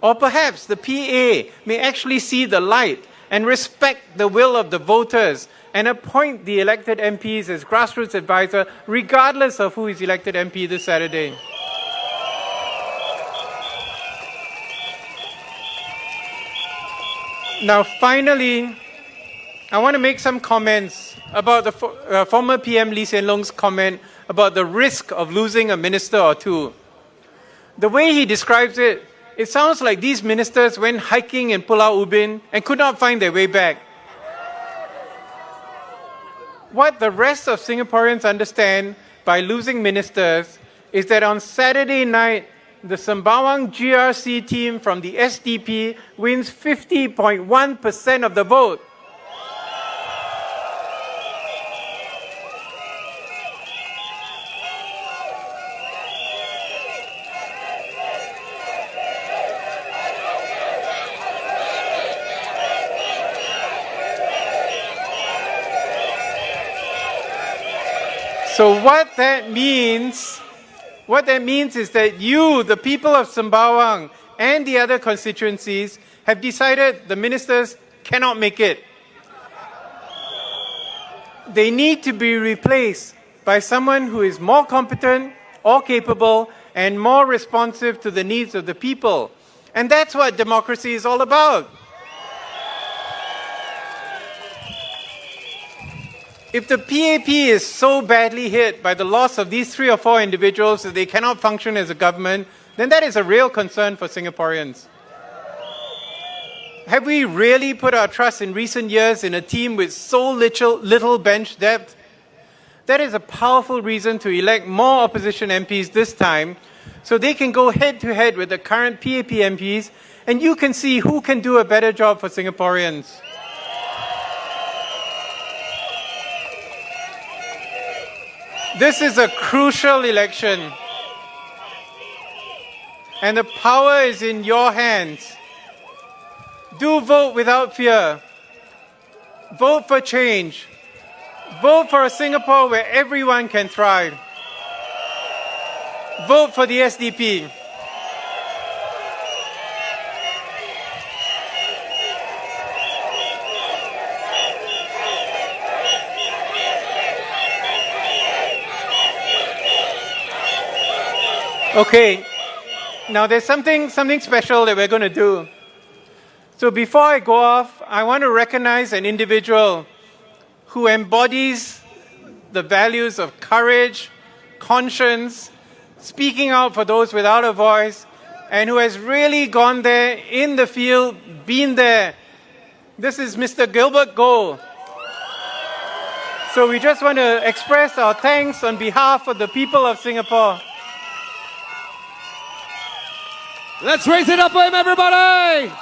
Or perhaps the PA may actually see the light and respect the will of the voters and appoint the elected MPs as grassroots advisor, regardless of who is elected MP this Saturday. Now, finally, I want to make some comments about the former PM Lee Hsien Loong's comment about the risk of losing a minister or two. The way he describes it, it sounds like these ministers went hiking in Pulau Ubin and could not find their way back. What the rest of Singaporeans understand by losing ministers is that on Saturday night, the Sembawang GRC team from the SDP wins 50.1% of the vote. So what that means is that you, the people of Sembawang and the other constituencies, have decided the ministers cannot make it. They need to be replaced by someone who is more competent or capable and more responsive to the needs of the people. And that's what democracy is all about. If the PAP is so badly hit by the loss of these 3 or 4 individuals that they cannot function as a government, then that is a real concern for Singaporeans. Have we really put our trust in recent years in a team with so little bench depth? That is a powerful reason to elect more opposition MPs this time, so they can go head-to-head with the current PAP MPs, and you can see who can do a better job for Singaporeans. This is a crucial election, and the power is in your hands. Do vote without fear. Vote for change. Vote for a Singapore where everyone can thrive. Vote for the SDP. Okay, now there's something special that we're going to do. So before I go off, I want to recognize an individual who embodies the values of courage, conscience, speaking out for those without a voice, and who has really gone there in the field, been there. This is Mr. Gilbert Goh. So we just want to express our thanks on behalf of the people of Singapore. Let's raise it up for him, everybody!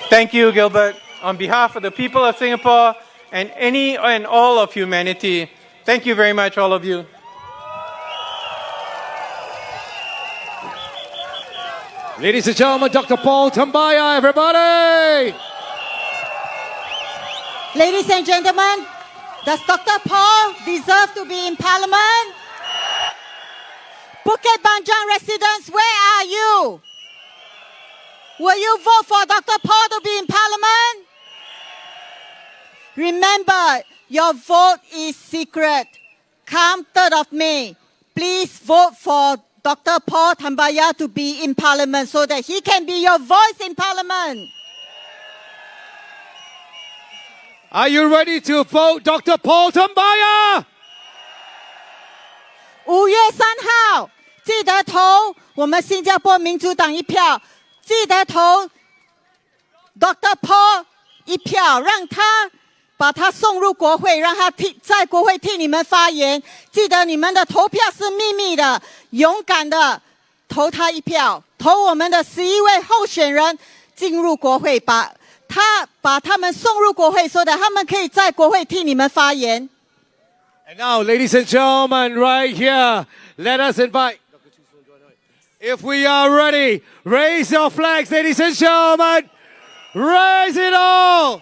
Thank you, Gilbert. On behalf of the people of Singapore and any and all of humanity, thank you very much, all of you. Ladies and gentlemen, Dr. Paul Tambaya, everybody! Ladies and gentlemen, does Dr. Paul deserve to be in Parliament? Bukit Panjang residents, where are you? Will you vote for Dr. Paul to be in Parliament? Remember, your vote is secret. Come 3rd of May, please vote for Dr. Paul Tambaya to be in Parliament so that he can be your voice in Parliament. Are you ready to vote Dr. Paul Tambaya? 5月3号，记得投我们新加坡民主党一票，记得投 Dr. Paul 一票，让他把他送入国会，让他在国会替你们发言。记得你们的投票是秘密的，勇敢的投他一票，投我们的11位候选人进入国会，把他们送入国会，说的他们可以在国会替你们发言。And now, ladies and gentlemen, right here, let us invite. If we are ready, raise your flags, ladies and gentlemen. Raise it all.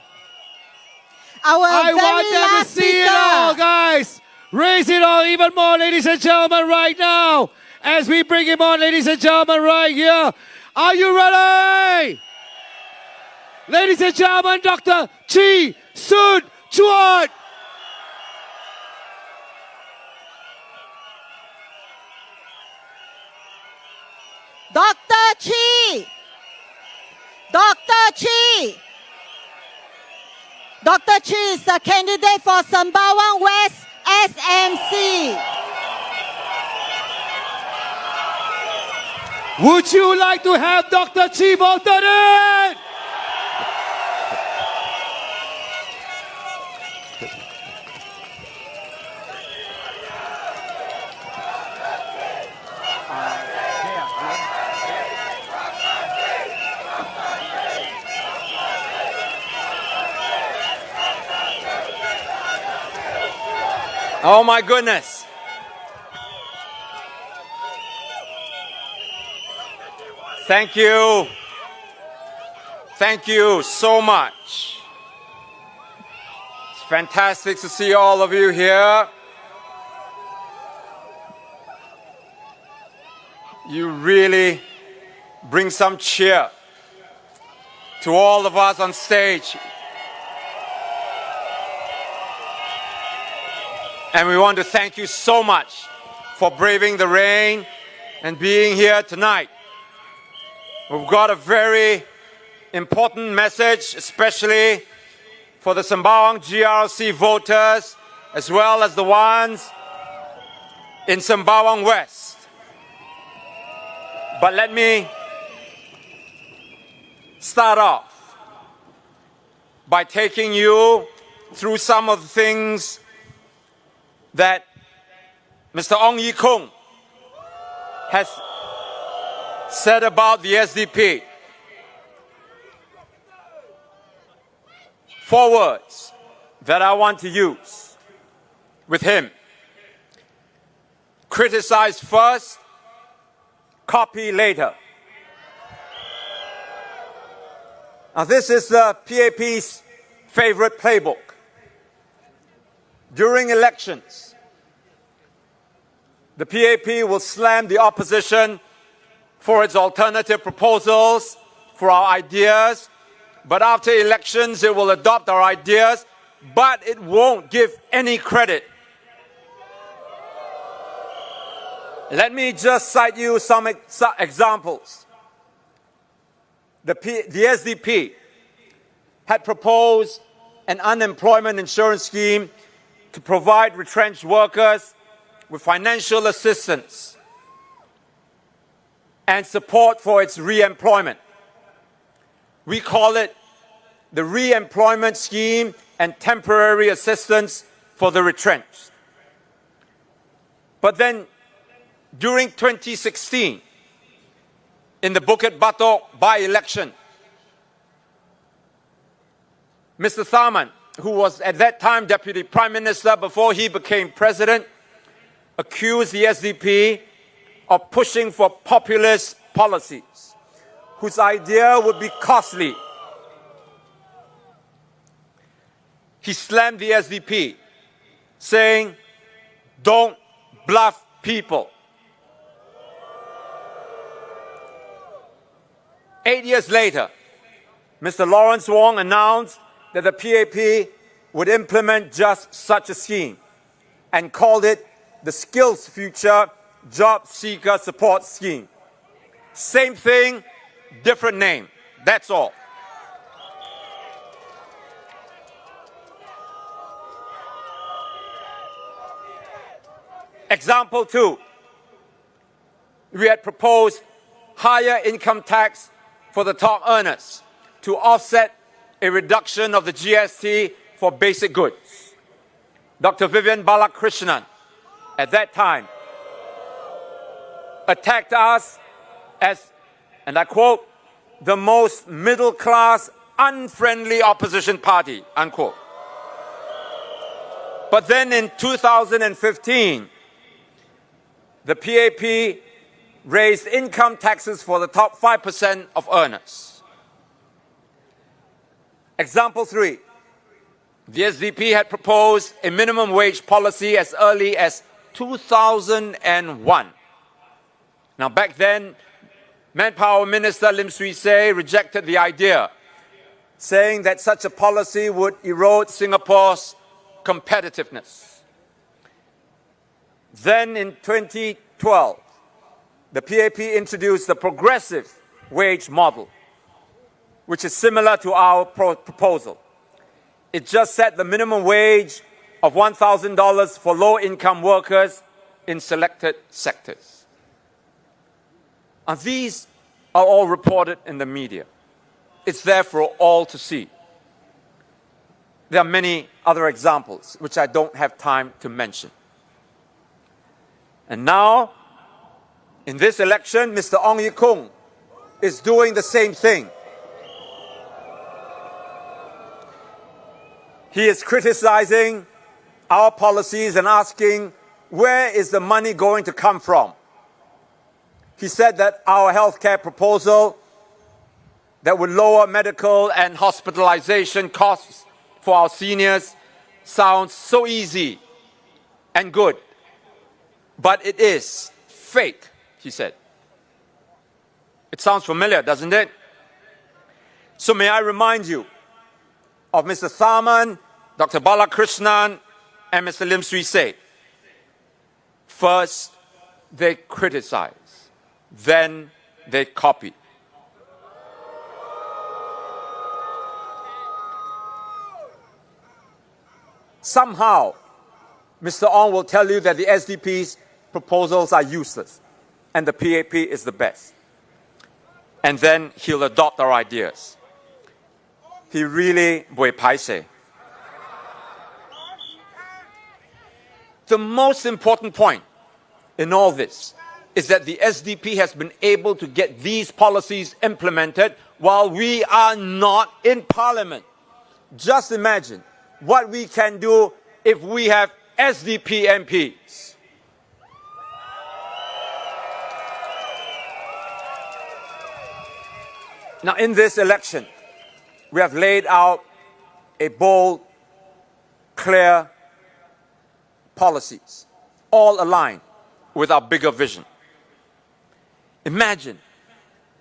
I want them to see it all, guys. Raise it all even more, ladies and gentlemen, right now. As we bring him on, ladies and gentlemen, right here. Are you ready? Ladies and gentlemen, Dr. Chi Soon Chuan. Dr. Chi! Dr. Chi! Dr. Chi is the candidate for Sembawang West SMC. Would you like to have Dr. Chi voted in? Oh my goodness. Thank you. Thank you so much. It's fantastic to see all of you here. You really bring some cheer to all of us on stage. And we want to thank you so much for braving the rain and being here tonight. We've got a very important message, especially for the Sembawang GRC voters, as well as the ones in Sembawang West. But let me start off by taking you through some of the things that Mr. Ong Ye Kung has said about the SDP. 4 words that I want to use with him. Criticize first, copy later. Now this is the PAP's favorite playbook. During elections, the PAP will slam the opposition for its alternative proposals, for our ideas, but after elections it will adopt our ideas, but it won't give any credit. Let me just cite you some examples. The SDP had proposed an unemployment insurance scheme to provide retrenched workers with financial assistance and support for its re-employment. We call it the Re-employment Scheme and Temporary Assistance for the Retrenched. But then, during 2016, in the Bukit Batok by-election, Mr. Tharman, who was at that time Deputy Prime Minister before he became President, accused the SDP of pushing for populist policies, whose idea would be costly. He slammed the SDP, saying, "Don't bluff people." 8 years later, Mr. Lawrence Wong announced that the PAP would implement just such a scheme and called it the Skills Future Job Seeker Support Scheme. Same thing, different name. That's all. Example 2. We had proposed higher income tax for the top earners to offset a reduction of the GST for basic goods. Dr. Vivian Balakrishnan, at that time, attacked us as, and I quote, the most middle-class, unfriendly opposition party, unquote. But then in 2015, the PAP raised income taxes for the top 5% of earners. Example 3. The SDP had proposed a minimum wage policy as early as 2001. Now, back then, Manpower Minister Lim Swee Say rejected the idea, saying that such a policy would erode Singapore's competitiveness. Then in 2012, the PAP introduced the progressive wage model, which is similar to our proposal. It just set the minimum wage of $1,000 for low-income workers in selected sectors. And these are all reported in the media. It's there for all to see. There are many other examples, which I don't have time to mention. And now, in this election, Mr. Ong Ye Kung is doing the same thing. He is criticizing our policies and asking, where is the money going to come from? He said that our healthcare proposal that would lower medical and hospitalization costs for our seniors sounds so easy and good. But it is fake, he said. It sounds familiar, doesn't it? So may I remind you of Mr. Tharman, Dr. Balakrishnan, and Mr. Lim Swee Say. First, they criticize. Then they copy. Somehow, Mr. Ong will tell you that the SDP's proposals are useless and the PAP is the best. And then he'll adopt our ideas. He really buay paise. The most important point in all this is that the SDP has been able to get these policies implemented while we are not in Parliament. Just imagine what we can do if we have SDP MPs. Now, in this election, we have laid out a bold, clear policies, all aligned with our bigger vision. Imagine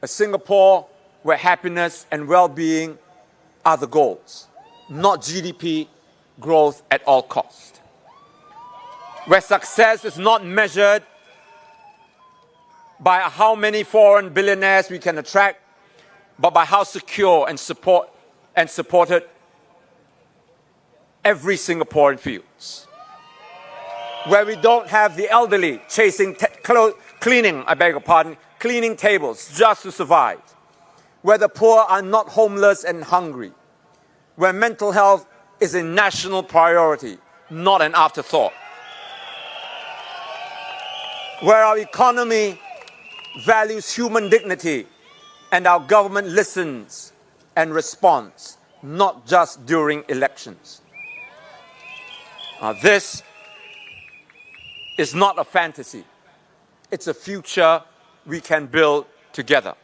a Singapore where happiness and well-being are the goals, not GDP growth at all costs. Where success is not measured by how many foreign billionaires we can attract, but by how secure and supported every Singaporean feels. Where we don't have the elderly chasing cleaning tables just to survive. Where the poor are not homeless and hungry. Where mental health is a national priority, not an afterthought. Where our economy values human dignity and our government listens and responds, not just during elections. This is not a fantasy. It's a future we can build together.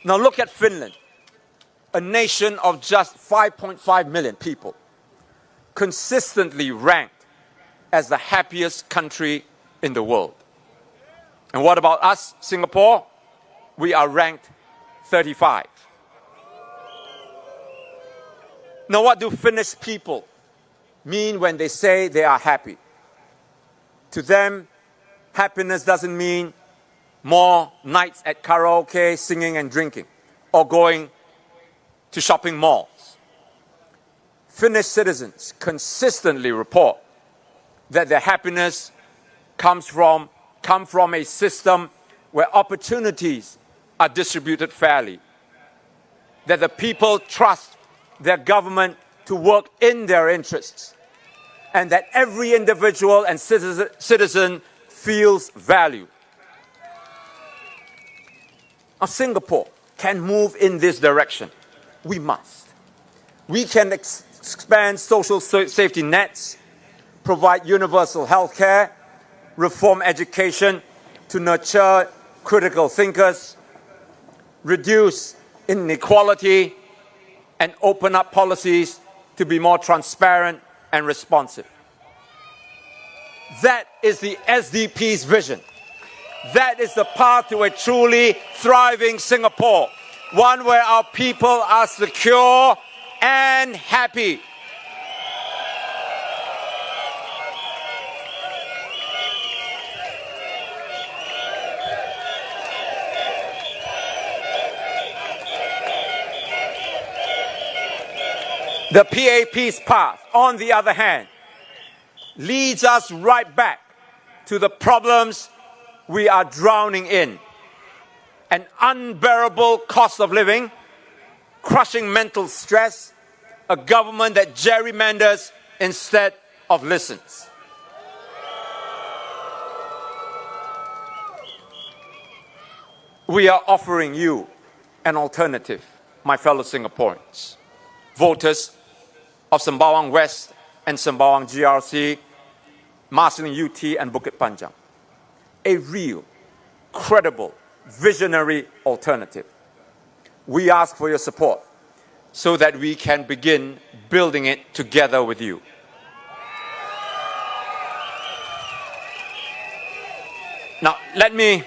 Now look at Finland, a nation of just 5.5 million people, consistently ranked as the happiest country in the world. And what about us, Singapore? We are ranked 35. Now, what do Finnish people mean when they say they are happy? To them, happiness doesn't mean more nights at karaoke, singing and drinking, or going to shopping malls. Finnish citizens consistently report that their happiness come from a system where opportunities are distributed fairly, that the people trust their government to work in their interests, and that every individual and citizen feels value. Now, Singapore can move in this direction. We must. We can expand social safety nets, provide universal health care, reform education to nurture critical thinkers, reduce inequality, and open up policies to be more transparent and responsive. That is the SDP's vision. That is the path to a truly thriving Singapore, one where our people are secure and happy. The PAP's path, on the other hand, leads us right back to the problems we are drowning in. An unbearable cost of living, crushing mental stress, a government that gerrymanders instead of listens. We are offering you an alternative, my fellow Singaporeans, voters of Sembawang West and Sembawang GRC, Marsiling UT and Bukit Panjang. A real, credible, visionary alternative. We ask for your support so that we can begin building it together with you. Now, let me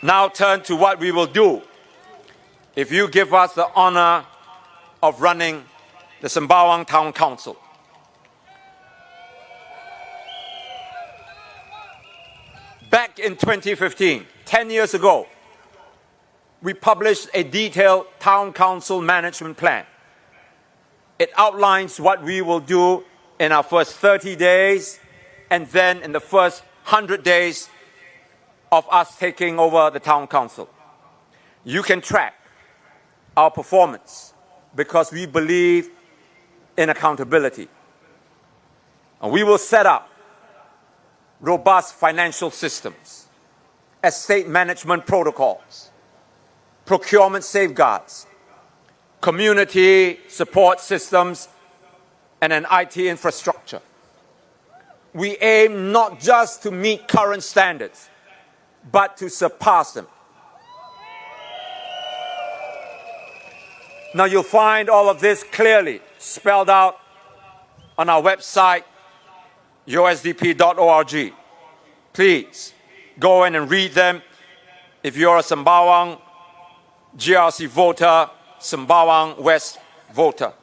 now turn to what we will do if you give us the honor of running the Sembawang Town Council. Back in 2015, 10 years ago, we published a detailed Town Council management plan. It outlines what we will do in our first 30 days and then in the first 100 days of us taking over the Town Council. You can track our performance because we believe in accountability. And we will set up robust financial systems, estate management protocols, procurement safeguards, community support systems, and an IT infrastructure. We aim not just to meet current standards, but to surpass them. Now you'll find all of this clearly spelled out on our website, usdp.org. Please go in and read them. If you're a Sembawang GRC voter, Sembawang West voter.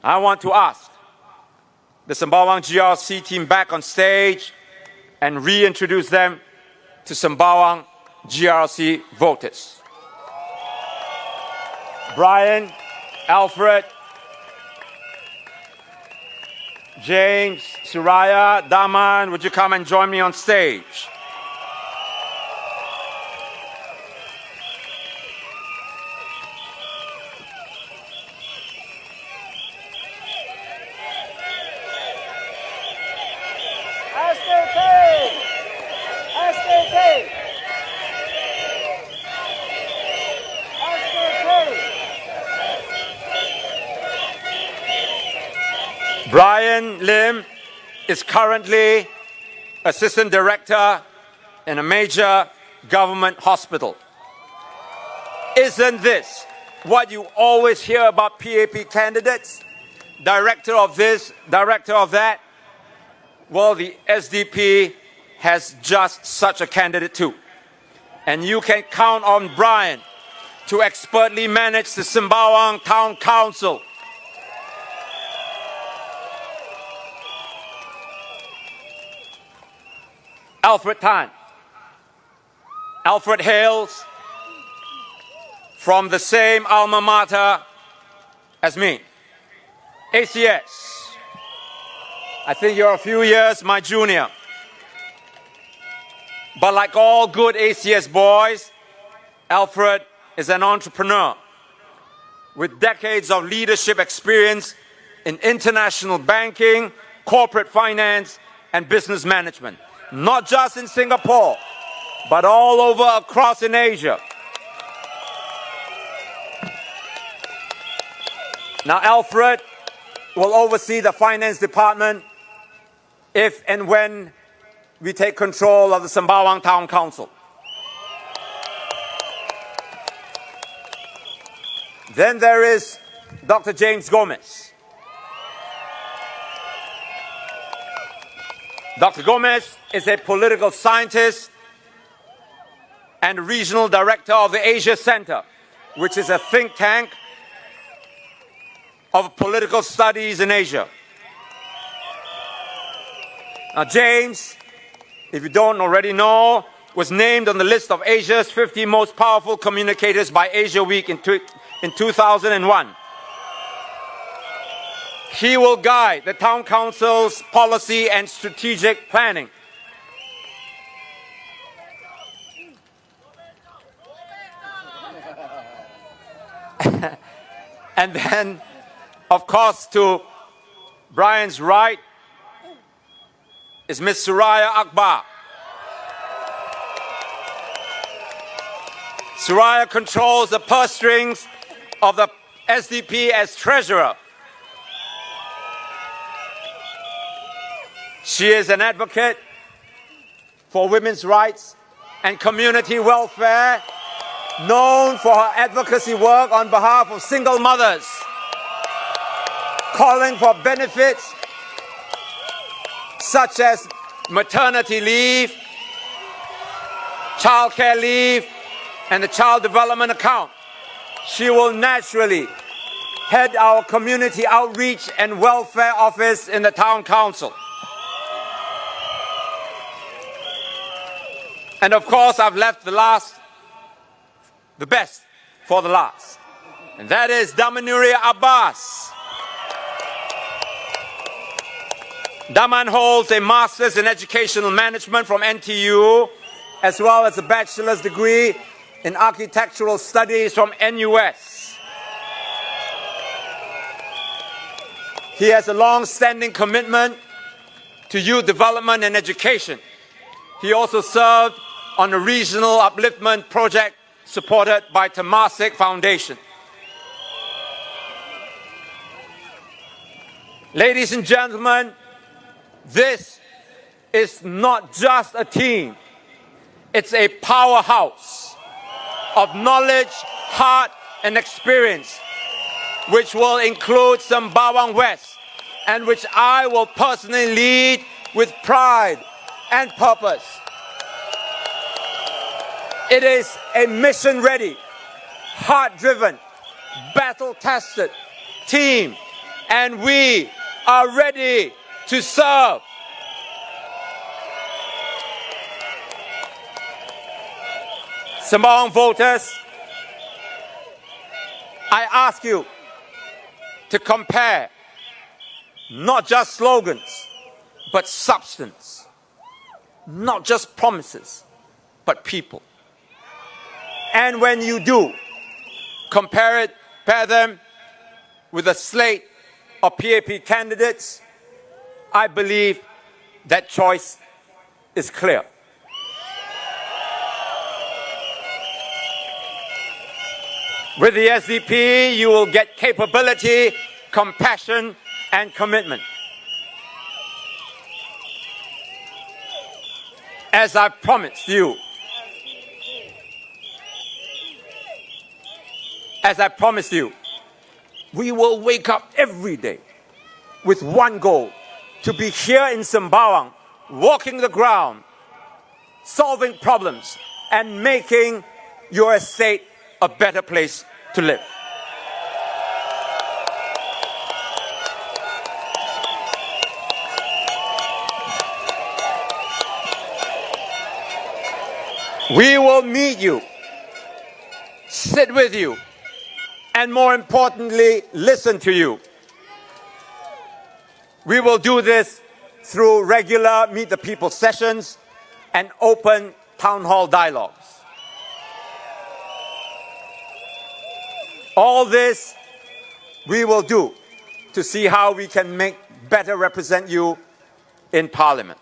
I want to ask the Sembawang GRC team back on stage and reintroduce them to Sembawang GRC voters. Brian, Alfred, James, Suraya, Daman, would you come and join me on stage? Brian Lim is currently Assistant Director in a major government hospital. Isn't this what you always hear about PAP candidates? Director of this, director of that? Well, the SDP has just such a candidate too. And you can count on Brian to expertly manage the Sembawang Town Council. Alfred Tan. Alfred hails from the same alma mater as me, ACS. I think you're a few years my junior. But like all good ACS boys, Alfred is an entrepreneur with decades of leadership experience in international banking, corporate finance, and business management. Not just in Singapore, but all over across in Asia. Now, Alfred will oversee the finance department if and when we take control of the Sembawang Town Council. Then there is Dr. James Gomez. Dr. Gomez is a political scientist and regional director of the Asia Center, which is a think tank of political studies in Asia. Now, James, if you don't already know, was named on the list of Asia's 50 most powerful communicators by Asia Week in 2001. He will guide the Town Council's policy and strategic planning. And then, of course, to Brian's right is Ms. Suraya Akbar. Suraya controls the purse strings of the SDP as treasurer. She is an advocate for women's rights and community welfare, known for her advocacy work on behalf of single mothers, calling for benefits such as maternity leave, childcare leave, and the child development account. She will naturally head our community outreach and welfare office in the town council. And of course, I've left the best for the last. And that is Damanuria Abbas. Daman holds a master's in educational management from NTU, as well as a bachelor's degree in architectural studies from NUS. He has a long-standing commitment to youth development and education. He also served on a regional upliftment project supported by Temasek Foundation. Ladies and gentlemen, this is not just a team. It's a powerhouse of knowledge, heart, and experience, which will include Sembawang West, and which I will personally lead with pride and purpose. It is a mission-ready, heart-driven, battle-tested team, and we are ready to serve. Sembawang voters, I ask you to compare not just slogans, but substance. Not just promises, but people. And when you do, compare them with a slate of PAP candidates, I believe that choice is clear. With the SDP, you will get capability, compassion, and commitment. As I promised you, we will wake up every day with one goal: to be here in Sembawang, walking the ground, solving problems, and making your estate a better place to live. We will meet you, sit with you, and more importantly, listen to you. We will do this through regular Meet the People sessions and open town hall dialogues. All this we will do to see how we can better represent you in Parliament.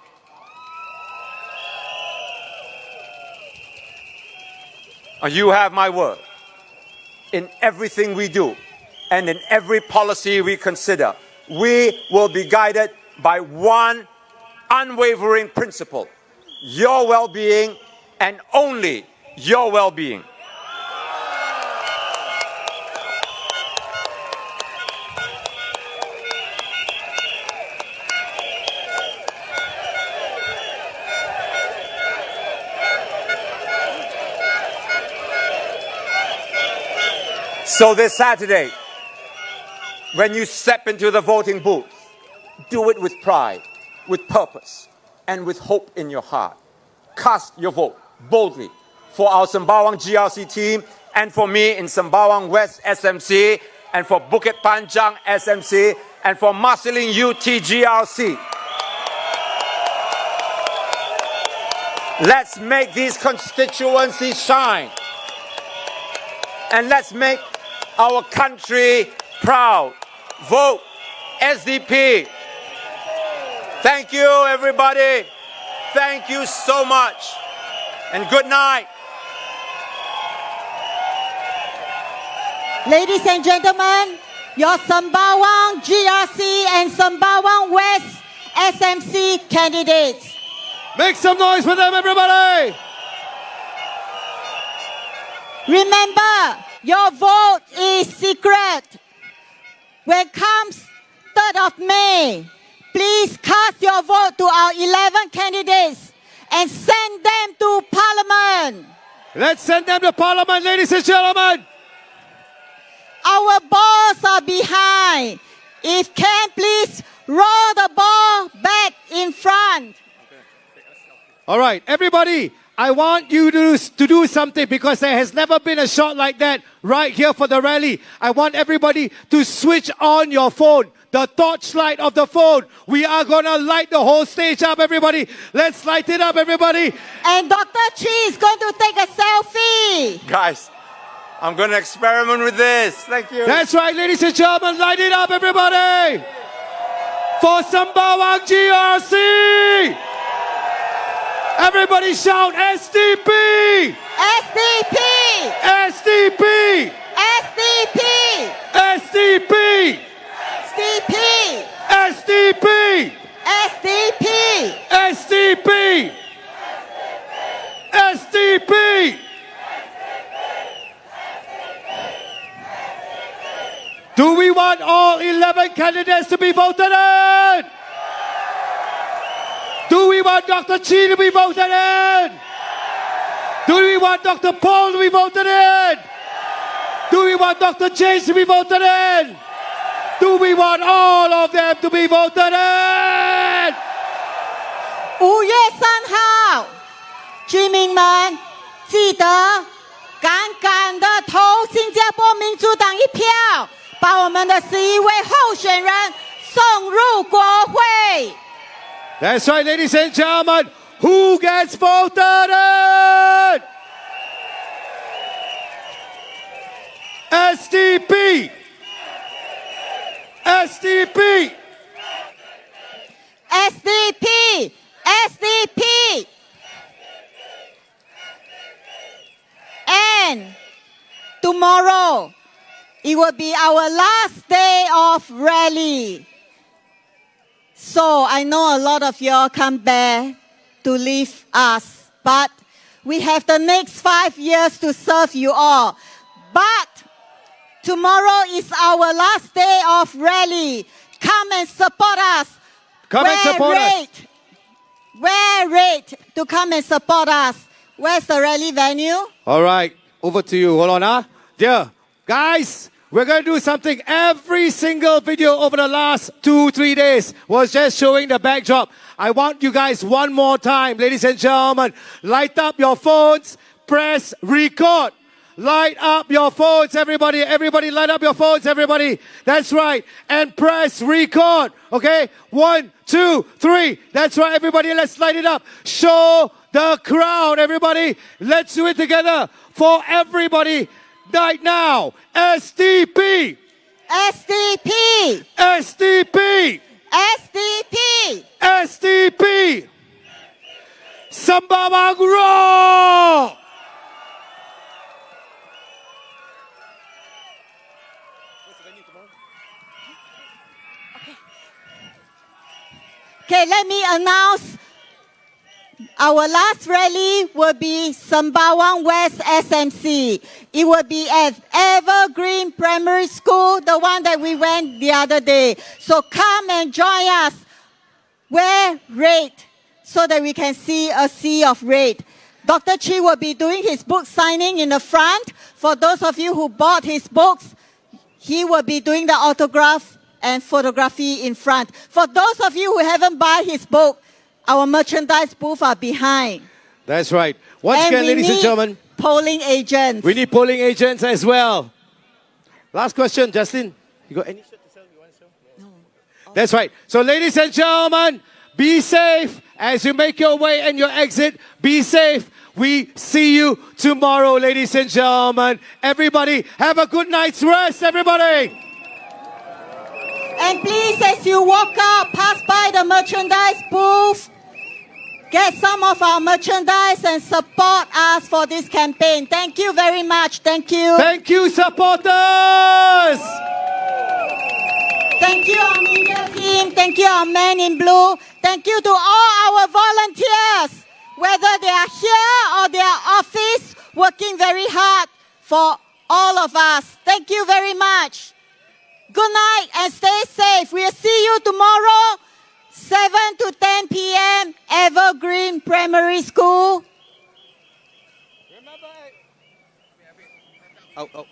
And you have my word. In everything we do and in every policy we consider, we will be guided by one unwavering principle: your well-being and only your well-being. So this Saturday, when you step into the voting booth, do it with pride, with purpose, and with hope in your heart. Cast your vote boldly for our Sembawang GRC team, and for me in Sembawang West SMC, and for Bukit Panjang SMC, and for Marsiling UT GRC. Let's make these constituencies shine. And let's make our country proud. Vote SDP. Thank you, everybody. Thank you so much. And good night. Ladies and gentlemen, your Sembawang GRC and Sembawang West SMC candidates. Make some noise for them, everybody. Remember, your vote is secret. When comes 3rd of May, please cast your vote to our 11 candidates and send them to Parliament. Let's send them to Parliament, ladies and gentlemen. Our balls are behind. If can, please roll the ball back in front. All right, everybody, I want you to do something, because there has never been a shot like that right here for the rally. I want everybody to switch on your phone, the torchlight of the phone. We are going to light the whole stage up, everybody. Let's light it up, everybody. And Dr. Chi is going to take a selfie. Guys, I'm going to experiment with this. Thank you. That's right, ladies and gentlemen. Light it up, everybody. For Sembawang GRC. Everybody shout SDP! SDP! SDP! SDP! SDP! SDP! SDP! SDP! SDP! SDP! Do we want all 11 candidates to be voted in? Do we want Dr. Chi to be voted in? Do we want Dr. Paul to be voted in? Do we want Dr. James to be voted in? Do we want all of them to be voted in? 5月3号，居民们记得敢敢的投新加坡民主党一票，把我们的11位候选人送入国会。That's right, ladies and gentlemen. Who gets voted in? SDP! SDP! SDP! SDP! And tomorrow, it will be our last day of rally. So I know a lot of y'all come back to leave us, but we have the next 5 years to serve you all. But tomorrow is our last day of rally. Come and support us. Come and support us. wear red to come and support us. Where's the rally venue? All right, over to you. Hold on, huh? Dear guys, we're going to do something. Every single video over the last 2-3 days was just showing the backdrop. I want you guys one more time, ladies and gentlemen, light up your phones, press record. Light up your phones, everybody. Everybody, light up your phones, everybody. That's right. And press record. Okay? 1, 2, 3. That's right, everybody. Let's light it up. Show the crowd, everybody. Let's do it together for everybody right now. SDP. SDP. SDP. SDP. SDP. Sembawang Raw. Okay, let me announce our last rally will be Sembawang West SMC. It will be at Evergreen Primary School, the one that we went the other day. So come and join us. Wear red so that we can see a sea of red. Dr. Chi will be doing his book signing in the front. For those of you who bought his books, he will be doing the autograph and photography in front. For those of you who haven't bought his book, our merchandise booth are behind. That's right. Once again, ladies and gentlemen, polling agents. we need polling agents as well. Last question, Justine. You got any shirt to sell? You want to sell? No. That's right. So, ladies and gentlemen, be safe as you make your way and your exit. Be safe. We see you tomorrow, ladies and gentlemen. Everybody, have a good night's rest, everybody. And please, as you walk out, pass by the merchandise booth. Get some of our merchandise and support us for this campaign. Thank you very much. Thank you. Thank you, supporters. Thank you, our media team. Thank you, our men in blue. Thank you to all our volunteers, whether they are here or their office, working very hard for all of us. Thank you very much. Good night and stay safe. We'll see you tomorrow, 7 to 10 p.m., Evergreen Primary School. Oh.